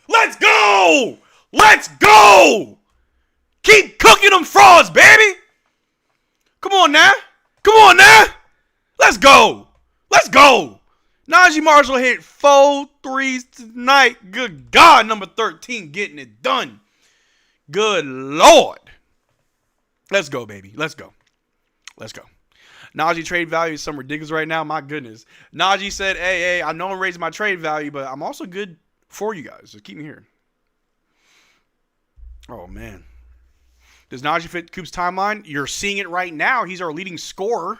Let's go! Let's go! Keep cooking them frauds, baby! Come on now. Come on now. Let's go. Let's go. Najee Marshall hit 4 threes tonight. Good God, number 13 getting it done. Good Lord. Let's go, baby. Let's go. Let's go. Najee trade value is some ridiculous right now. My goodness. Najee said, hey, I know I'm raising my trade value, but I'm also good for you guys. Just keep me here. Oh, man. Does Najee fit Coop's timeline? You're seeing it right now. He's our leading scorer.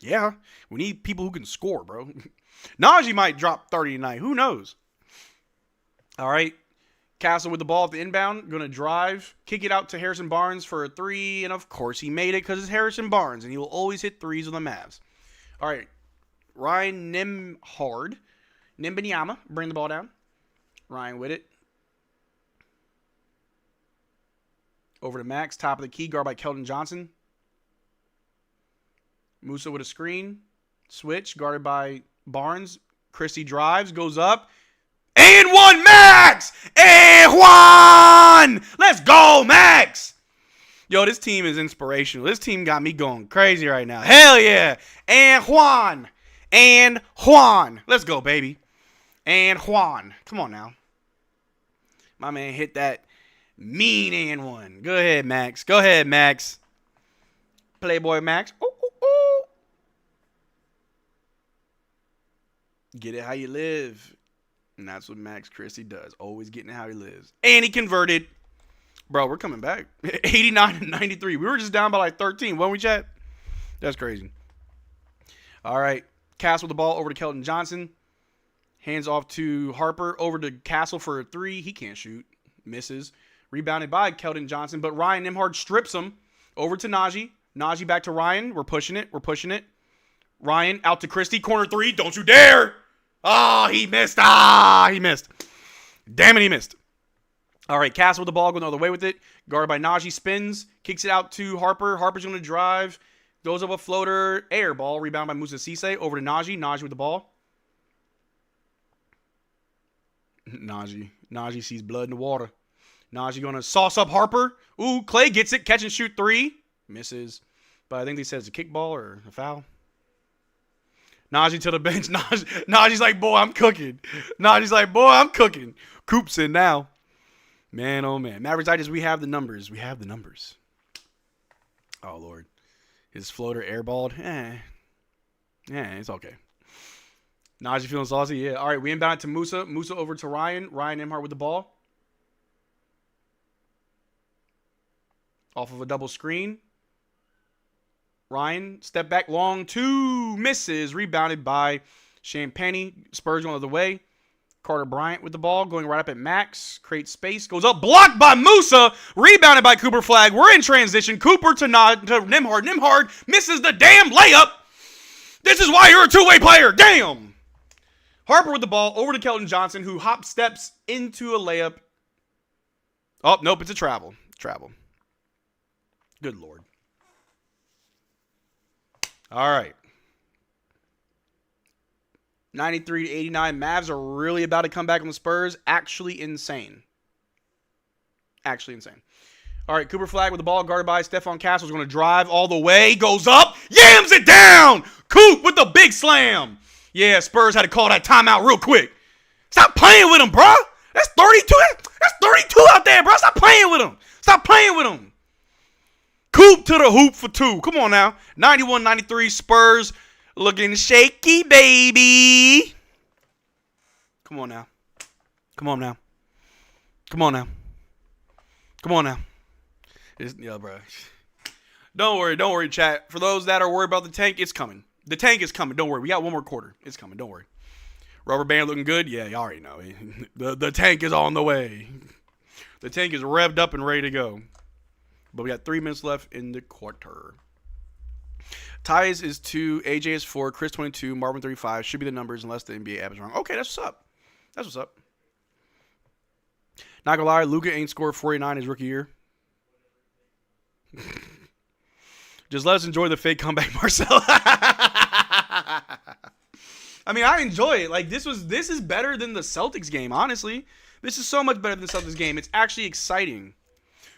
Yeah. We need people who can score, bro. Najee might drop 30 tonight. Who knows? All right. Castle with the ball at the inbound. Going to drive. Kick it out to Harrison Barnes for a 3. And, of course, he made it because it's Harrison Barnes. And he will always hit 3s with the Mavs. All right. Ryan Wembanyama. Bring the ball down. Ryan with it. Over to Max. Top of the key. Guard by Keldon Johnson. Musa with a screen. Switch. Guarded by Barnes. Christie drives. Goes up. And 1. Max! And Juan! Let's go, Max! Yo, this team is inspirational. This team got me going crazy right now. Hell yeah! And Juan! And Juan! Let's go, baby. And Juan. Come on now. My man hit that mean and 1. Go ahead, Max. Go ahead, Max. Playboy Max. Ooh, ooh, ooh. Get it how you live. And that's what Max Christie does. Always getting it how he lives. And he converted. Bro, we're coming back. 89-93. We were just down by like 13. Weren't we, chat? That's crazy. All right. Castle with the ball over to Keldon Johnson. Hands off to Harper. Over to Castle for a 3. He can't shoot. Misses. Rebounded by Keldon Johnson. But Ryan Nembhard strips him. Over to Najee. Najee back to Ryan. We're pushing it. We're pushing it. Ryan out to Christie. Corner 3. Don't you dare. Oh, he missed. He missed. Damn it, he missed. All right, Castle with the ball, going the other way with it. Guarded by Najee, spins, kicks it out to Harper. Harper's going to drive. Goes up a floater. Air ball. Rebound by Musa Cisse. Over to Najee. Najee with the ball. Najee sees blood in the water. Najee going to sauce up Harper. Ooh, Clay gets it. Catch and shoot 3. Misses. But I think they said it's a kickball or a foul. Najee to the bench. Najee's like, boy, I'm cooking. Najee's like, boy, I'm cooking. Coop's in now. Man, oh, man. Mavs Digest, we have the numbers. We have the numbers. Oh, Lord. His floater airballed. It's okay. Najee feeling saucy? Yeah. All right, we inbound to Musa. Musa over to Ryan. Ryan Nembhard with the ball. Off of a double screen. Ryan, step back, long 2, misses, rebounded by Champagne. Spurs going the other way. Carter Bryant with the ball, going right up at Max, creates space, goes up, blocked by Musa, rebounded by Cooper Flagg. We're in transition. Cooper to Nembhard. Nembhard misses the damn layup. This is why you're a two-way player. Damn. Harper with the ball, over to Keldon Johnson, who hop steps into a layup. Oh, nope, it's a travel. Good Lord. All right. 93-89. Mavs are really about to come back on the Spurs. Actually insane. All right, Cooper Flagg with the ball, guarded by Stephon Castle. Is going to drive all the way. Goes up. Yams it down. Coop with the big slam. Yeah, Spurs had to call that timeout real quick. Stop playing with him, bro. That's 32. That's 32 out there, bro. Stop playing with him. Coop to the hoop for 2. Come on now. 91-93 Spurs looking shaky, baby. Come on now. Yeah, bro. Don't worry, chat. For those that are worried about the tank, it's coming. The tank is coming. Don't worry. We got one more quarter. It's coming. Don't worry. Rubber band looking good? Yeah, you already know. The tank is on the way. The tank is revved up and ready to go. But we got 3 minutes left in the quarter. Ties is 2, AJ is 4, Chris 22, Marvin 35. Should be the numbers unless the NBA app is wrong. Okay, that's what's up. That's what's up. Not gonna lie, Luka ain't scored 49 his rookie year. Just let us enjoy the fake comeback, Marcel. I mean, I enjoy it. Like this is better than the Celtics game, honestly. This is so much better than the Celtics game. It's actually exciting.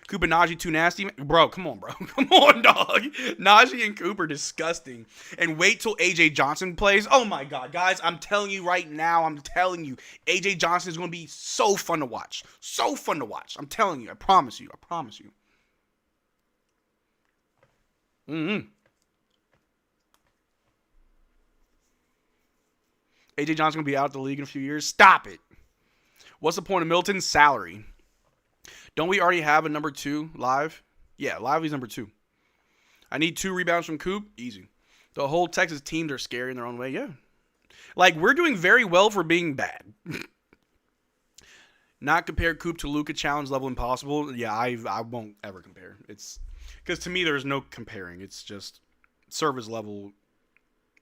Cooper Najee too nasty. Bro, come on, bro. Come on, dog. Najee and Cooper disgusting. And wait till AJ Johnson plays. Oh my god, guys. I'm telling you right now. I'm telling you. AJ Johnson is going to be so fun to watch. So fun to watch. I'm telling you. I promise you. I promise you. AJ Johnson going to be out of the league in a few years. Stop it. What's the point of Middleton's salary? Don't we already have a number 2 live? Yeah, Lively's number 2. I need 2 rebounds from Coop. Easy. The whole Texas teams are scary in their own way. Yeah. Like, we're doing very well for being bad. Not compare Coop to Luka challenge level impossible. Yeah, I won't ever compare. It's because to me there's no comparing. It's just service level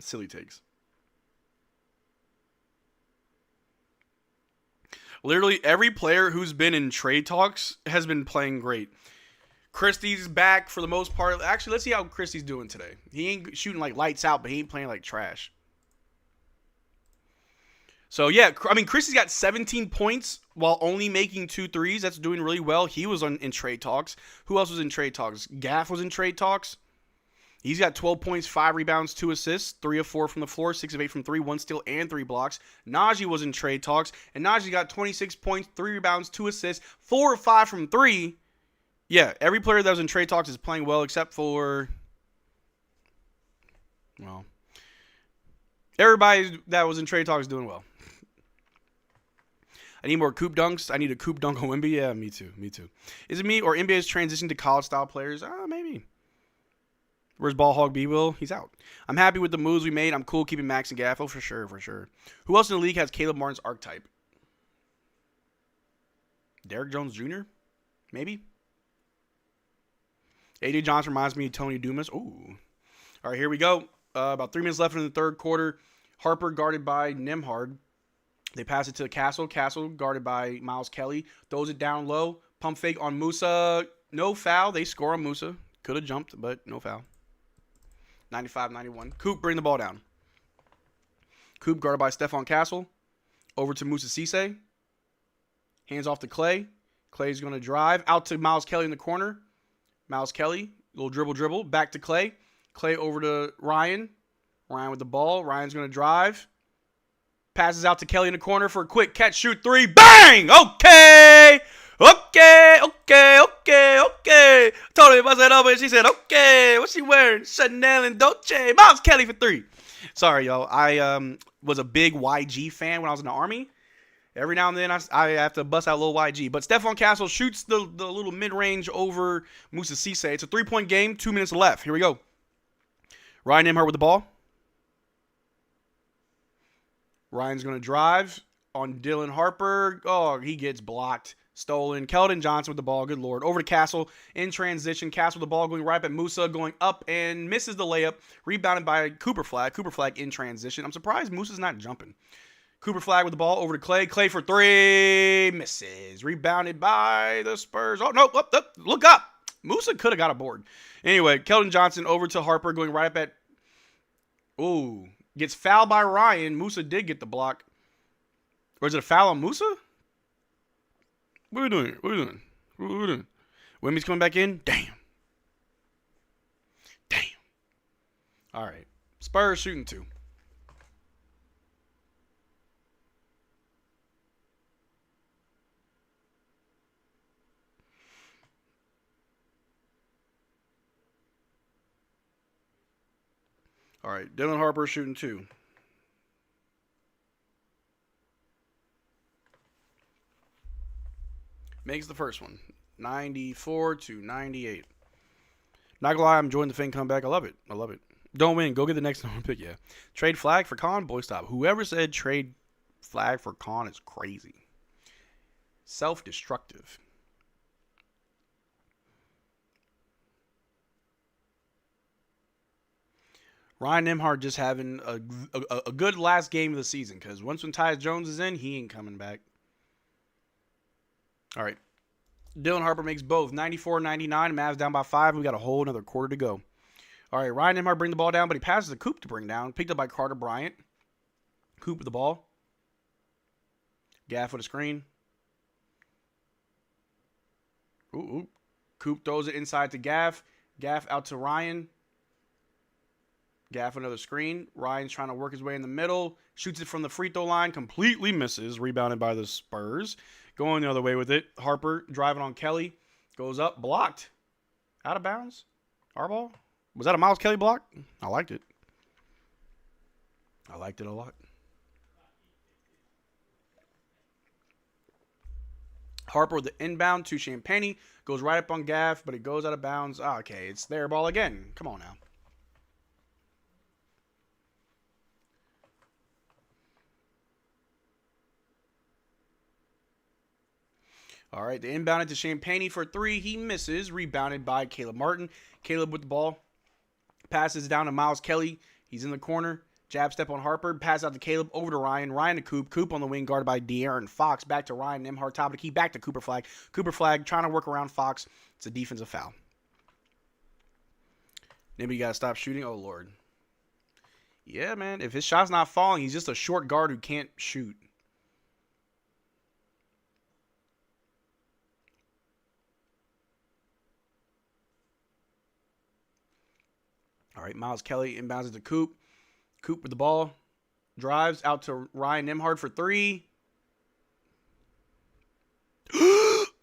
silly takes. Literally every player who's been in trade talks has been playing great. Christie's back for the most part. Actually, let's see how Christie's doing today. He ain't shooting like lights out, but he ain't playing like trash. So, yeah, I mean, Christie's got 17 points while only making 2 threes. That's doing really well. He was in trade talks. Who else was in trade talks? Gaff was in trade talks. He's got 12 points, 5 rebounds, 2 assists, 3 of 4 from the floor, 6 of 8 from 3, 1 steal, and 3 blocks. Najee was in trade talks, and Najee got 26 points, 3 rebounds, 2 assists, 4 of 5 from 3. Yeah, every player that was in trade talks is playing well except for, well, everybody that was in trade talks is doing well. I need more Coop dunks. I need a Coop dunk on Wemby. Yeah, me too. Me too. Is it me or NBA's transition to college-style players? Maybe. Where's Ball Hog B Will? He's out. I'm happy with the moves we made. I'm cool keeping Max and Gaffo for sure, for sure. Who else in the league has Caleb Martin's archetype? Derrick Jones Jr.? Maybe? AJ Johnson reminds me of Tony Dumas. Ooh. All right, here we go. About 3 minutes left in the third quarter. Harper guarded by Nembhard. They pass it to Castle. Castle guarded by Miles Kelly. Throws it down low. Pump fake on Musa. No foul. They score on Musa. Could have jumped, but no foul. 95-91. Coop, bring the ball down. Coop guarded by Stephon Castle. Over to Musa Cisse. Hands off to Clay. Clay's going to drive. Out to Miles Kelly in the corner. Miles Kelly. Little dribble. Back to Clay. Clay over to Ryan. Ryan with the ball. Ryan's going to drive. Passes out to Kelly in the corner for a quick catch, shoot 3. Bang! Okay! Told her, I said, over, and she said, okay. What's she wearing? Chanel and Dolce. Miles Kelly for 3. Sorry, y'all. I was a big YG fan when I was in the Army. Every now and then, I have to bust out a little YG. But Stephon Castle shoots the little mid-range over Musa Cisse. It's a 3-point game, 2 minutes left. Here we go. Ryan Nembhard with the ball. Ryan's going to drive on Dylan Harper. Oh, he gets blocked. Stolen. Keldon Johnson with the ball. Good Lord. Over to Castle. In transition. Castle with the ball going right at Musa. Going up and misses the layup. Rebounded by Cooper Flagg. Cooper Flagg in transition. I'm surprised Musa's not jumping. Cooper Flagg with the ball. Over to Clay. Clay for 3. Misses. Rebounded by the Spurs. Oh, no. Look up. Musa could have got a board. Anyway, Keldon Johnson over to Harper. Going right up at... Ooh. Gets fouled by Ryan. Musa did get the block. Or is it a foul on Musa? What are we doing? What are we doing? Wemby's coming back in? Damn. All right. Spurs shooting 2. All right. Dylan Harper shooting 2. Makes the first one. 94-98. Not gonna lie, I'm enjoying the Finn comeback. I love it. Don't win. Go get the next number pick, yeah. Trade Flag for Con? Boy, stop. Whoever said trade flag for Con is crazy. Self-destructive. Ryan Nembhard just having a good last game of the season, because once when Tyus Jones is in, he ain't coming back. All right. Dylan Harper makes both. 94-99. Mavs down by 5. We got a whole another quarter to go. All right. Ryan Nembhard bring the ball down, but he passes the Coop to bring down. Picked up by Carter Bryant. Coop with the ball. Gaff with a screen. Ooh. Coop throws it inside to Gaff. Gaff out to Ryan. Gaff another screen. Ryan's trying to work his way in the middle. Shoots it from the free throw line. Completely misses. Rebounded by the Spurs. Going the other way with it. Harper driving on Kelly. Goes up. Blocked. Out of bounds. Our ball. Was that a Miles Kelly block? I liked it. I liked it a lot. Harper with the inbound to Champagnie. Goes right up on Gaff, but it goes out of bounds. Oh, okay, it's their ball again. Come on now. All right, the inbound to Champagnie for 3. He misses. Rebounded by Caleb Martin. Caleb with the ball. Passes down to Miles Kelly. He's in the corner. Jab step on Harper. Pass out to Caleb. Over to Ryan. Ryan to Coop. Coop on the wing guarded by De'Aaron Fox. Back to Ryan Nembhard. Top of the key. Back to Cooper Flagg. Cooper Flagg trying to work around Fox. It's a defensive foul. Maybe you got to stop shooting. Oh, Lord. Yeah, man. If his shot's not falling, he's just a short guard who can't shoot. All right, Miles Kelly inbounds it to Coop. Coop with the ball. Drives out to Ryan Nembhard for 3.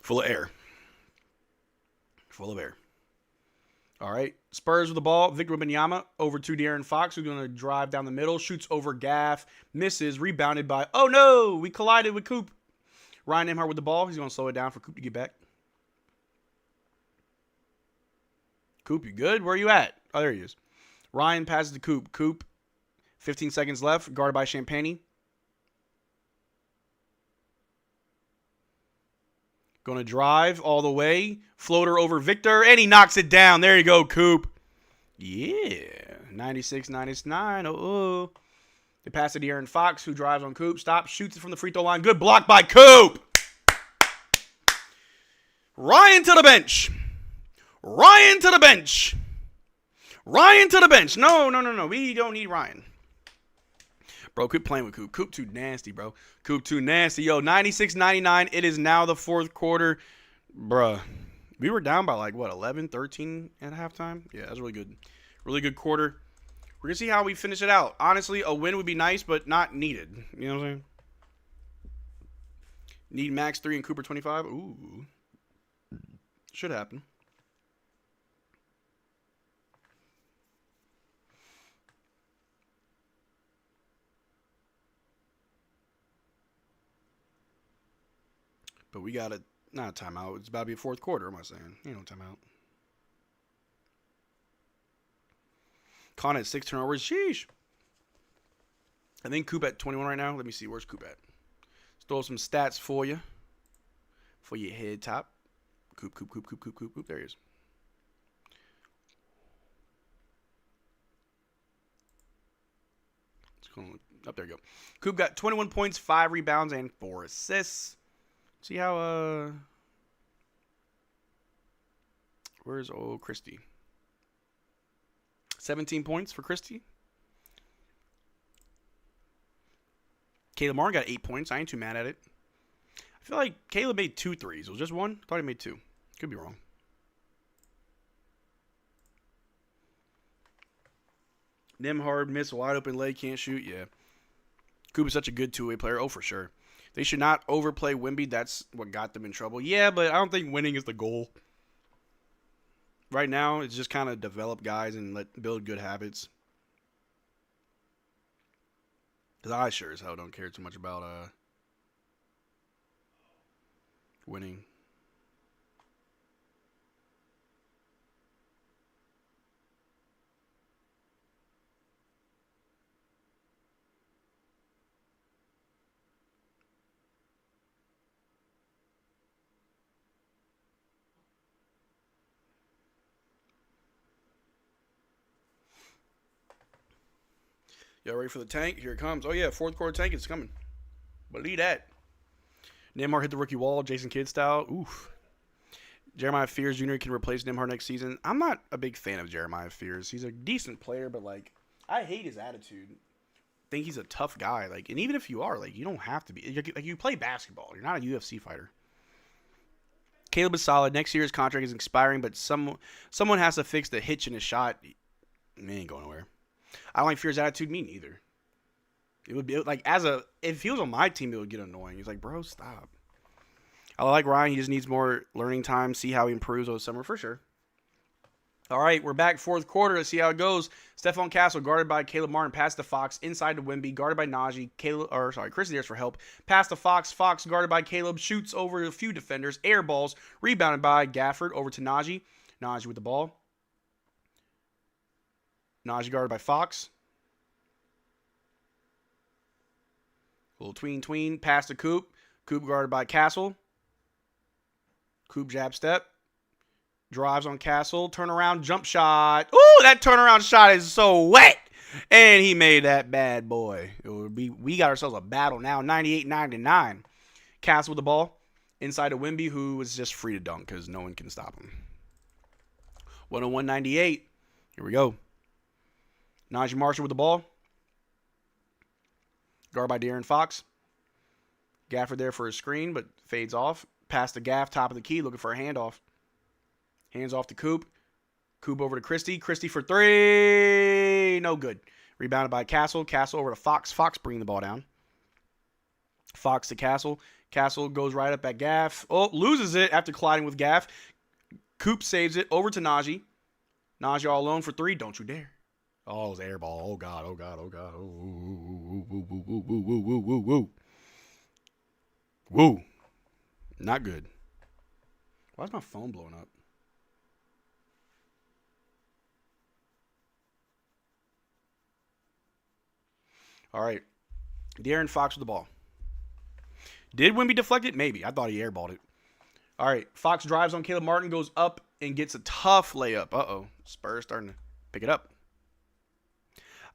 Full of air. Full of air. All right, Spurs with the ball. Victor Wembanyama over to De'Aaron Fox, who's going to drive down the middle. Shoots over Gaff. Misses. Rebounded by, oh no, we collided with Coop. Ryan Nembhard with the ball. He's going to slow it down for Coop to get back. Coop, you good? Where are you at? Oh, there he is. Ryan passes to Coop. Coop, 15 seconds left, guarded by Champagnie. Going to drive all the way. Floater over Victor, and he knocks it down. There you go, Coop. Yeah. 96-99. Oh. They pass to De'Aaron Fox, who drives on Coop. Stops, shoots it from the free throw line. Good block by Coop. Ryan to the bench. Ryan to the bench. Ryan to the bench. No. We don't need Ryan. Bro, quit playing with Coop. Coop too nasty, bro. Coop too nasty. Yo, 96-99. It is now the fourth quarter. Bruh. We were down by like, what, 11, 13 at halftime? Yeah, that's really good. Really good quarter. We're going to see how we finish it out. Honestly, a win would be nice, but not needed. You know what I'm saying? Need Max 3 and Cooper 25? Ooh. Should happen. But we got not a timeout. It's about to be a fourth quarter, am I saying? You know, timeout. Con at 6 turnovers. Sheesh. I think Coop at 21 right now. Let me see. Where's Coop at? Let's throw some stats for you. For your head top. Coop. There he is. Up there you go. Coop got 21 points, 5 rebounds, and 4 assists. See how, where's old Christie? 17 points for Christie. Caleb Martin got 8 points. I ain't too mad at it. I feel like Caleb made 2 threes. It was just 1? I thought he made 2. Could be wrong. Nembhard missed, wide open leg, can't shoot. Yeah. Coop is such a good two-way player. Oh, for sure. They should not overplay Wemby. That's what got them in trouble. Yeah, but I don't think winning is the goal. Right now, it's just kind of develop guys and build good habits. Because I sure as hell don't care too much about winning. Y'all ready for the tank? Here it comes. Oh, yeah, fourth quarter tank is coming. Believe that. Nembhard hit the rookie wall, Jason Kidd style. Oof. Jeremiah Fears Jr. can replace Nembhard next season. I'm not a big fan of Jeremiah Fears. He's a decent player, but, like, I hate his attitude. Think he's a tough guy. Like, and even if you are, like, you don't have to be. Like, you play basketball. You're not a UFC fighter. Caleb is solid. Next year's contract is expiring, but someone has to fix the hitch in his shot. He ain't going nowhere. I don't like Fears' attitude. Me neither. It would be like if he was on my team, it would get annoying. He's like, bro, stop. I like Ryan. He just needs more learning time. See how he improves over the summer for sure. All right, we're back fourth quarter. Let's see how it goes. Stephon Castle guarded by Caleb Martin. Pass to Fox. Inside to Wemby. Guarded by Najee. Chris there's for help. Pass to Fox. Fox guarded by Caleb. Shoots over a few defenders. Air balls. Rebounded by Gafford. Over to Najee. Najee with the ball. Najee guarded by Fox. Little tween. Pass to Coop. Coop guarded by Castle. Coop jab step. Drives on Castle. Turnaround jump shot. Ooh, that turnaround shot is so wet. And he made that bad boy. We got ourselves a battle now. 98-99. Castle with the ball. Inside to Wemby, who was just free to dunk because no one can stop him. 101-98. Here we go. Najee Marshall with the ball. Guard by De'Aaron Fox. Gafford there for a screen, but fades off. Pass to Gaff, top of the key, looking for a handoff. Hands off to Coop. Coop over to Christie. Christie for three. No good. Rebounded by Castle. Castle over to Fox. Fox bringing the ball down. Fox to Castle. Castle goes right up at Gaff. Oh, loses it after colliding with Gaff. Coop saves it. Over to Najee. Najee all alone for three. Don't you dare. Oh, it was air ball. Oh, God. Oh, God. Oh, God. Woo. Woo. Not good. Why is my phone blowing up? All right. De'Aaron Fox with the ball. Did Wemby deflect it? Maybe. I thought he airballed it. All right. Fox drives on Caleb Martin, goes up and gets a tough layup. Uh-oh. Spurs starting to pick it up.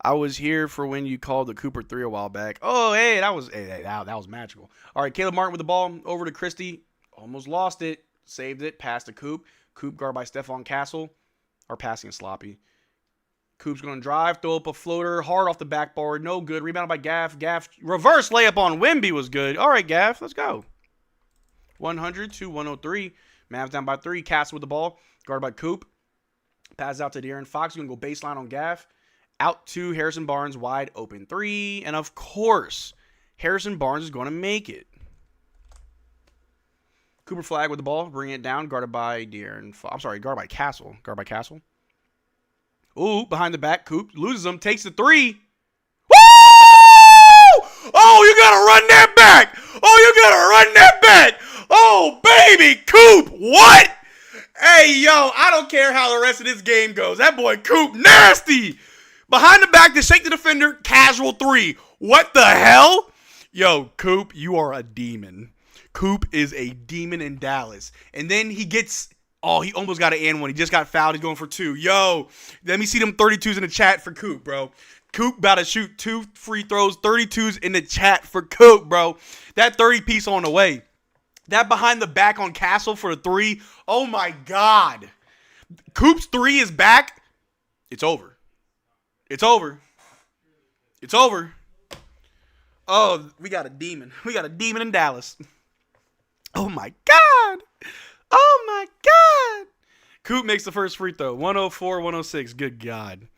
I was here for when you called the Cooper 3 a while back. Oh, hey, that was magical. All right, Caleb Martin with the ball over to Christie. Almost lost it. Saved it. Passed to Coop. Coop guard by Stephon Castle. Or passing is sloppy. Coop's going to drive, throw up a floater, hard off the backboard, no good. Rebounded by Gaff. Gaff, reverse layup on Wemby was good. All right, Gaff, let's go. 100-103. Mavs down by 3. Castle with the ball, guarded by Coop. Passes out to De'Aaron Fox. Going to go baseline on Gaff. Out to Harrison Barnes, wide open 3. And, of course, Harrison Barnes is going to make it. Cooper Flagg with the ball, bringing it down, guarded by guarded by Castle. Guarded by Castle. Ooh, behind the back, Coop loses him, takes the 3. Woo! Oh, you gotta run that back! Oh, baby, Coop, what? Hey, yo, I don't care how the rest of this game goes. That boy Coop, nasty! Behind the back to shake the defender, casual 3. What the hell? Yo, Coop, you are a demon. Coop is a demon in Dallas. And then he gets... Oh, he almost got an and one. He just got fouled. He's going for 2. Yo, let me see them 32s in the chat for Coop, bro. Coop about to shoot 2 free throws. 32s in the chat for Coop, bro. That 30-piece on the way. That behind the back on Castle for the 3. Oh, my God. Coop's 3 is back. It's over. It's over. It's over. Oh, we got a demon. We got a demon in Dallas. Oh, my God. Oh, my God. Coop makes the first free throw. 104-106. Good God.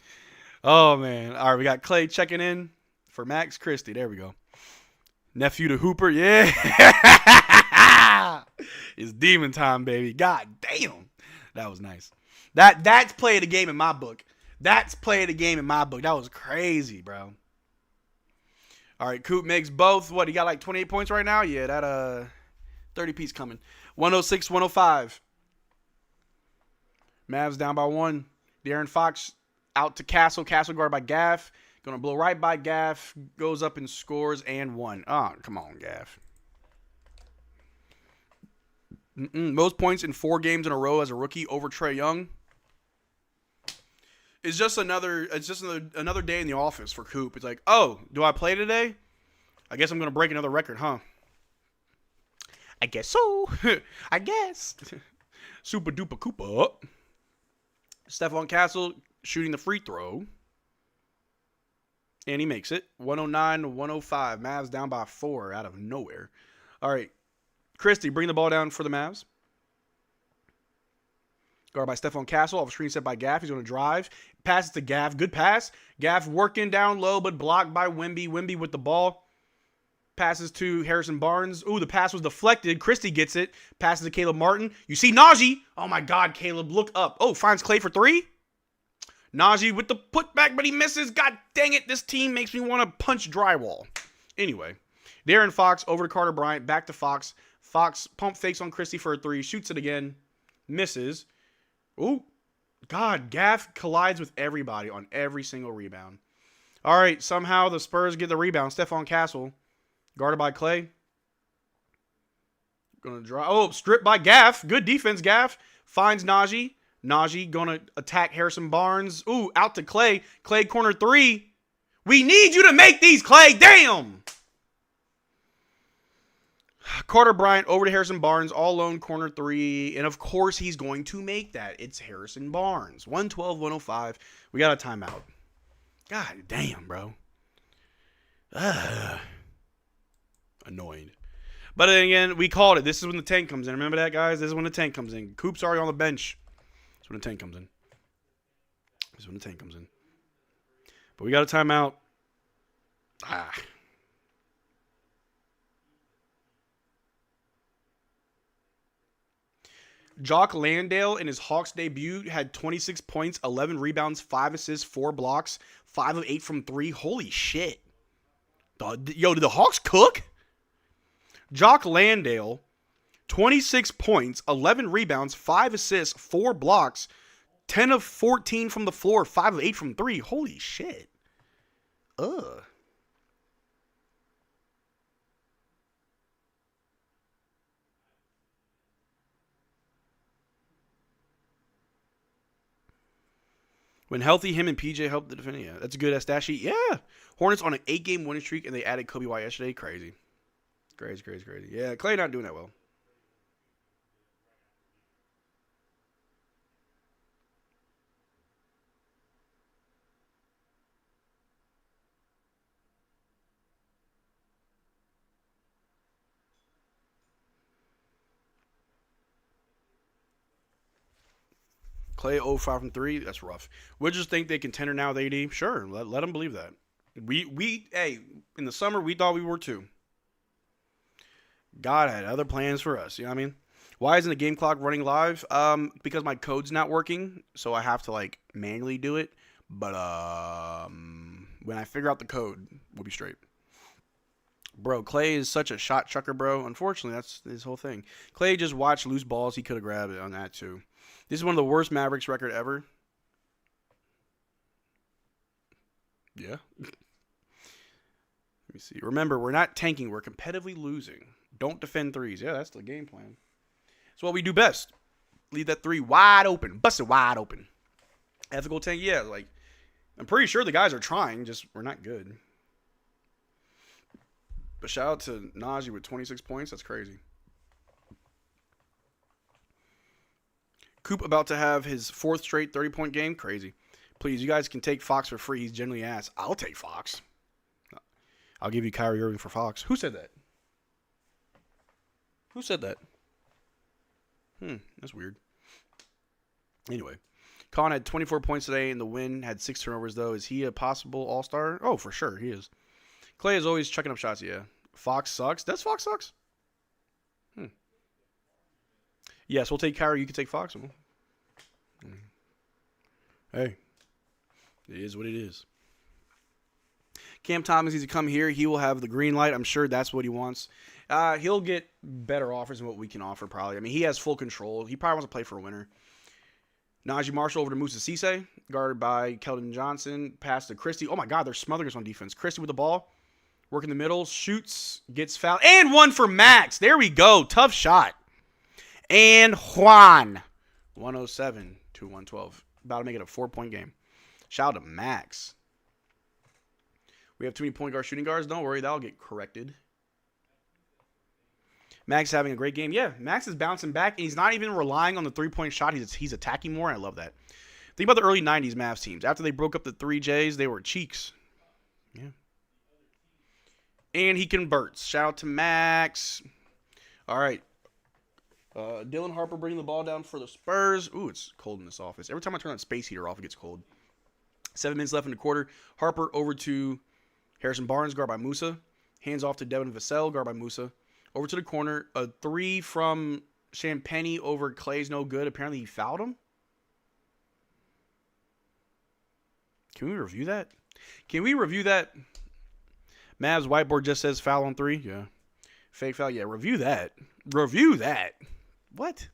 Oh, man. All right, we got Clay checking in for Max Christie. There we go. Nephew to Hooper. Yeah. It's demon time, baby. God damn. That was nice. That's play of the game in my book. That was crazy, bro. All right, Coop makes both. What, he got like 28 points right now? Yeah, that 30-piece coming. 106-105. Mavs down by 1. De'Aaron Fox out to Castle. Castle guarded by Gaff. Going to blow right by Gaff. Goes up and scores and 1. Oh, come on, Gaff. Most points in 4 games in a row as a rookie over Trae Young. It's just another day in the office for Coop. It's like, oh, do I play today? I guess I'm gonna break another record, huh? I guess so. I guess. Super duper Cooper. Stephon Castle shooting the free throw. And he makes it. 109-105. Mavs down by 4 out of nowhere. All right. Christie, bring the ball down for the Mavs. Guard by Stephon Castle. Off a screen set by Gaff. He's going to drive. Passes to Gaff. Good pass. Gaff working down low, but blocked by Wemby. Wemby with the ball. Passes to Harrison Barnes. Ooh, the pass was deflected. Christie gets it. Passes to Caleb Martin. You see Najee. Oh, my God, Caleb. Look up. Oh, finds Clay for 3. Najee with the putback, but he misses. God dang it. This team makes me want to punch drywall. Anyway, De'Aaron Fox over to Carter Bryant. Back to Fox. Fox pump fakes on Christie for a 3. Shoots it again. Misses. Ooh. God, Gaff collides with everybody on every single rebound. All right, somehow the Spurs get the rebound. Stephon Castle. Guarded by Clay. Gonna draw. Oh, stripped by Gaff. Good defense, Gaff. Finds Najee. Najee gonna attack Harrison Barnes. Ooh, out to Clay. Clay corner 3. We need you to make these, Clay. Damn. Carter Bryant over to Harrison Barnes. All alone corner 3. And of course he's going to make that. It's Harrison Barnes. 112-105. We got a timeout. God damn, bro. Annoying. But then again, we called it. This is when the tank comes in. Remember that, guys? This is when the tank comes in. Coop's already on the bench. This is when the tank comes in. This is when the tank comes in. But we got a timeout. Jock Landale in his Hawks debut had 26 points, 11 rebounds, 5 assists, 4 blocks, 5 of 8 from 3. Holy shit. Yo, did the Hawks cook? Jock Landale, 26 points, 11 rebounds, 5 assists, 4 blocks, 10 of 14 from the floor, 5 of 8 from 3. Holy shit. Ugh. When healthy, him and PJ helped the defender. Yeah, that's a good stat sheet. Yeah. Hornets on an 8-game winning streak, and they added Kobe White yesterday. Crazy. Crazy. Yeah, Clay not doing that well. Clay 0-5 from 3. That's rough. Wizards think they contender now with AD. Sure, let them believe that. Hey, in the summer, we thought we were too. God had other plans for us. You know what I mean? Why isn't the game clock running live? Because my code's not working, so I have to manually do it. But when I figure out the code, we'll be straight. Bro, Clay is such a shot chucker, bro. Unfortunately, that's his whole thing. Clay just watched loose balls. He could have grabbed it on that too. This is one of the worst Mavericks record ever. Yeah. Let me see. Remember, we're not tanking. We're competitively losing. Don't defend threes. Yeah, that's the game plan. It's what we do best. Leave that 3 wide open. Bust it wide open. Ethical tank? Yeah, I'm pretty sure the guys are trying. Just, we're not good. But shout out to Najee with 26 points. That's crazy. Coop about to have his 4th straight 30-point game. Crazy. Please, you guys can take Fox for free. He's generally ass. I'll take Fox. I'll give you Kyrie Irving for Fox. Who said that? Who said that? That's weird. Anyway, Colin had 24 points today in the win. Had 6 turnovers, though. Is he a possible all-star? Oh, for sure. He is. Clay is always chucking up shots, yeah. Fox sucks. Does Fox sucks? Yes, we'll take Kyrie. You can take Fox. Hey, it is what it is. Cam Thomas needs to come here. He will have the green light. I'm sure that's what he wants. He'll get better offers than what we can offer, probably. I mean, he has full control. He probably wants to play for a winner. Najee Marshall over to Musa Cisse, guarded by Keldon Johnson. Pass to Christie. Oh, my God, they're smothering us on defense. Christie with the ball. Work in the middle. Shoots. Gets fouled. And one for Max. There we go. Tough shot. And Juan. 107 to 112. About to make it a 4-point game. Shout out to Max. We have too many point guard shooting guards. Don't worry, that'll get corrected. Max is having a great game. Yeah, Max is bouncing back, and he's not even relying on the three-point shot. He's attacking more, and I love that. Think about the early 90s Mavs teams. After they broke up the 3Js, they were cheeks. Yeah. And he converts. Shout out to Max. All right. Dylan Harper bringing the ball down for the Spurs. Ooh, it's cold in this office. Every time I turn that space heater off, it gets cold. 7 minutes left in the quarter. Harper over to Harrison Barnes, guard by Musa. Hands off to Devin Vassell, guard by Musa. Over to the corner. A 3 from Champagnie over Clay's no good. Apparently he fouled him. Can we review that? Mavs whiteboard just says foul on 3. Yeah. Fake foul. Yeah, review that. What?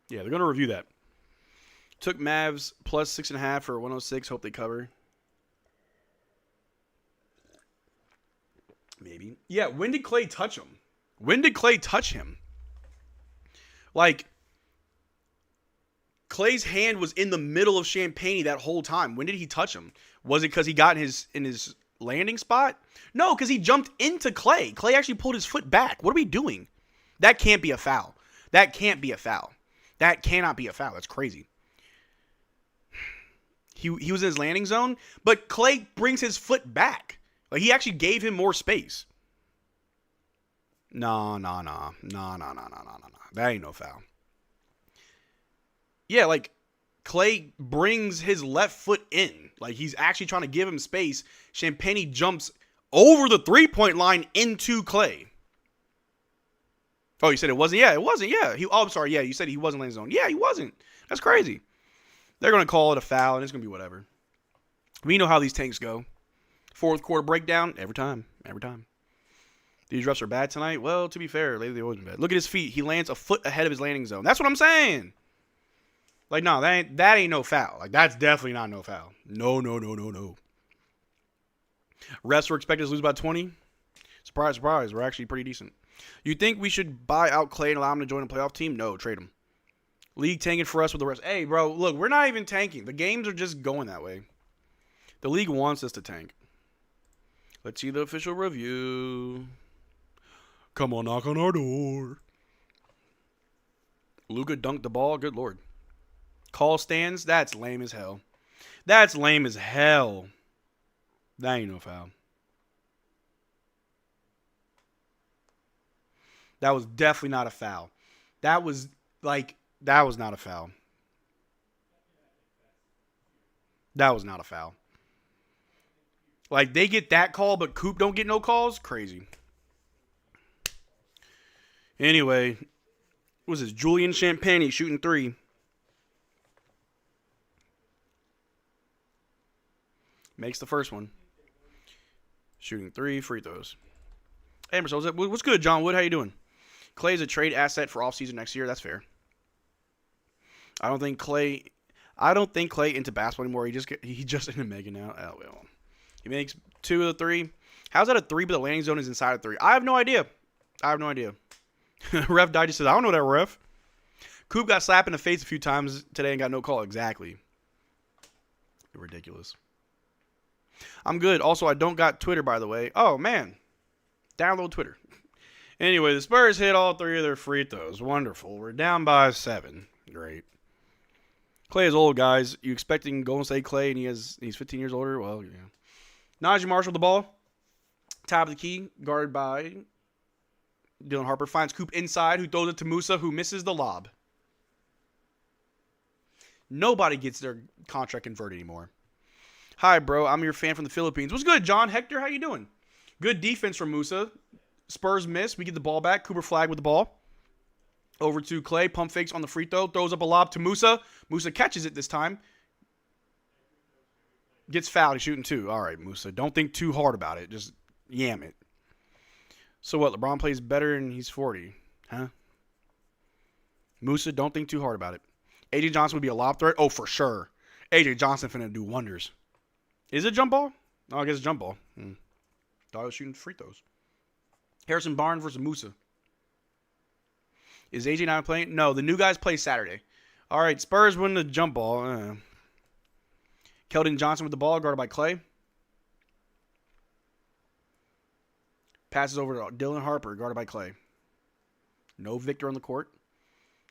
Yeah, they're going to review that. Took Mavs plus 6.5 for 106. Hope they cover. Maybe. Yeah, when did Clay touch him? Like, Clay's hand was in the middle of Champagnie that whole time. When did he touch him? Was it because he got in his landing spot? No, because he jumped into Clay. Clay actually pulled his foot back. What are we doing? That can't be a foul. That cannot be a foul. That's crazy. He was in his landing zone, but Clay brings his foot back. Like, he actually gave him more space. No. That ain't no foul. Yeah, like, Clay brings his left foot in. Like, he's actually trying to give him space. Champagnie jumps over the three-point line into Clay. Oh, you said it wasn't? Yeah, it wasn't. Yeah. I'm sorry. Yeah, you said he wasn't in the zone. Yeah, he wasn't. That's crazy. They're going to call it a foul, and it's going to be whatever. We know how these tanks go. Fourth quarter breakdown, every time. These refs are bad tonight. Well, to be fair, lately they've always been bad. Look at his feet. He lands a foot ahead of his landing zone. That's what I'm saying. Like, no, that ain't no foul. Like, that's definitely not no foul. No. Refs were expected to lose by 20. Surprise. We're actually pretty decent. You think we should buy out Clay and allow him to join a playoff team? No, trade him. League tanking for us with the rest. Hey, bro, look, we're not even tanking. The games are just going that way. The league wants us to tank. Let's see the official review. Come on, knock on our door. Luka dunked the ball. Good Lord. Call stands. That's lame as hell. That ain't no foul. That was definitely not a foul. That was not a foul. That was not a foul. Like, they get that call, but Coop don't get no calls? Crazy. Anyway, what was this? Julian Champagnie shooting 3. Makes the first one. Shooting 3 free throws. Hey, Marcel, what's good, John Wood? How you doing? Clay's a trade asset for offseason next year. That's fair. I don't think Clay into basketball anymore. He just in a mega now. Oh, well. He makes 2 of the 3. How's that a 3, but the landing zone is inside of 3? I have no idea. Ref Digest says, I don't know that, ref. Coop got slapped in the face a few times today and got no call. Exactly. Ridiculous. I'm good. Also, I don't got Twitter, by the way. Oh, man. Download Twitter. Anyway, the Spurs hit all 3 of their free throws. Wonderful. We're down by 7. Great. Clay is old, guys. You expecting Golden State Clay and he's 15 years older? Well, yeah. Najee Marshall with the ball. Top of the key. Guarded by Dylan Harper. Finds Coop inside, who throws it to Musa, who misses the lob. Nobody gets their contract converted anymore. Hi, bro. I'm your fan from the Philippines. What's good, John? Hector, how you doing? Good defense from Musa. Spurs miss. We get the ball back. Cooper Flagg with the ball. Over to Clay. Pump fakes on the free throw. Throws up a lob to Musa. Musa catches it this time. Gets fouled. He's shooting 2. All right, Musa. Don't think too hard about it. Just yam it. So what? LeBron plays better and he's 40. Huh? Musa, don't think too hard about it. AJ Johnson would be a lob threat. Oh, for sure. AJ Johnson finna do wonders. Is it jump ball? Oh, I guess it's jump ball. Thought I was shooting free throws. Harrison Barnes versus Musa. Is AJ not playing? No, the new guys play Saturday. All right, Spurs win the jump ball. Keldon Johnson with the ball, guarded by Clay. Passes over to Dylan Harper, guarded by Clay. No Victor on the court.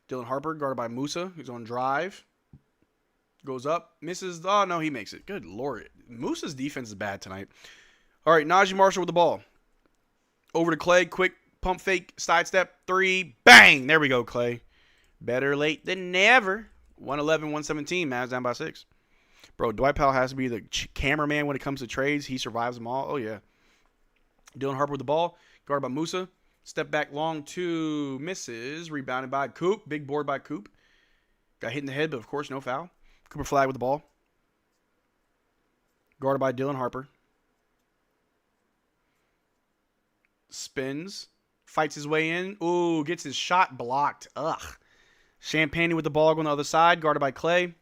Dylan Harper, guarded by Musa, who's on drive. Goes up, misses. Oh, no, he makes it. Good Lord. Musa's defense is bad tonight. All right, Najee Marshall with the ball. Over to Clay. Quick pump fake, sidestep, 3. Bang! There we go, Clay. Better late than never. 111-117. Mavs down by 6. Bro, Dwight Powell has to be the cameraman when it comes to trades. He survives them all. Oh, yeah. Dylan Harper with the ball. Guarded by Musa. Step back long 2. Misses. Rebounded by Coop. Big board by Coop. Got hit in the head, but of course, no foul. Cooper Flagg with the ball. Guarded by Dylan Harper. Spins. Fights his way in. Ooh, gets his shot blocked. Ugh. Champagne with the ball going the other side. Guarded by Clay.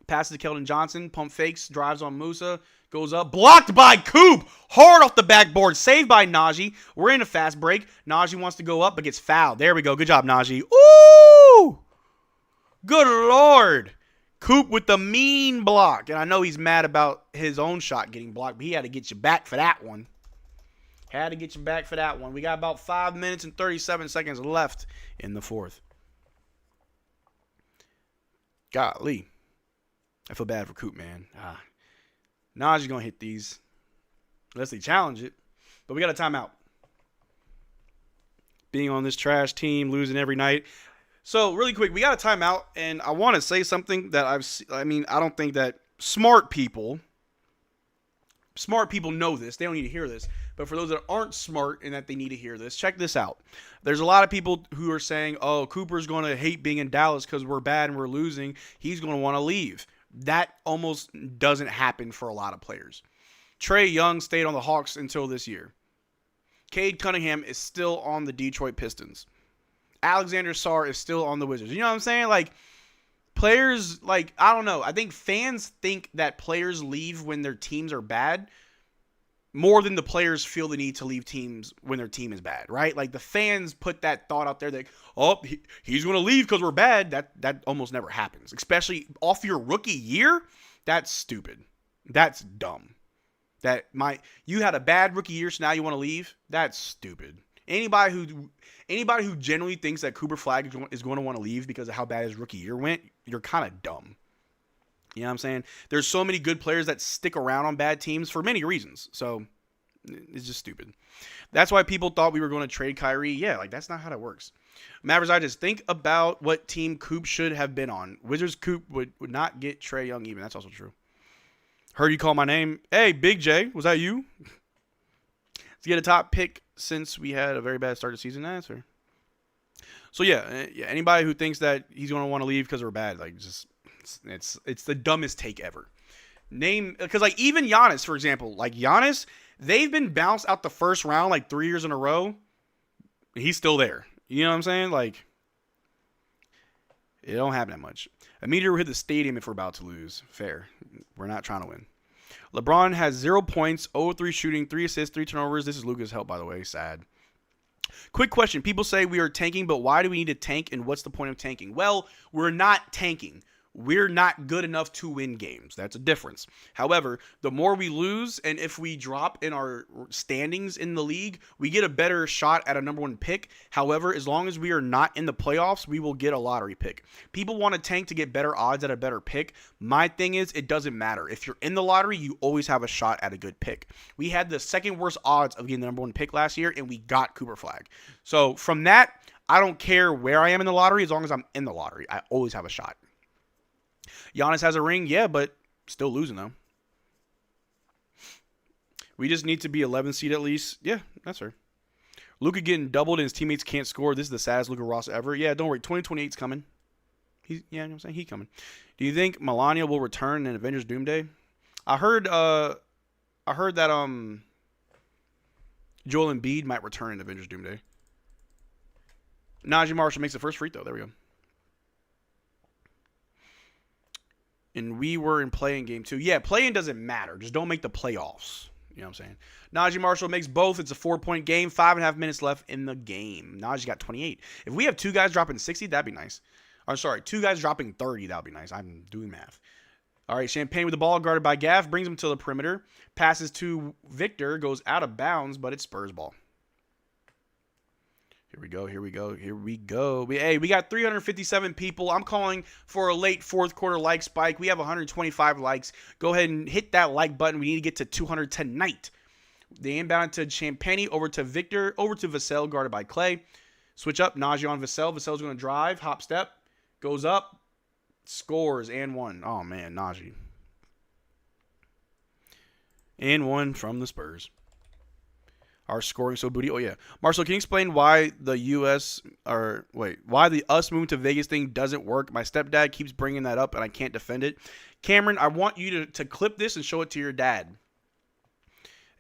Passes to Keldon Johnson. Pump fakes. Drives on Musa. Goes up. Blocked by Coop. Hard off the backboard. Saved by Najee. We're in a fast break. Najee wants to go up but gets fouled. There we go. Good job, Najee. Ooh! Good Lord. Coop with the mean block. And I know he's mad about his own shot getting blocked, but he had to get you back for that one. Had to get you back for that one. We got about 5 minutes and 37 seconds left in the fourth. Golly. I feel bad for Coop, man. Najee's going to hit these. Unless they challenge it. But we got a timeout. Being on this trash team, losing every night. So, really quick, we got a timeout, and I want to say something that I don't think that smart people know this. They don't need to hear this. But for those that aren't smart and that they need to hear this, check this out. There's a lot of people who are saying, oh, Cooper's going to hate being in Dallas because we're bad and we're losing. He's going to want to leave. That almost doesn't happen for a lot of players. Trae Young stayed on the Hawks until this year. Cade Cunningham is still on the Detroit Pistons. Alexander Sarr is still on the Wizards. You know what I'm saying? Like, players, like, I don't know. I think fans think that players leave when their teams are bad more than the players feel the need to leave teams when their team is bad, right? Like, the fans put that thought out there that, oh, he's going to leave because we're bad. That almost never happens. Especially off your rookie year. That's stupid. That's dumb. You had a bad rookie year, so now you want to leave? That's stupid. Anybody who genuinely thinks that Cooper Flagg is going to want to leave because of how bad his rookie year went, you're kind of dumb. You know what I'm saying? There's so many good players that stick around on bad teams for many reasons. So, it's just stupid. That's why people thought we were going to trade Kyrie. Yeah, like, that's not how that works. Mavs Digest, think about what team Coop should have been on. Wizards Coop would not get Trae Young even. That's also true. Heard you call my name. Hey, Big J, was that you? To get a top pick since we had a very bad start of the season answer. So yeah, anybody who thinks that he's going to want to leave because we're bad, like, just it's the dumbest take ever. Because like even Giannis, for example, like Giannis, they've been bounced out the first round like 3 years in a row. He's still there. You know what I'm saying? Like, it don't happen that much. A meteor will hit the stadium if we're about to lose. Fair. We're not trying to win. LeBron has 0 points, 0-3 shooting, 3 assists, 3 turnovers. This is Luka's help, by the way. Sad. Quick question. People say we are tanking, but why do we need to tank, and what's the point of tanking? Well, we're not tanking. We're not good enough to win games. That's a difference. However, the more we lose, and if we drop in our standings in the league, we get a better shot at a number 1 pick. However, as long as we are not in the playoffs, we will get a lottery pick. People want to tank to get better odds at a better pick. My thing is, it doesn't matter. If you're in the lottery, you always have a shot at a good pick. We had the second worst odds of getting the number 1 pick last year, and we got Cooper Flagg. So from that, I don't care where I am in the lottery. As long as I'm in the lottery, I always have a shot. Giannis has a ring, yeah, but still losing, though. We just need to be 11 seed at least. Yeah, that's her. Luka getting doubled and his teammates can't score. This is the saddest Luka Ross ever. Yeah, don't worry. 2028's coming. You know what I'm saying? He's coming. Do you think Melania will return in Avengers Doomsday? I heard that Joel Embiid might return in Avengers Doomsday. Najee Marshall makes the first free throw. There we go. And we were in play-in game 2. Yeah, play-in doesn't matter. Just don't make the playoffs. You know what I'm saying? Najee Marshall makes both. It's a 4-point game. 5.5 minutes left in the game. Najee got 28. If we have 2 guys dropping 60, that'd be nice. I'm sorry, 2 guys dropping 30, that'd be nice. I'm doing math. All right, Champagne with the ball, guarded by Gaff, brings him to the perimeter. Passes to Victor, goes out of bounds, but it's Spurs ball. Here we go, here we go, here we go. We got 357 people. I'm calling for a late fourth quarter like spike. We have 125 likes. Go ahead and hit that like button. We need to get to 200 tonight. They inbound to Champagne, over to Victor, over to Vassell, guarded by Clay. Switch up, Najee on Vassell. Vassell's going to drive, hop step, goes up, scores, and one. Oh, man, Najee. And one from the Spurs. Our scoring so booty. Oh, yeah. Marcel, can you explain why the why the us moving to Vegas thing doesn't work? My stepdad keeps bringing that up, and I can't defend it. Cameron, I want you to clip this and show it to your dad.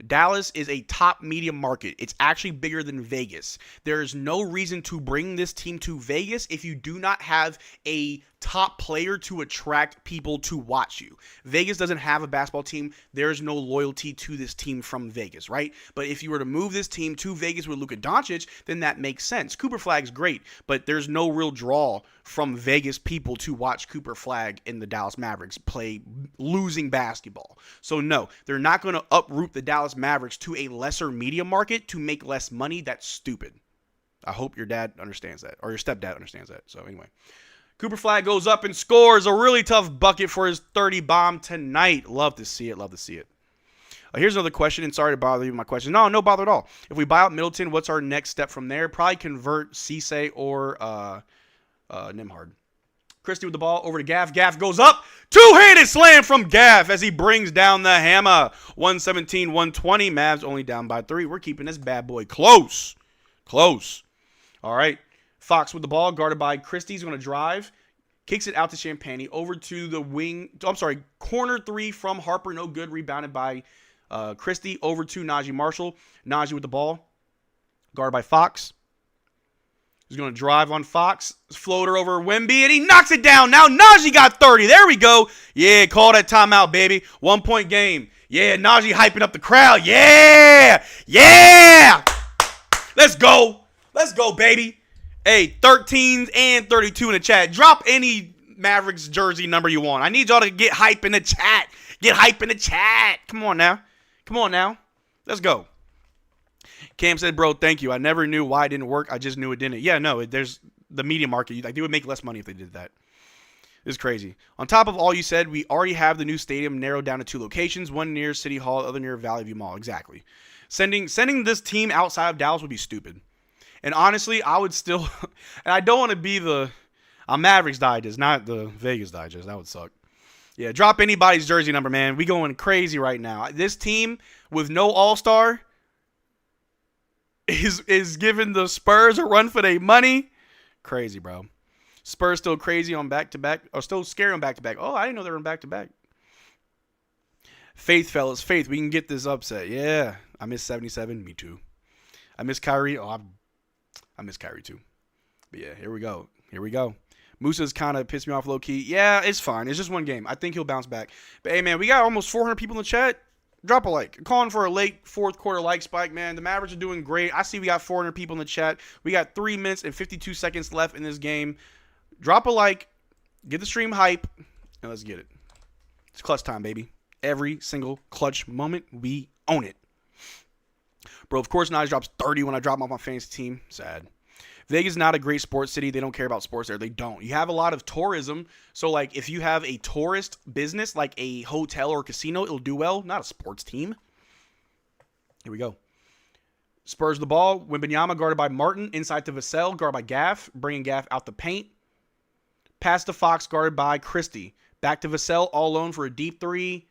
Dallas is a top media market. It's actually bigger than Vegas. There is no reason to bring this team to Vegas if you do not have a top player to attract people to watch you. Vegas doesn't have a basketball team. There's no loyalty to this team from Vegas, right? But if you were to move this team to Vegas with Luka Doncic, then that makes sense. Cooper Flagg's great, but there's no real draw from Vegas people to watch Cooper Flagg and the Dallas Mavericks play losing basketball. So no, they're not going to uproot the Dallas Mavericks to a lesser media market to make less money. That's stupid. I hope your dad understands that, or your stepdad understands that. So anyway, Cooper Flagg goes up and scores a really tough bucket for his 30 bomb tonight. Love to see it. Love to see it. Here's another question, and sorry to bother you with my question. No bother at all. If we buy out Middleton, what's our next step from there? Probably convert Cisse or Nembhard. Christie with the ball over to Gaff. Gaff goes up. Two-handed slam from Gaff as he brings down the hammer. 117-120. Mavs only down by 3. We're keeping this bad boy close. Close. All right. Fox with the ball, guarded by Christie. He's going to drive. Kicks it out to Champagne. Over to the wing. Corner 3 from Harper. No good. Rebounded by Christie. Over to Najee Marshall. Najee with the ball. Guarded by Fox. He's going to drive on Fox. Floater over Wemby, and he knocks it down. Now Najee got 30. There we go. Yeah, call that timeout, baby. 1-point game. Yeah, Najee hyping up the crowd. Yeah. Yeah. Let's go. Let's go, baby. Hey, 13s and 32 in the chat. Drop any Mavericks jersey number you want. I need y'all to get hype in the chat. Get hype in the chat. Come on now. Come on now. Let's go. Cam said, bro, thank you. I never knew why it didn't work. I just knew it didn't. Yeah, no, there's the media market. Like, they would make less money if they did that. It's crazy. On top of all you said, we already have the new stadium narrowed down to 2 locations. One near City Hall, the other near Valley View Mall. Exactly. Sending this team outside of Dallas would be stupid. And honestly, I would still, and I don't want to be the Mavericks Digest, not the Vegas Digest. That would suck. Yeah, drop anybody's jersey number, man. We going crazy right now. This team with no All-Star is giving the Spurs a run for their money. Crazy, bro. Spurs still crazy on back-to-back, or still scary on back-to-back. Oh, I didn't know they were on back-to-back. Faith, fellas. Faith, we can get this upset. Yeah, I miss 77. Me too. I miss Kyrie. Oh, I miss Kyrie too. But yeah, here we go. Here we go. Musa's kind of pissed me off low-key. Yeah, it's fine. It's just one game. I think he'll bounce back. But, hey, man, we got almost 400 people in the chat. Drop a like. I'm calling for a late fourth quarter like spike, man. The Mavericks are doing great. I see we got 400 people in the chat. We got 3 minutes and 52 seconds left in this game. Drop a like. Get the stream hype. And let's get it. It's clutch time, baby. Every single clutch moment, we own it. Bro, of course, Najee drops 30 when I drop him off my fantasy team. Sad. Vegas is not a great sports city. They don't care about sports there. They don't. You have a lot of tourism. So, like, if you have a tourist business, like a hotel or casino, it'll do well. Not a sports team. Here we go. Spurs the ball. Wembanyama guarded by Martin. Inside to Vassell, guarded by Gaff. Bringing Gaff out the paint. Pass to Fox, guarded by Christie. Back to Vassell, all alone for a deep 3.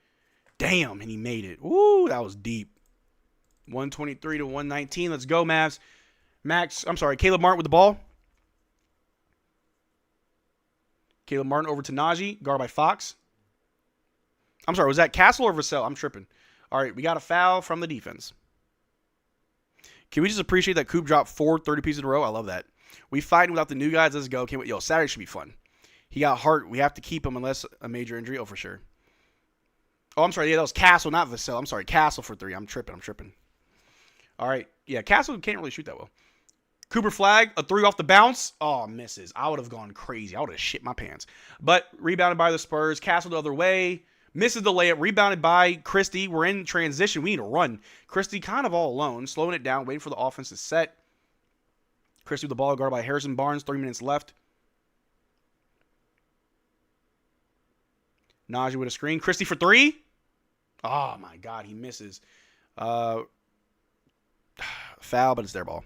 Damn, and he made it. Woo, that was deep. 123 to 119. Let's go, Mavs. Caleb Martin with the ball. Caleb Martin over to Najee, guarded by Fox. I'm sorry, was that Castle or Vassell? I'm tripping. All right, we got a foul from the defense. Can we just appreciate that Coop dropped 4 30 pieces in a row? I love that. We fighting without the new guys. Let's go. Can't wait. Yo, Saturday should be fun. He got heart. We have to keep him unless a major injury. Oh, for sure. Oh, I'm sorry. Yeah, that was Castle, not Vassell. I'm sorry. Castle for 3. I'm tripping. All right. Yeah, Castle can't really shoot that well. Cooper Flagg, a 3 off the bounce. Oh, misses. I would have gone crazy. I would have shit my pants. But rebounded by the Spurs. Castle the other way. Misses the layup. Rebounded by Christie. We're in transition. We need to run. Christie kind of all alone. Slowing it down. Waiting for the offense to set. Christie with the ball guarded by Harrison Barnes. 3 minutes left. Najee with a screen. Christie for 3. Oh, my God. He misses. Foul, but it's their ball.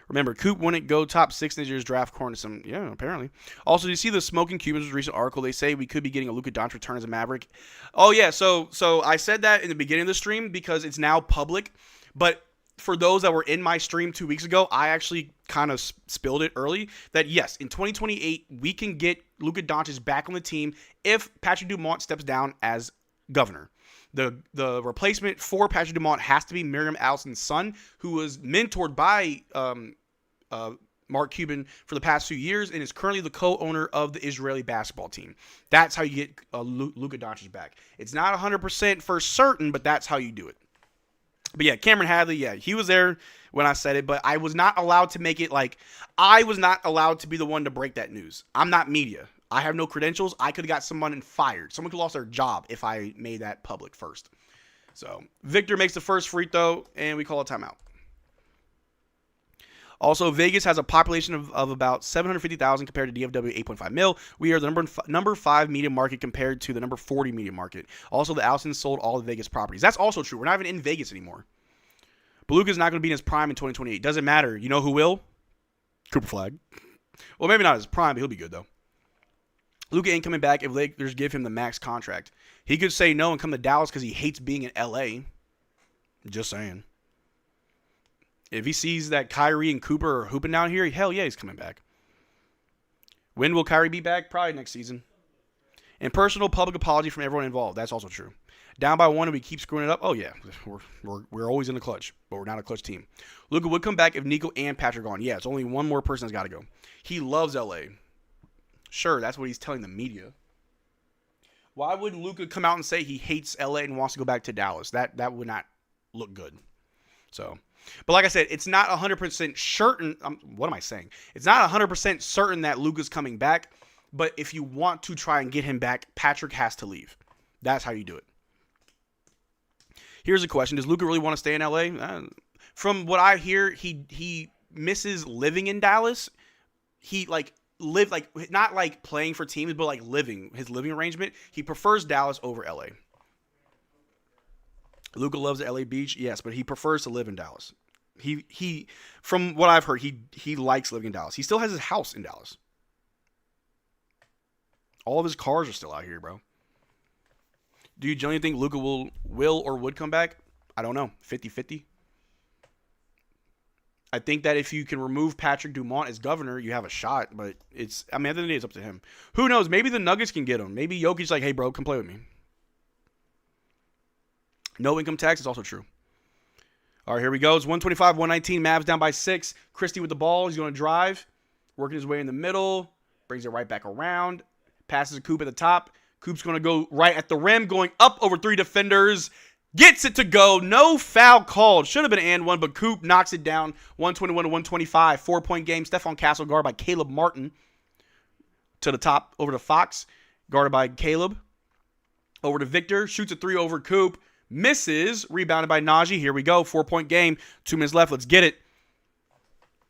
Remember, Coop wouldn't go top 6 this year's draft according to some, yeah, apparently. Also, do you see the Smoking Cubans' recent article? They say we could be getting a Luka Doncic return as a Maverick. Oh, yeah, so I said that in the beginning of the stream because it's now public. But for those that were in my stream 2 weeks ago, I actually kind of spilled it early that, yes, in 2028, we can get Luka Doncic back on the team if Patrick Dumont steps down as governor. The replacement for Patrick Dumont has to be Miriam Allison's son, who was mentored by Mark Cuban for the past few years and is currently the co-owner of the Israeli basketball team. That's how you get Luka Doncic back. It's not 100% for certain, but that's how you do it. But yeah, Cameron Hadley, yeah, he was there when I said it, but I was not allowed to make it like I was not allowed to be the one to break that news. I'm not media. I have no credentials. I could have got someone fired. Someone could have lost their job if I made that public first. So Victor makes the first free throw, and we call a timeout. Also, Vegas has a population of about 750,000 compared to DFW 8.5 mil. We are the number 5 media market compared to the number 40 media market. Also, the Allisons sold all the Vegas properties. That's also true. We're not even in Vegas anymore. Beluga's not going to be in his prime in 2028. Doesn't matter. You know who will? Cooper Flagg. Well, maybe not his prime, but he'll be good, though. Luka ain't coming back if Lakers give him the max contract. He could say no and come to Dallas because he hates being in L.A. Just saying. If he sees that Kyrie and Cooper are hooping down here, hell yeah, he's coming back. When will Kyrie be back? Probably next season. And personal public apology from everyone involved. That's also true. Down by 1 and we keep screwing it up. Oh, yeah. We're always in the clutch, but we're not a clutch team. Luka would come back if Nico and Patrick are gone. Yeah, it's only one more person that's got to go. He loves L.A. Sure, that's what he's telling the media. Why would Luka come out and say he hates LA and wants to go back to Dallas? That would not look good. So, but like I said, it's not 100% certain. What am I saying? It's not 100% certain that Luka's coming back. But if you want to try and get him back, Patrick has to leave. That's how you do it. Here's a question: does Luka really want to stay in LA? From what I hear, he misses living in Dallas. He live not like playing for teams, but like his living arrangement. He prefers Dallas over LA. Luka loves the LA beach, yes, but he prefers to live in Dallas. He from what I've heard, he likes living in Dallas. He still has his house in Dallas. All of his cars are still out here, bro. Do you genuinely think Luka will or would come back? I don't know. 50-50. I think that if you can remove Patrick Dumont as governor, you have a shot. But at the end of the day, it's up to him. Who knows? Maybe the Nuggets can get him. Maybe Jokic's like, hey, bro, come play with me. No income tax is also true. All right, here we go. It's 125-119. Mavs down by 6. Christie with the ball. He's going to drive. Working his way in the middle. Brings it right back around. Passes a Coop at the top. Coop's going to go right at the rim. Going up over 3 defenders. Gets it to go. No foul called. Should have been an and one, but Coop knocks it down. 121-125. 4-point game. Stephon Castle guarded by Caleb Martin. To the top. Over to Fox. Guarded by Caleb. Over to Victor. Shoots a 3 over Coop. Misses. Rebounded by Najee. Here we go. 4-point game. 2 minutes left. Let's get it.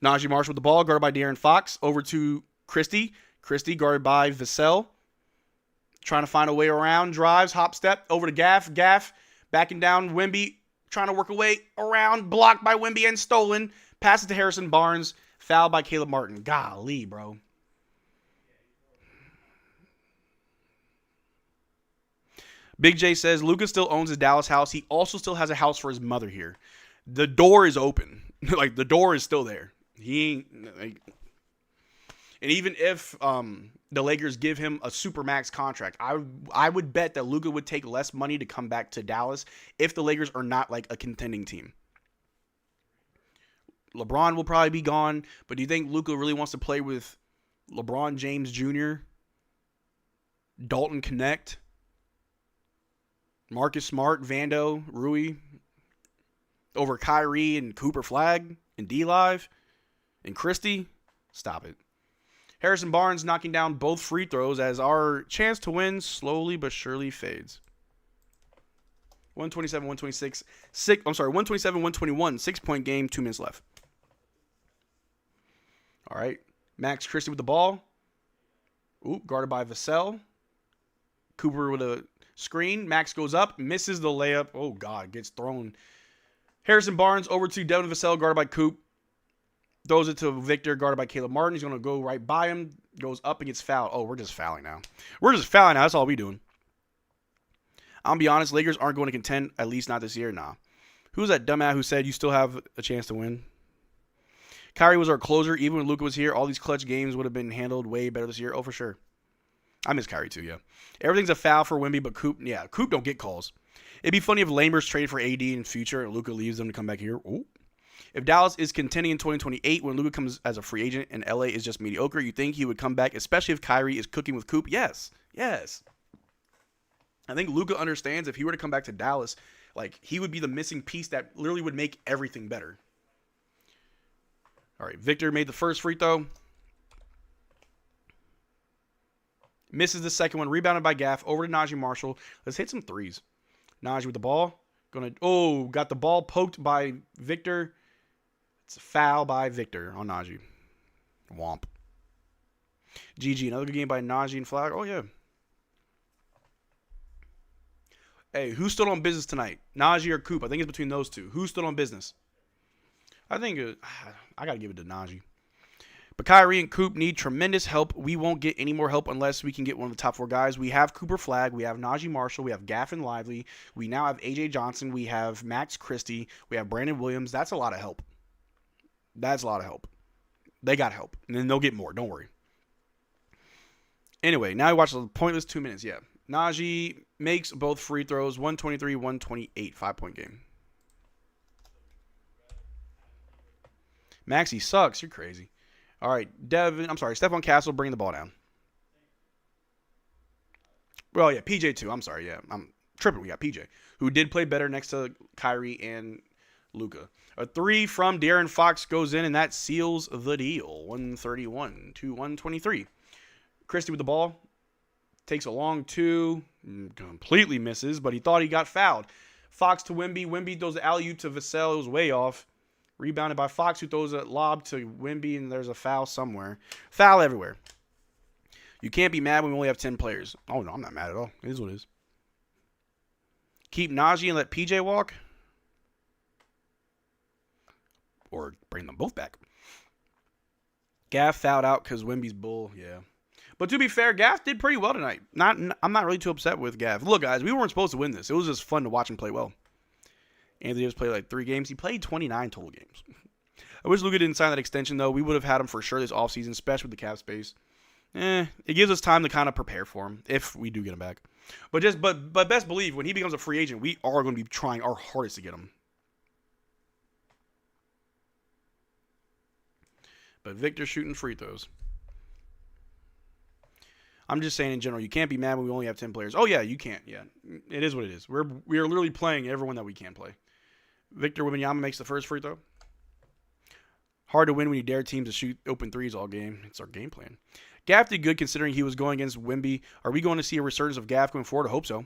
Najee Marshall with the ball. Guarded by De'Aaron Fox. Over to Christie. Christie guarded by Vassell. Trying to find a way around. Drives. Hop step. Over to Gaff. Gaff. Backing down, Wemby trying to work away around, blocked by Wemby and stolen. Passes to Harrison Barnes, fouled by Caleb Martin. Golly, bro. Big J says, Luka still owns his Dallas house. He also still has a house for his mother here. The door is open. The door is still there. He ain't... And even if the Lakers give him a supermax contract, I would bet that Luka would take less money to come back to Dallas if the Lakers are not like a contending team. LeBron will probably be gone, but do you think Luka really wants to play with LeBron James Jr., Dalton Connect, Marcus Smart, Vando, Rui over Kyrie and Cooper Flagg and D-Live and Christie. Stop it. Harrison Barnes knocking down both free throws as our chance to win slowly but surely fades. 127, 126, 127, 121, 6-point game, 2 minutes left. All right, Max Christie with the ball. Guarded by Vassell. Cooper with a screen. Max goes up, misses the layup. Oh, God, gets thrown. Harrison Barnes over to Devin Vassell, guarded by Coop. Throws it to Victor, guarded by Caleb Martin. He's going to go right by him. Goes up and gets fouled. Oh, we're just fouling now. That's all we doing. I'll be honest, Lakers aren't going to contend, at least not this year. Nah. Who's that dumbass who said you still have a chance to win? Kyrie was our closer. Even when Luka was here, all these clutch games would have been handled way better this year. Oh, for sure. I miss Kyrie too, yeah. Everything's a foul for Wemby, but Coop don't get calls. It'd be funny if Lamers traded for AD in the future and Luka leaves them to come back here. Ooh. If Dallas is contending in 2028 when Luka comes as a free agent and LA is just mediocre, you think he would come back, especially if Kyrie is cooking with Coop? Yes. I think Luka understands if he were to come back to Dallas, like he would be the missing piece that literally would make everything better. All right, Victor made the first free throw. Misses the second one. Rebounded by Gaff. Over to Najee Marshall. Let's hit some threes. Najee with the ball. Got the ball poked by Victor. It's a foul by Victor on Najee. Womp. GG. Another good game by Najee and Flagg. Oh, yeah. Hey, who stood on business tonight? Najee or Coop? I think it's between those two. Who stood on business? I think I got to give it to Najee. But Kyrie and Coop need tremendous help. We won't get any more help unless we can get one of the top 4 guys. We have Cooper Flagg. We have Najee Marshall. We have Gafford Lively. We now have A.J. Johnson. We have Max Christie. We have Brandon Williams. That's a lot of help. They got help. And then they'll get more. Don't worry. Anyway, now we watch the pointless 2 minutes. Yeah. Najee makes both free throws. 123, 128. 5-point game. Maxie sucks. You're crazy. All right, Stephon Castle bringing the ball down. Well, yeah, PJ too. I'm sorry, yeah. I'm tripping. We got PJ, who did play better next to Kyrie and Luka. A 3 from De'Aaron Fox goes in, and that seals the deal. 131 to 123. Christie with the ball. Takes a long 2. Completely misses, but he thought he got fouled. Fox to Wemby. Wemby throws the alley-oop to Vassell. It was way off. Rebounded by Fox, who throws a lob to Wemby, and there's a foul somewhere. Foul everywhere. You can't be mad when we only have 10 players. Oh, no, I'm not mad at all. It is what it is. Keep Najee and let PJ walk? Or bring them both back. Gaff fouled out because Wemby's bull. Yeah. But to be fair, Gaff did pretty well tonight. I'm not really too upset with Gaff. Look, guys, we weren't supposed to win this. It was just fun to watch him play well. Anthony just played like 3 games. He played 29 total games. I wish Luka didn't sign that extension, though. We would have had him for sure this offseason, especially with the cap space. It gives us time to kind of prepare for him if we do get him back. But best believe, when he becomes a free agent, we are going to be trying our hardest to get him. But Victor shooting free throws. I'm just saying in general, you can't be mad when we only have 10 players. Oh, yeah, you can't. Yeah, it is what it is. We are literally playing everyone that we can play. Victor Wembanyama makes the first free throw. Hard to win when you dare teams to shoot open threes all game. It's our game plan. Gaff did good considering he was going against Wemby. Are we going to see a resurgence of Gaff going forward? I hope so.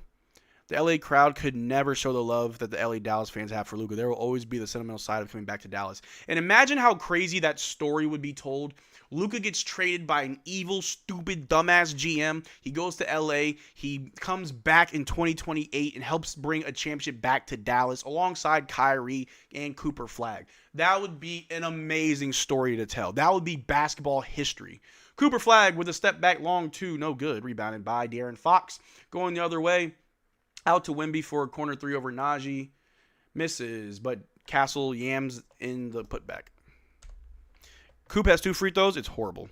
The LA crowd could never show the love that the LA Dallas fans have for Luka. There will always be the sentimental side of coming back to Dallas. And imagine how crazy that story would be told. Luka gets traded by an evil, stupid, dumbass GM. He goes to LA. He comes back in 2028 and helps bring a championship back to Dallas alongside Kyrie and Cooper Flagg. That would be an amazing story to tell. That would be basketball history. Cooper Flagg with a step back long 2, no good. Rebounded by De'Aaron Fox. Going the other way. Out to Wemby for a corner 3 over Najee. Misses, but Castle yams in the putback. Coop has 2 free throws. It's horrible.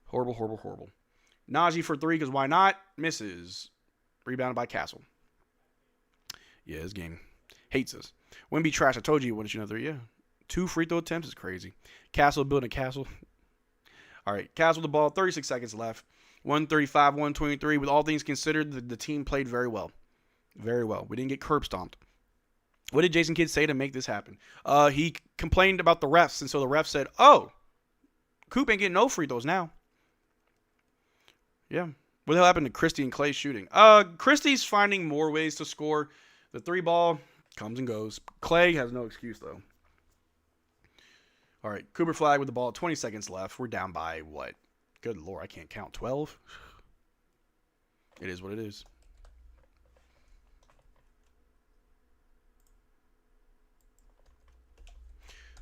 Horrible. Najee for 3 because why not? Misses. Rebounded by Castle. Yeah, this game hates us. Wemby trash. I told you he wouldn't shoot another 3. Yeah. 2 free throw attempts is crazy. Castle building a castle. All right, Castle with the ball. 36 seconds left. 135, 123. With all things considered, the team played very well. Very well. We didn't get curb stomped. What did Jason Kidd say to make this happen? He complained about the refs, and so the refs said, oh, Coop ain't getting no free throws now. Yeah. What the hell happened to Christie and Clay shooting? Christie's finding more ways to score. The 3-ball comes and goes. Clay has no excuse, though. All right, Cooper Flagg with the ball. 20 seconds left. We're down by what? Good Lord, I can't count. 12? It is what it is.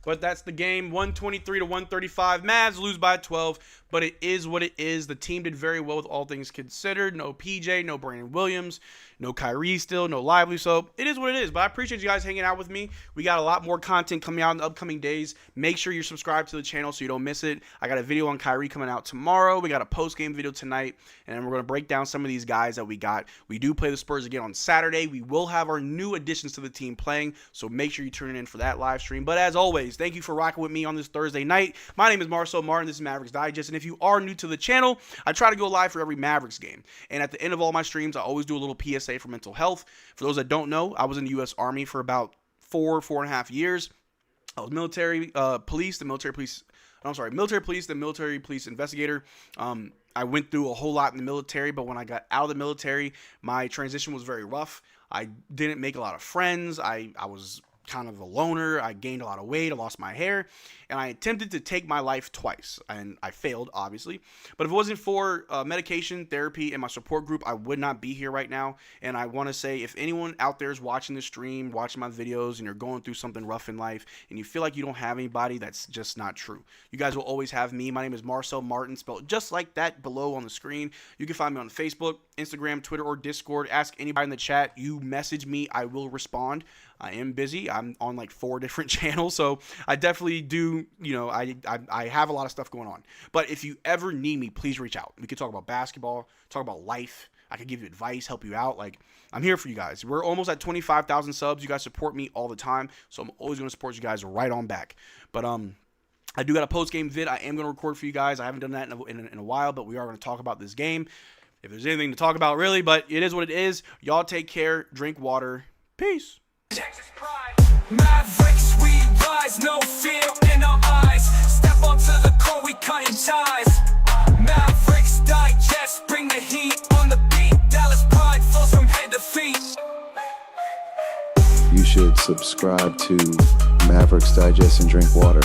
But that's the game, 123 to 135. Mavs lose by 12, but it is what it is. The team did very well with all things considered. No PJ, no Brandon Williams, no Kyrie still, no Lively. So it is what it is. But I appreciate you guys hanging out with me. We got a lot more content coming out in the upcoming days. Make sure you're subscribed to the channel so you don't miss it. I got a video on Kyrie coming out tomorrow. We got a post-game video tonight, and then we're going to break down some of these guys that we got. We do play the Spurs again on Saturday. We will have our new additions to the team playing, so make sure you tune in for that live stream. But as always, thank you for rocking with me on this Thursday night. My name is Marcel Martin. This is Mavs Digest. And if you are new to the channel, I try to go live for every Mavericks game. And at the end of all my streams, I always do a little PSA for mental health. For those that don't know, I was in the U.S. Army for about 4.5 years. I was military police, then military police investigator. I went through a whole lot in the military, but when I got out of the military, my transition was very rough. I didn't make a lot of friends. I was kind of a loner. I gained a lot of weight. I lost my hair, and I attempted to take my life twice, and I failed, obviously. But if it wasn't for medication, therapy, and my support group, I would not be here right now. And I want to say, if anyone out there is watching the stream, watching my videos, and you're going through something rough in life, and you feel like you don't have anybody, that's just not true. You guys will always have me. My name is Marcel Martin, spelled just like that below on the screen. You can find me on Facebook, Instagram, Twitter, or Discord. Ask anybody in the chat. You message me, I will respond. I am busy. I'm on like 4 different channels, so I definitely do, I have a lot of stuff going on. But if you ever need me, please reach out. We could talk about basketball, talk about life. I could give you advice, help you out. Like, I'm here for you guys. We're almost at 25,000 subs. You guys support me all the time, so I'm always going to support you guys right on back. But I do got a post-game vid I am going to record for you guys. I haven't done that in a while, but we are going to talk about this game. If there's anything to talk about, really, but it is what it is. Y'all take care. Drink water. Peace. Mavericks, we rise, no fear in our eyes. Step onto the court, we cutting ties. Mavericks Digest, bring the heat on the beat. Dallas pride flows from head to feet. You should subscribe to Mavericks Digest and drink water.